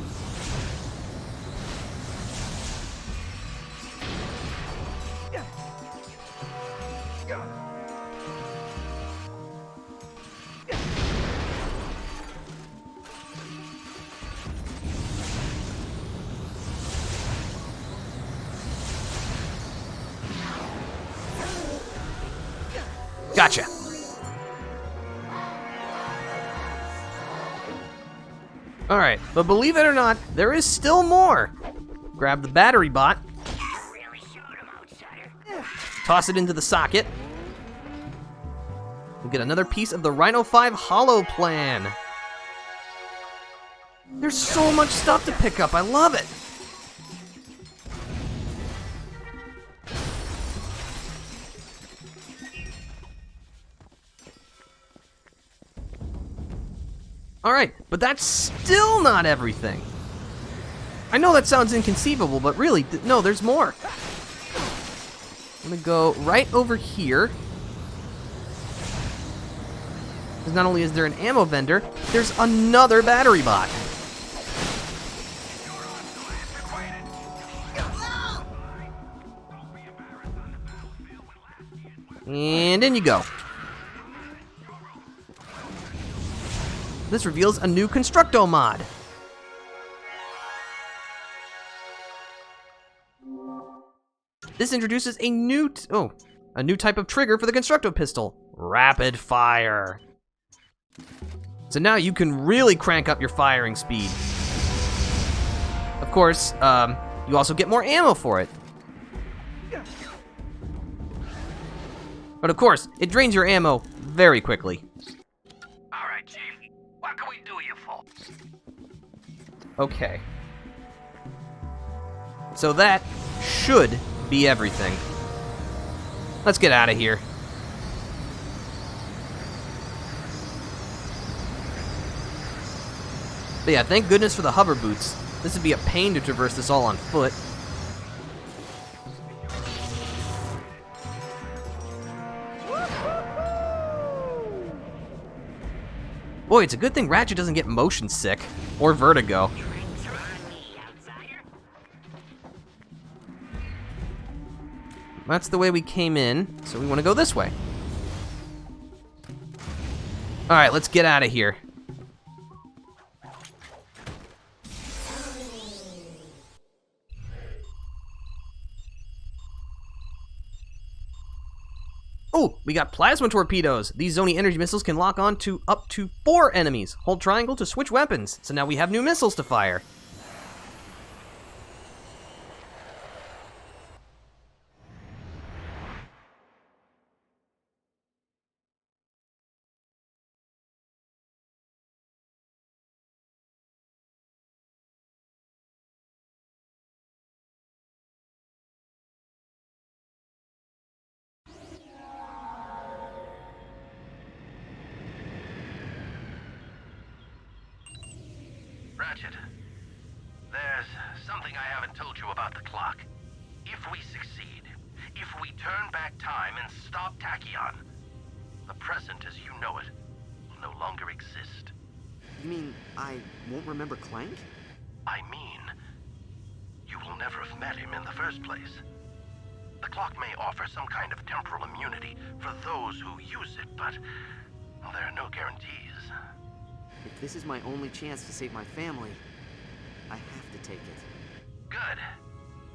Gotcha. Alright, but believe it or not, there is still more. Grab the battery bot. Toss it into the socket. We'll get another piece of the Rhino 5 holo plan. There's so much stuff to pick up. I love it. Alright, but that's still not everything. I know that sounds inconceivable, but really, no, there's more. I'm gonna go right over here. Because not only is there an ammo vendor, there's another battery bot. And in you go. This reveals a new Constructo mod. This introduces a new type of trigger for the Constructo pistol, rapid fire. So now you can really crank up your firing speed. Of course, you also get more ammo for it. But of course, it drains your ammo very quickly. Alright, Chief. What can we do you for? Okay. So that should be everything. Let's get out of here. But yeah, thank goodness for the hover boots. This would be a pain to traverse this all on foot. Boy, it's a good thing Ratchet doesn't get motion sick or vertigo. That's the way we came in, so we want to go this way. Alright, let's get out of here. Oh, we got plasma torpedoes. These Zoni energy missiles can lock on to up to 4 enemies. Hold triangle to switch weapons. So now we have new missiles to fire. Ratchet, there's something I haven't told you about the clock. If we succeed, if we turn back time and stop Tachyon, the present as you know it will no longer exist. You mean I won't remember Clank? I mean, you will never have met him in the first place. The clock may offer some kind of temporal immunity for those who use it, but well, there are no guarantees. If this is my only chance to save my family, I have to take it. Good.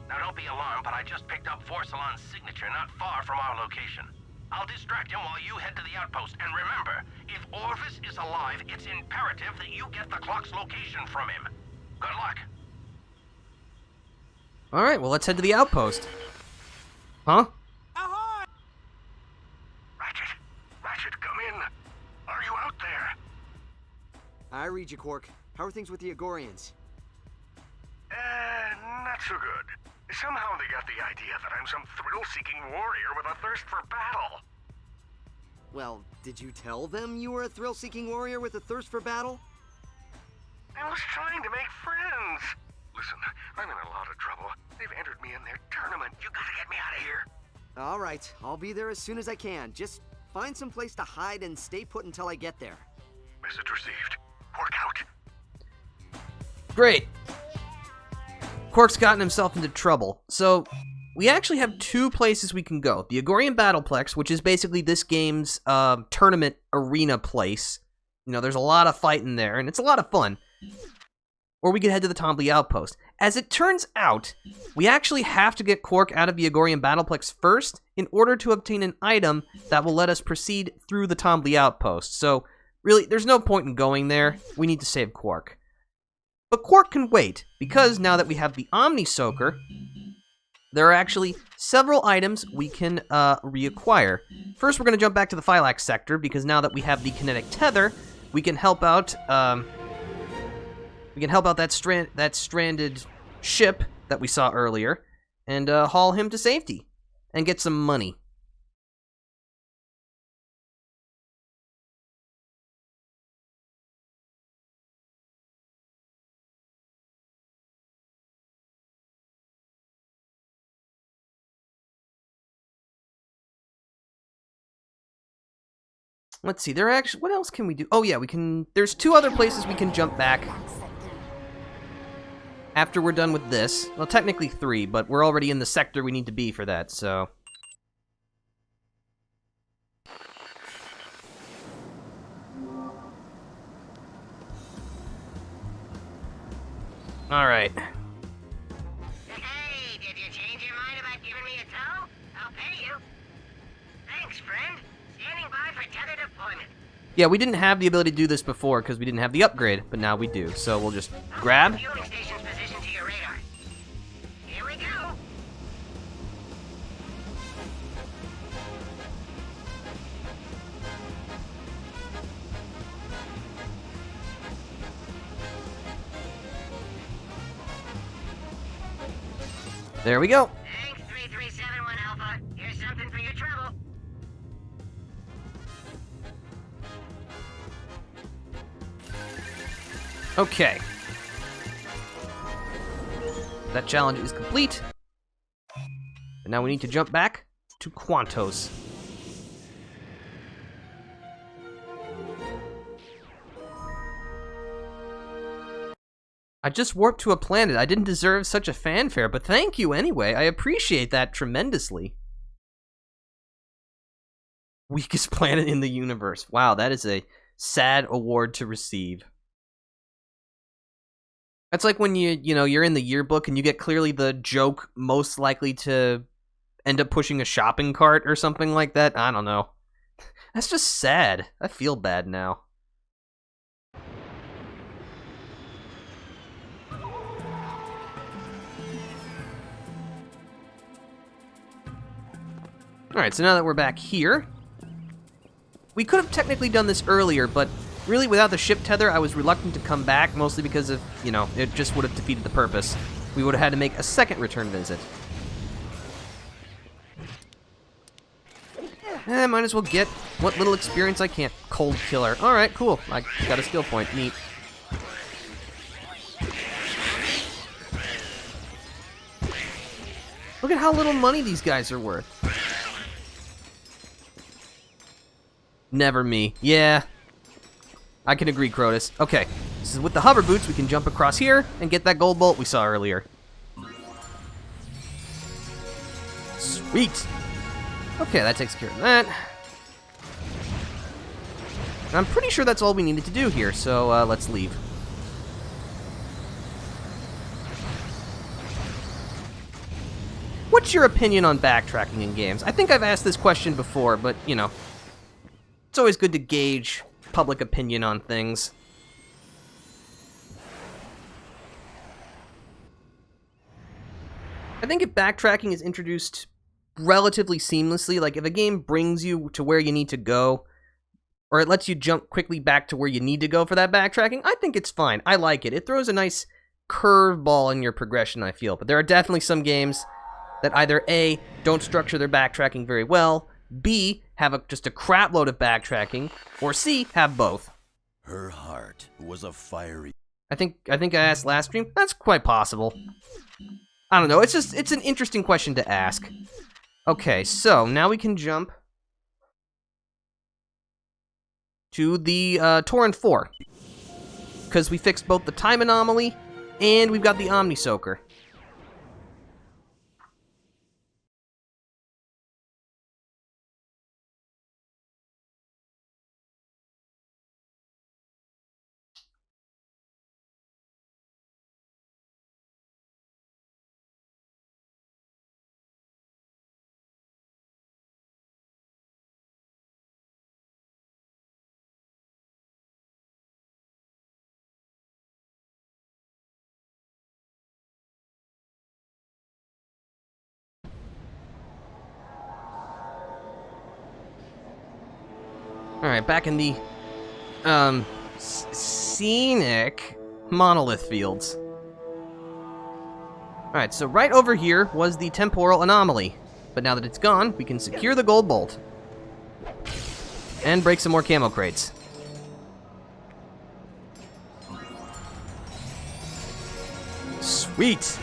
Now don't be alarmed, but I just picked up Forcelon's signature not far from our location. I'll distract him while you head to the outpost. And remember, if Orvis is alive, it's imperative that you get the clock's location from him. Good luck. Alright, well let's head to the outpost. Huh? Ratchet, come in. Are you out there? I read you, Quark. How are things with the Agorians? Not so good. Somehow they got the idea that I'm some thrill-seeking warrior with a thirst for battle. Well, did you tell them you were a thrill-seeking warrior with a thirst for battle? I was trying to make friends. Listen, I'm in a lot of trouble. They've entered me in their tournament. You gotta get me out of here. All right, I'll be there as soon as I can. Just find some place to hide and stay put until I get there. Message received. Work out. Great. Quark's gotten himself into trouble. So, we actually have 2 places we can go. The Agorian Battleplex, which is basically this game's tournament arena place. You know, there's a lot of fighting there, and it's a lot of fun. Or we could head to the Tombly Outpost. As it turns out, we actually have to get Quark out of the Agorian Battleplex first in order to obtain an item that will let us proceed through the Tombly Outpost. So, really, there's no point in going there. We need to save Quark. But Quark can wait, because now that we have the Omni Soaker, there are actually several items we can reacquire. First, we're going to jump back to the Phylax sector, because now that we have the kinetic tether, we can help out We can help out that stranded ship that we saw earlier and haul him to safety and get some money. Let's see, what else can we do? Oh yeah, there's 2 other places we can jump back after we're done with this. Well, technically 3, but we're already in the sector we need to be for that, so. Alright. Hey, did you change your mind about giving me a tow? I'll pay you. Thanks, friend. Standing by for tether deployment. Yeah, we didn't have the ability to do this before because we didn't have the upgrade, but now we do. So we'll just grab. Fueling station's position to your radar. Here we go. There we go. Thanks, 3371 Alpha. Here's something for your trouble. Okay. That challenge is complete. And now we need to jump back to Quantos. I just warped to a planet. I didn't deserve such a fanfare, but thank you anyway. I appreciate that tremendously. Weakest planet in the universe. Wow, that is a sad award to receive. That's like when you're in the yearbook and you get clearly the joke most likely to end up pushing a shopping cart or something like that. I don't know. That's just sad. I feel bad now. Alright, so now that we're back here, we could have technically done this earlier, but really without the ship tether, I was reluctant to come back, mostly because of, it just would have defeated the purpose. We would have had to make a second return visit. Might as well get what little experience I can. Cold killer. Alright, cool. I got a skill point. Neat. Look at how little money these guys are worth. Never me. Yeah. I can agree, Crotus. Okay. So with the hover boots, we can jump across here and get that gold bolt we saw earlier. Sweet. Okay, that takes care of that. I'm pretty sure that's all we needed to do here, so let's leave. What's your opinion on backtracking in games? I think I've asked this question before, but, it's always good to gauge public opinion on things. I think if backtracking is introduced relatively seamlessly, like if a game brings you to where you need to go, or it lets you jump quickly back to where you need to go for that backtracking, I think it's fine. I like it. It throws a nice curveball in your progression, I feel. But there are definitely some games that either A, don't structure their backtracking very well, B, have just a crap load of backtracking, or C, have both. Her heart was a fiery... I think I asked last stream. That's quite possible. I don't know. It's an interesting question to ask. Okay, so now we can jump to the Torrent 4. Because we fixed both the time anomaly and we've got the Omni Soaker. Alright, back in the, scenic monolith fields. Alright, so right over here was the temporal anomaly. But now that it's gone, we can secure the gold bolt. And break some more camo crates. Sweet!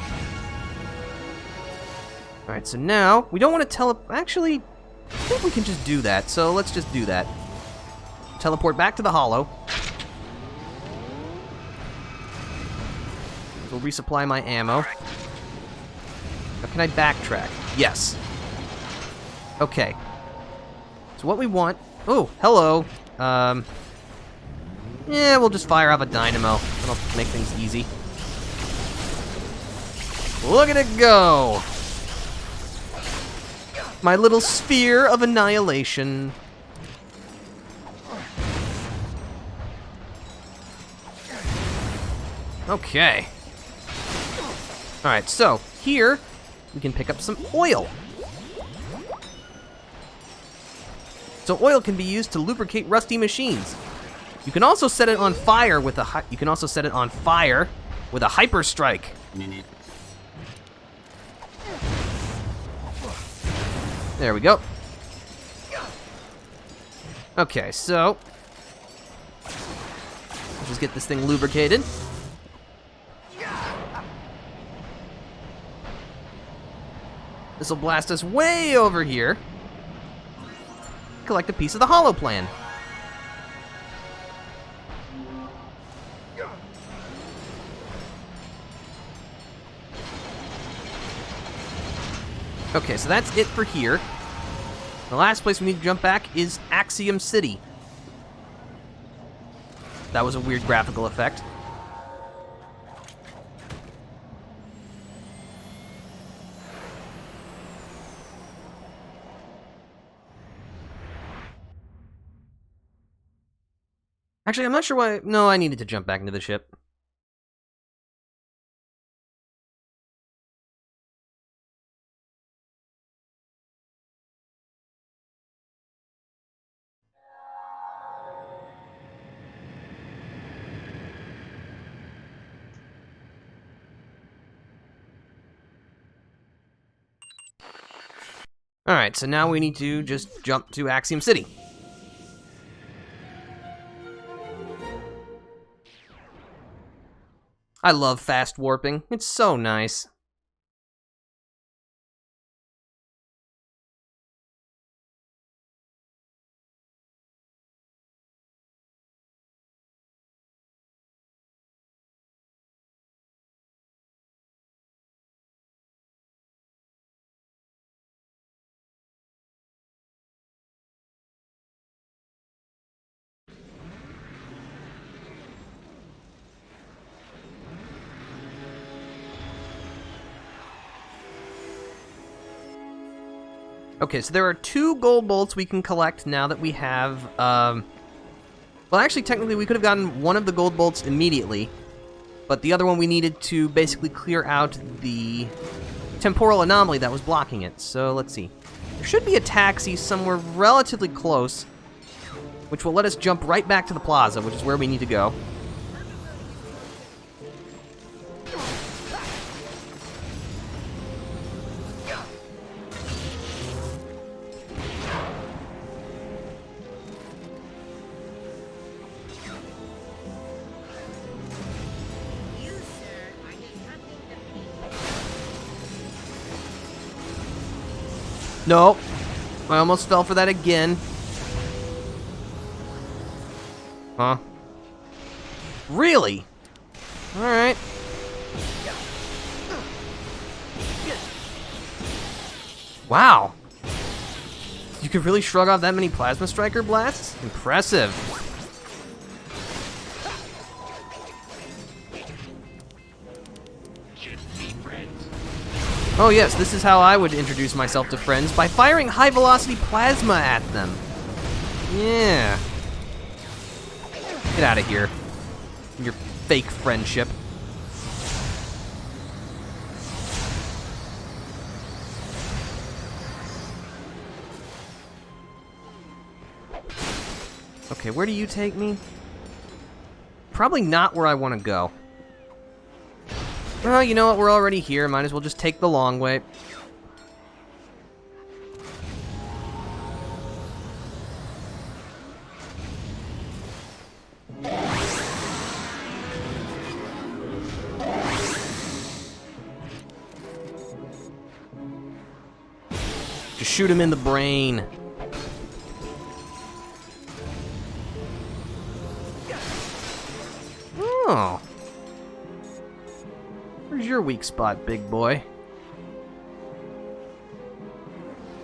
Alright, so now, we don't want to actually, I think we can just do that, so let's just do that. Teleport back to the hollow. We'll resupply my ammo. Now, can I backtrack? Yes. Okay. So what we want... Oh, hello. Yeah, we'll just fire off a dynamo. That'll make things easy. Look at it go! My little sphere of annihilation. Okay. Alright, so, here, we can pick up some oil. So oil can be used to lubricate rusty machines. You can also set it on fire with a hyper strike. There we go. Okay, so let's just get this thing lubricated. This will blast us way over here. Collect a piece of the hollow plan. Okay, so that's it for here. The last place we need to jump back is Axiom City. That was a weird graphical effect. Actually, I'm not sure why... No, I needed to jump back into the ship. Alright, so now we need to just jump to Axiom City. I love fast warping. It's so nice. Okay, so there are 2 gold bolts we can collect now that we have, well, actually, technically, we could have gotten one of the gold bolts immediately, but the other one we needed to basically clear out the temporal anomaly that was blocking it. So, let's see. There should be a taxi somewhere relatively close, which will let us jump right back to the plaza, which is where we need to go. Nope. I almost fell for that again. Huh? Really? Alright. Wow. You could really shrug off that many Plasma Striker blasts? Impressive. Oh yes, this is how I would introduce myself to friends, by firing high-velocity plasma at them. Yeah. Get out of here. Your fake friendship. Okay, where do you take me? Probably not where I want to go. Well, you know what? We're already here. Might as well just take the long way. Just shoot him in the brain. Oh. Where's your weak spot, big boy?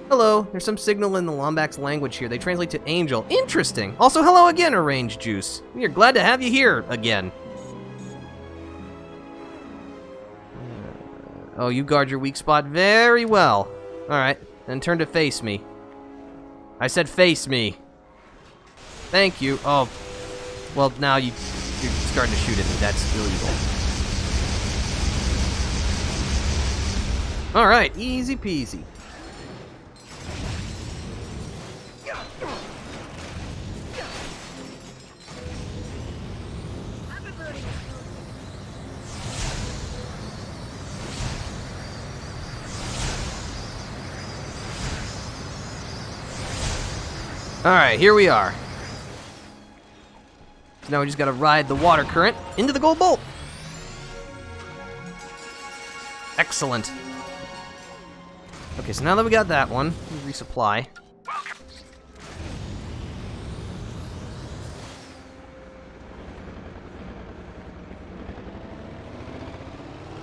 Hello. There's some signal in the Lombax language here. They translate to angel. Interesting. Also, hello again, Orange Juice. We are glad to have you here again. Oh, you guard your weak spot very well. Alright, then turn to face me. I said face me. Thank you. Oh, well, now you're starting to shoot at me. That's illegal. Alright, easy peasy. Alright, here we are. So now we just gotta ride the water current into the gold bolt. Excellent. Okay, so now that we got that one, we resupply.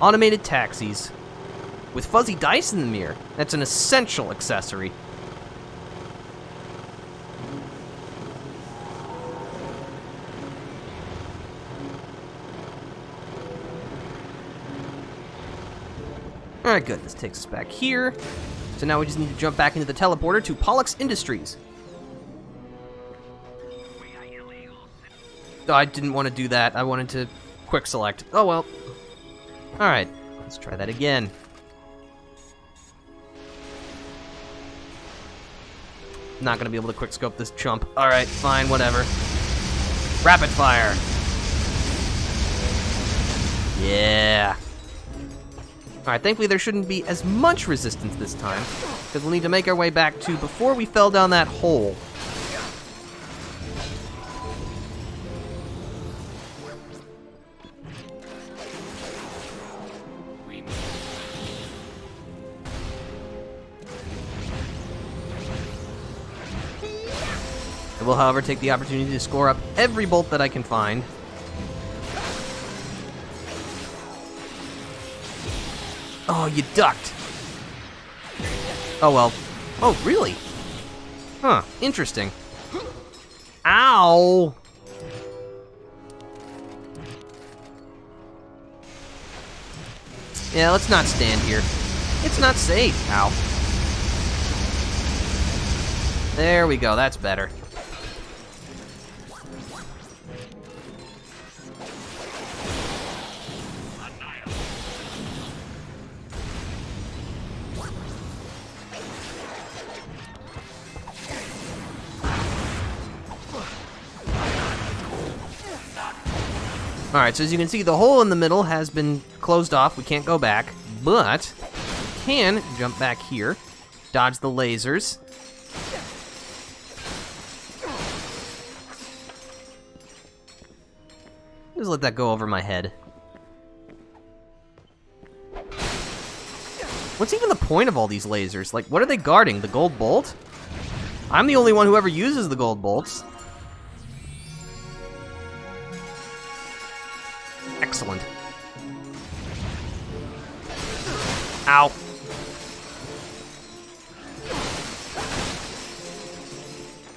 Automated taxis. With fuzzy dice in the mirror. That's an essential accessory. Alright, good. This takes us back here. So now we just need to jump back into the teleporter to Pollux Industries. Oh, I didn't want to do that. I wanted to quick select. Oh well. Alright, let's try that again. Not gonna be able to quick scope this chump. Alright, fine, whatever. Rapid fire. Yeah. Alright, thankfully there shouldn't be as much resistance this time, because we'll need to make our way back to before we fell down that hole. I will, however, take the opportunity to score up every bolt that I can find. Oh, you ducked. Oh, well. Oh, really? Huh, interesting. Ow! Yeah, let's not stand here. It's not safe. Ow. There we go, that's better. Alright, so as you can see, the hole in the middle has been closed off. We can't go back, but we can jump back here, dodge the lasers. Just let that go over my head. What's even the point of all these lasers? Like, what are they guarding? The gold bolt? I'm the only one who ever uses the gold bolts. Excellent. Ow.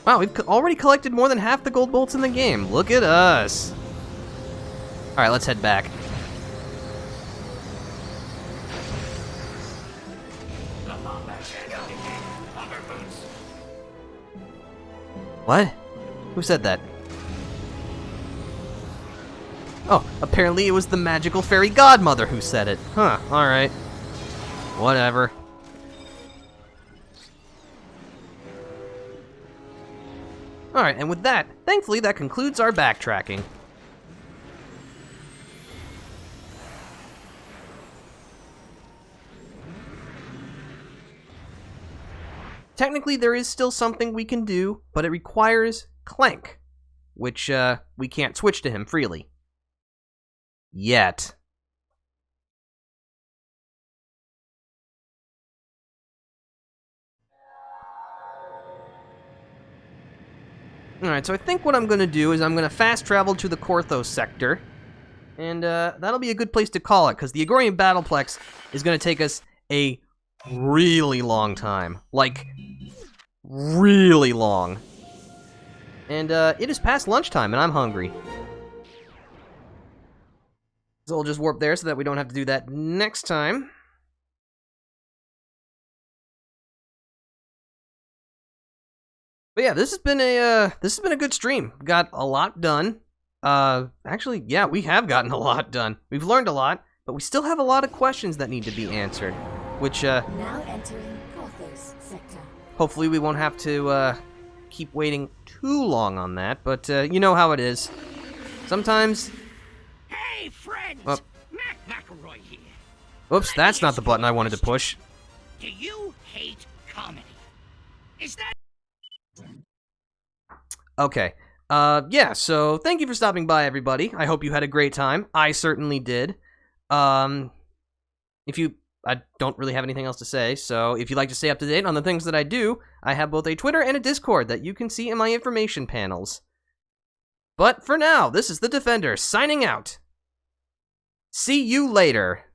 Wow, we've already collected more than half the gold bolts in the game. Look at us. Alright, let's head back. What? Who said that? Oh, apparently it was the magical fairy godmother who said it. Huh, alright. Whatever. Alright, and with that, thankfully that concludes our backtracking. technically there is still something we can do, but it requires Clank, which we can't switch to him freely. Yet. Alright, so I think what I'm going to do is I'm going to fast travel to the Korthos sector, and that'll be a good place to call it, because the Agorian Battleplex is going to take us a really long time. Like, really long. And it is past lunchtime, and I'm hungry. So we'll just warp there so that we don't have to do that next time. But yeah, this has been a good stream. Got a lot done. Actually, yeah, we have gotten a lot done. We've learned a lot, but we still have a lot of questions that need to be answered. Which now entering Korthos sector. Hopefully we won't have to keep waiting too long on that. But you know how it is. Sometimes. Hey, friends! Oh. Mac McElroy here. Oops, that's not the button I wanted to push. Do you hate comedy? Is that... Okay. Yeah, so thank you for stopping by, everybody. I hope you had a great time. I certainly did. I don't really have anything else to say, so if you'd like to stay up to date on the things that I do, I have both a Twitter and a Discord that you can see in my information panels. But for now, this is the Defender, signing out. See you later.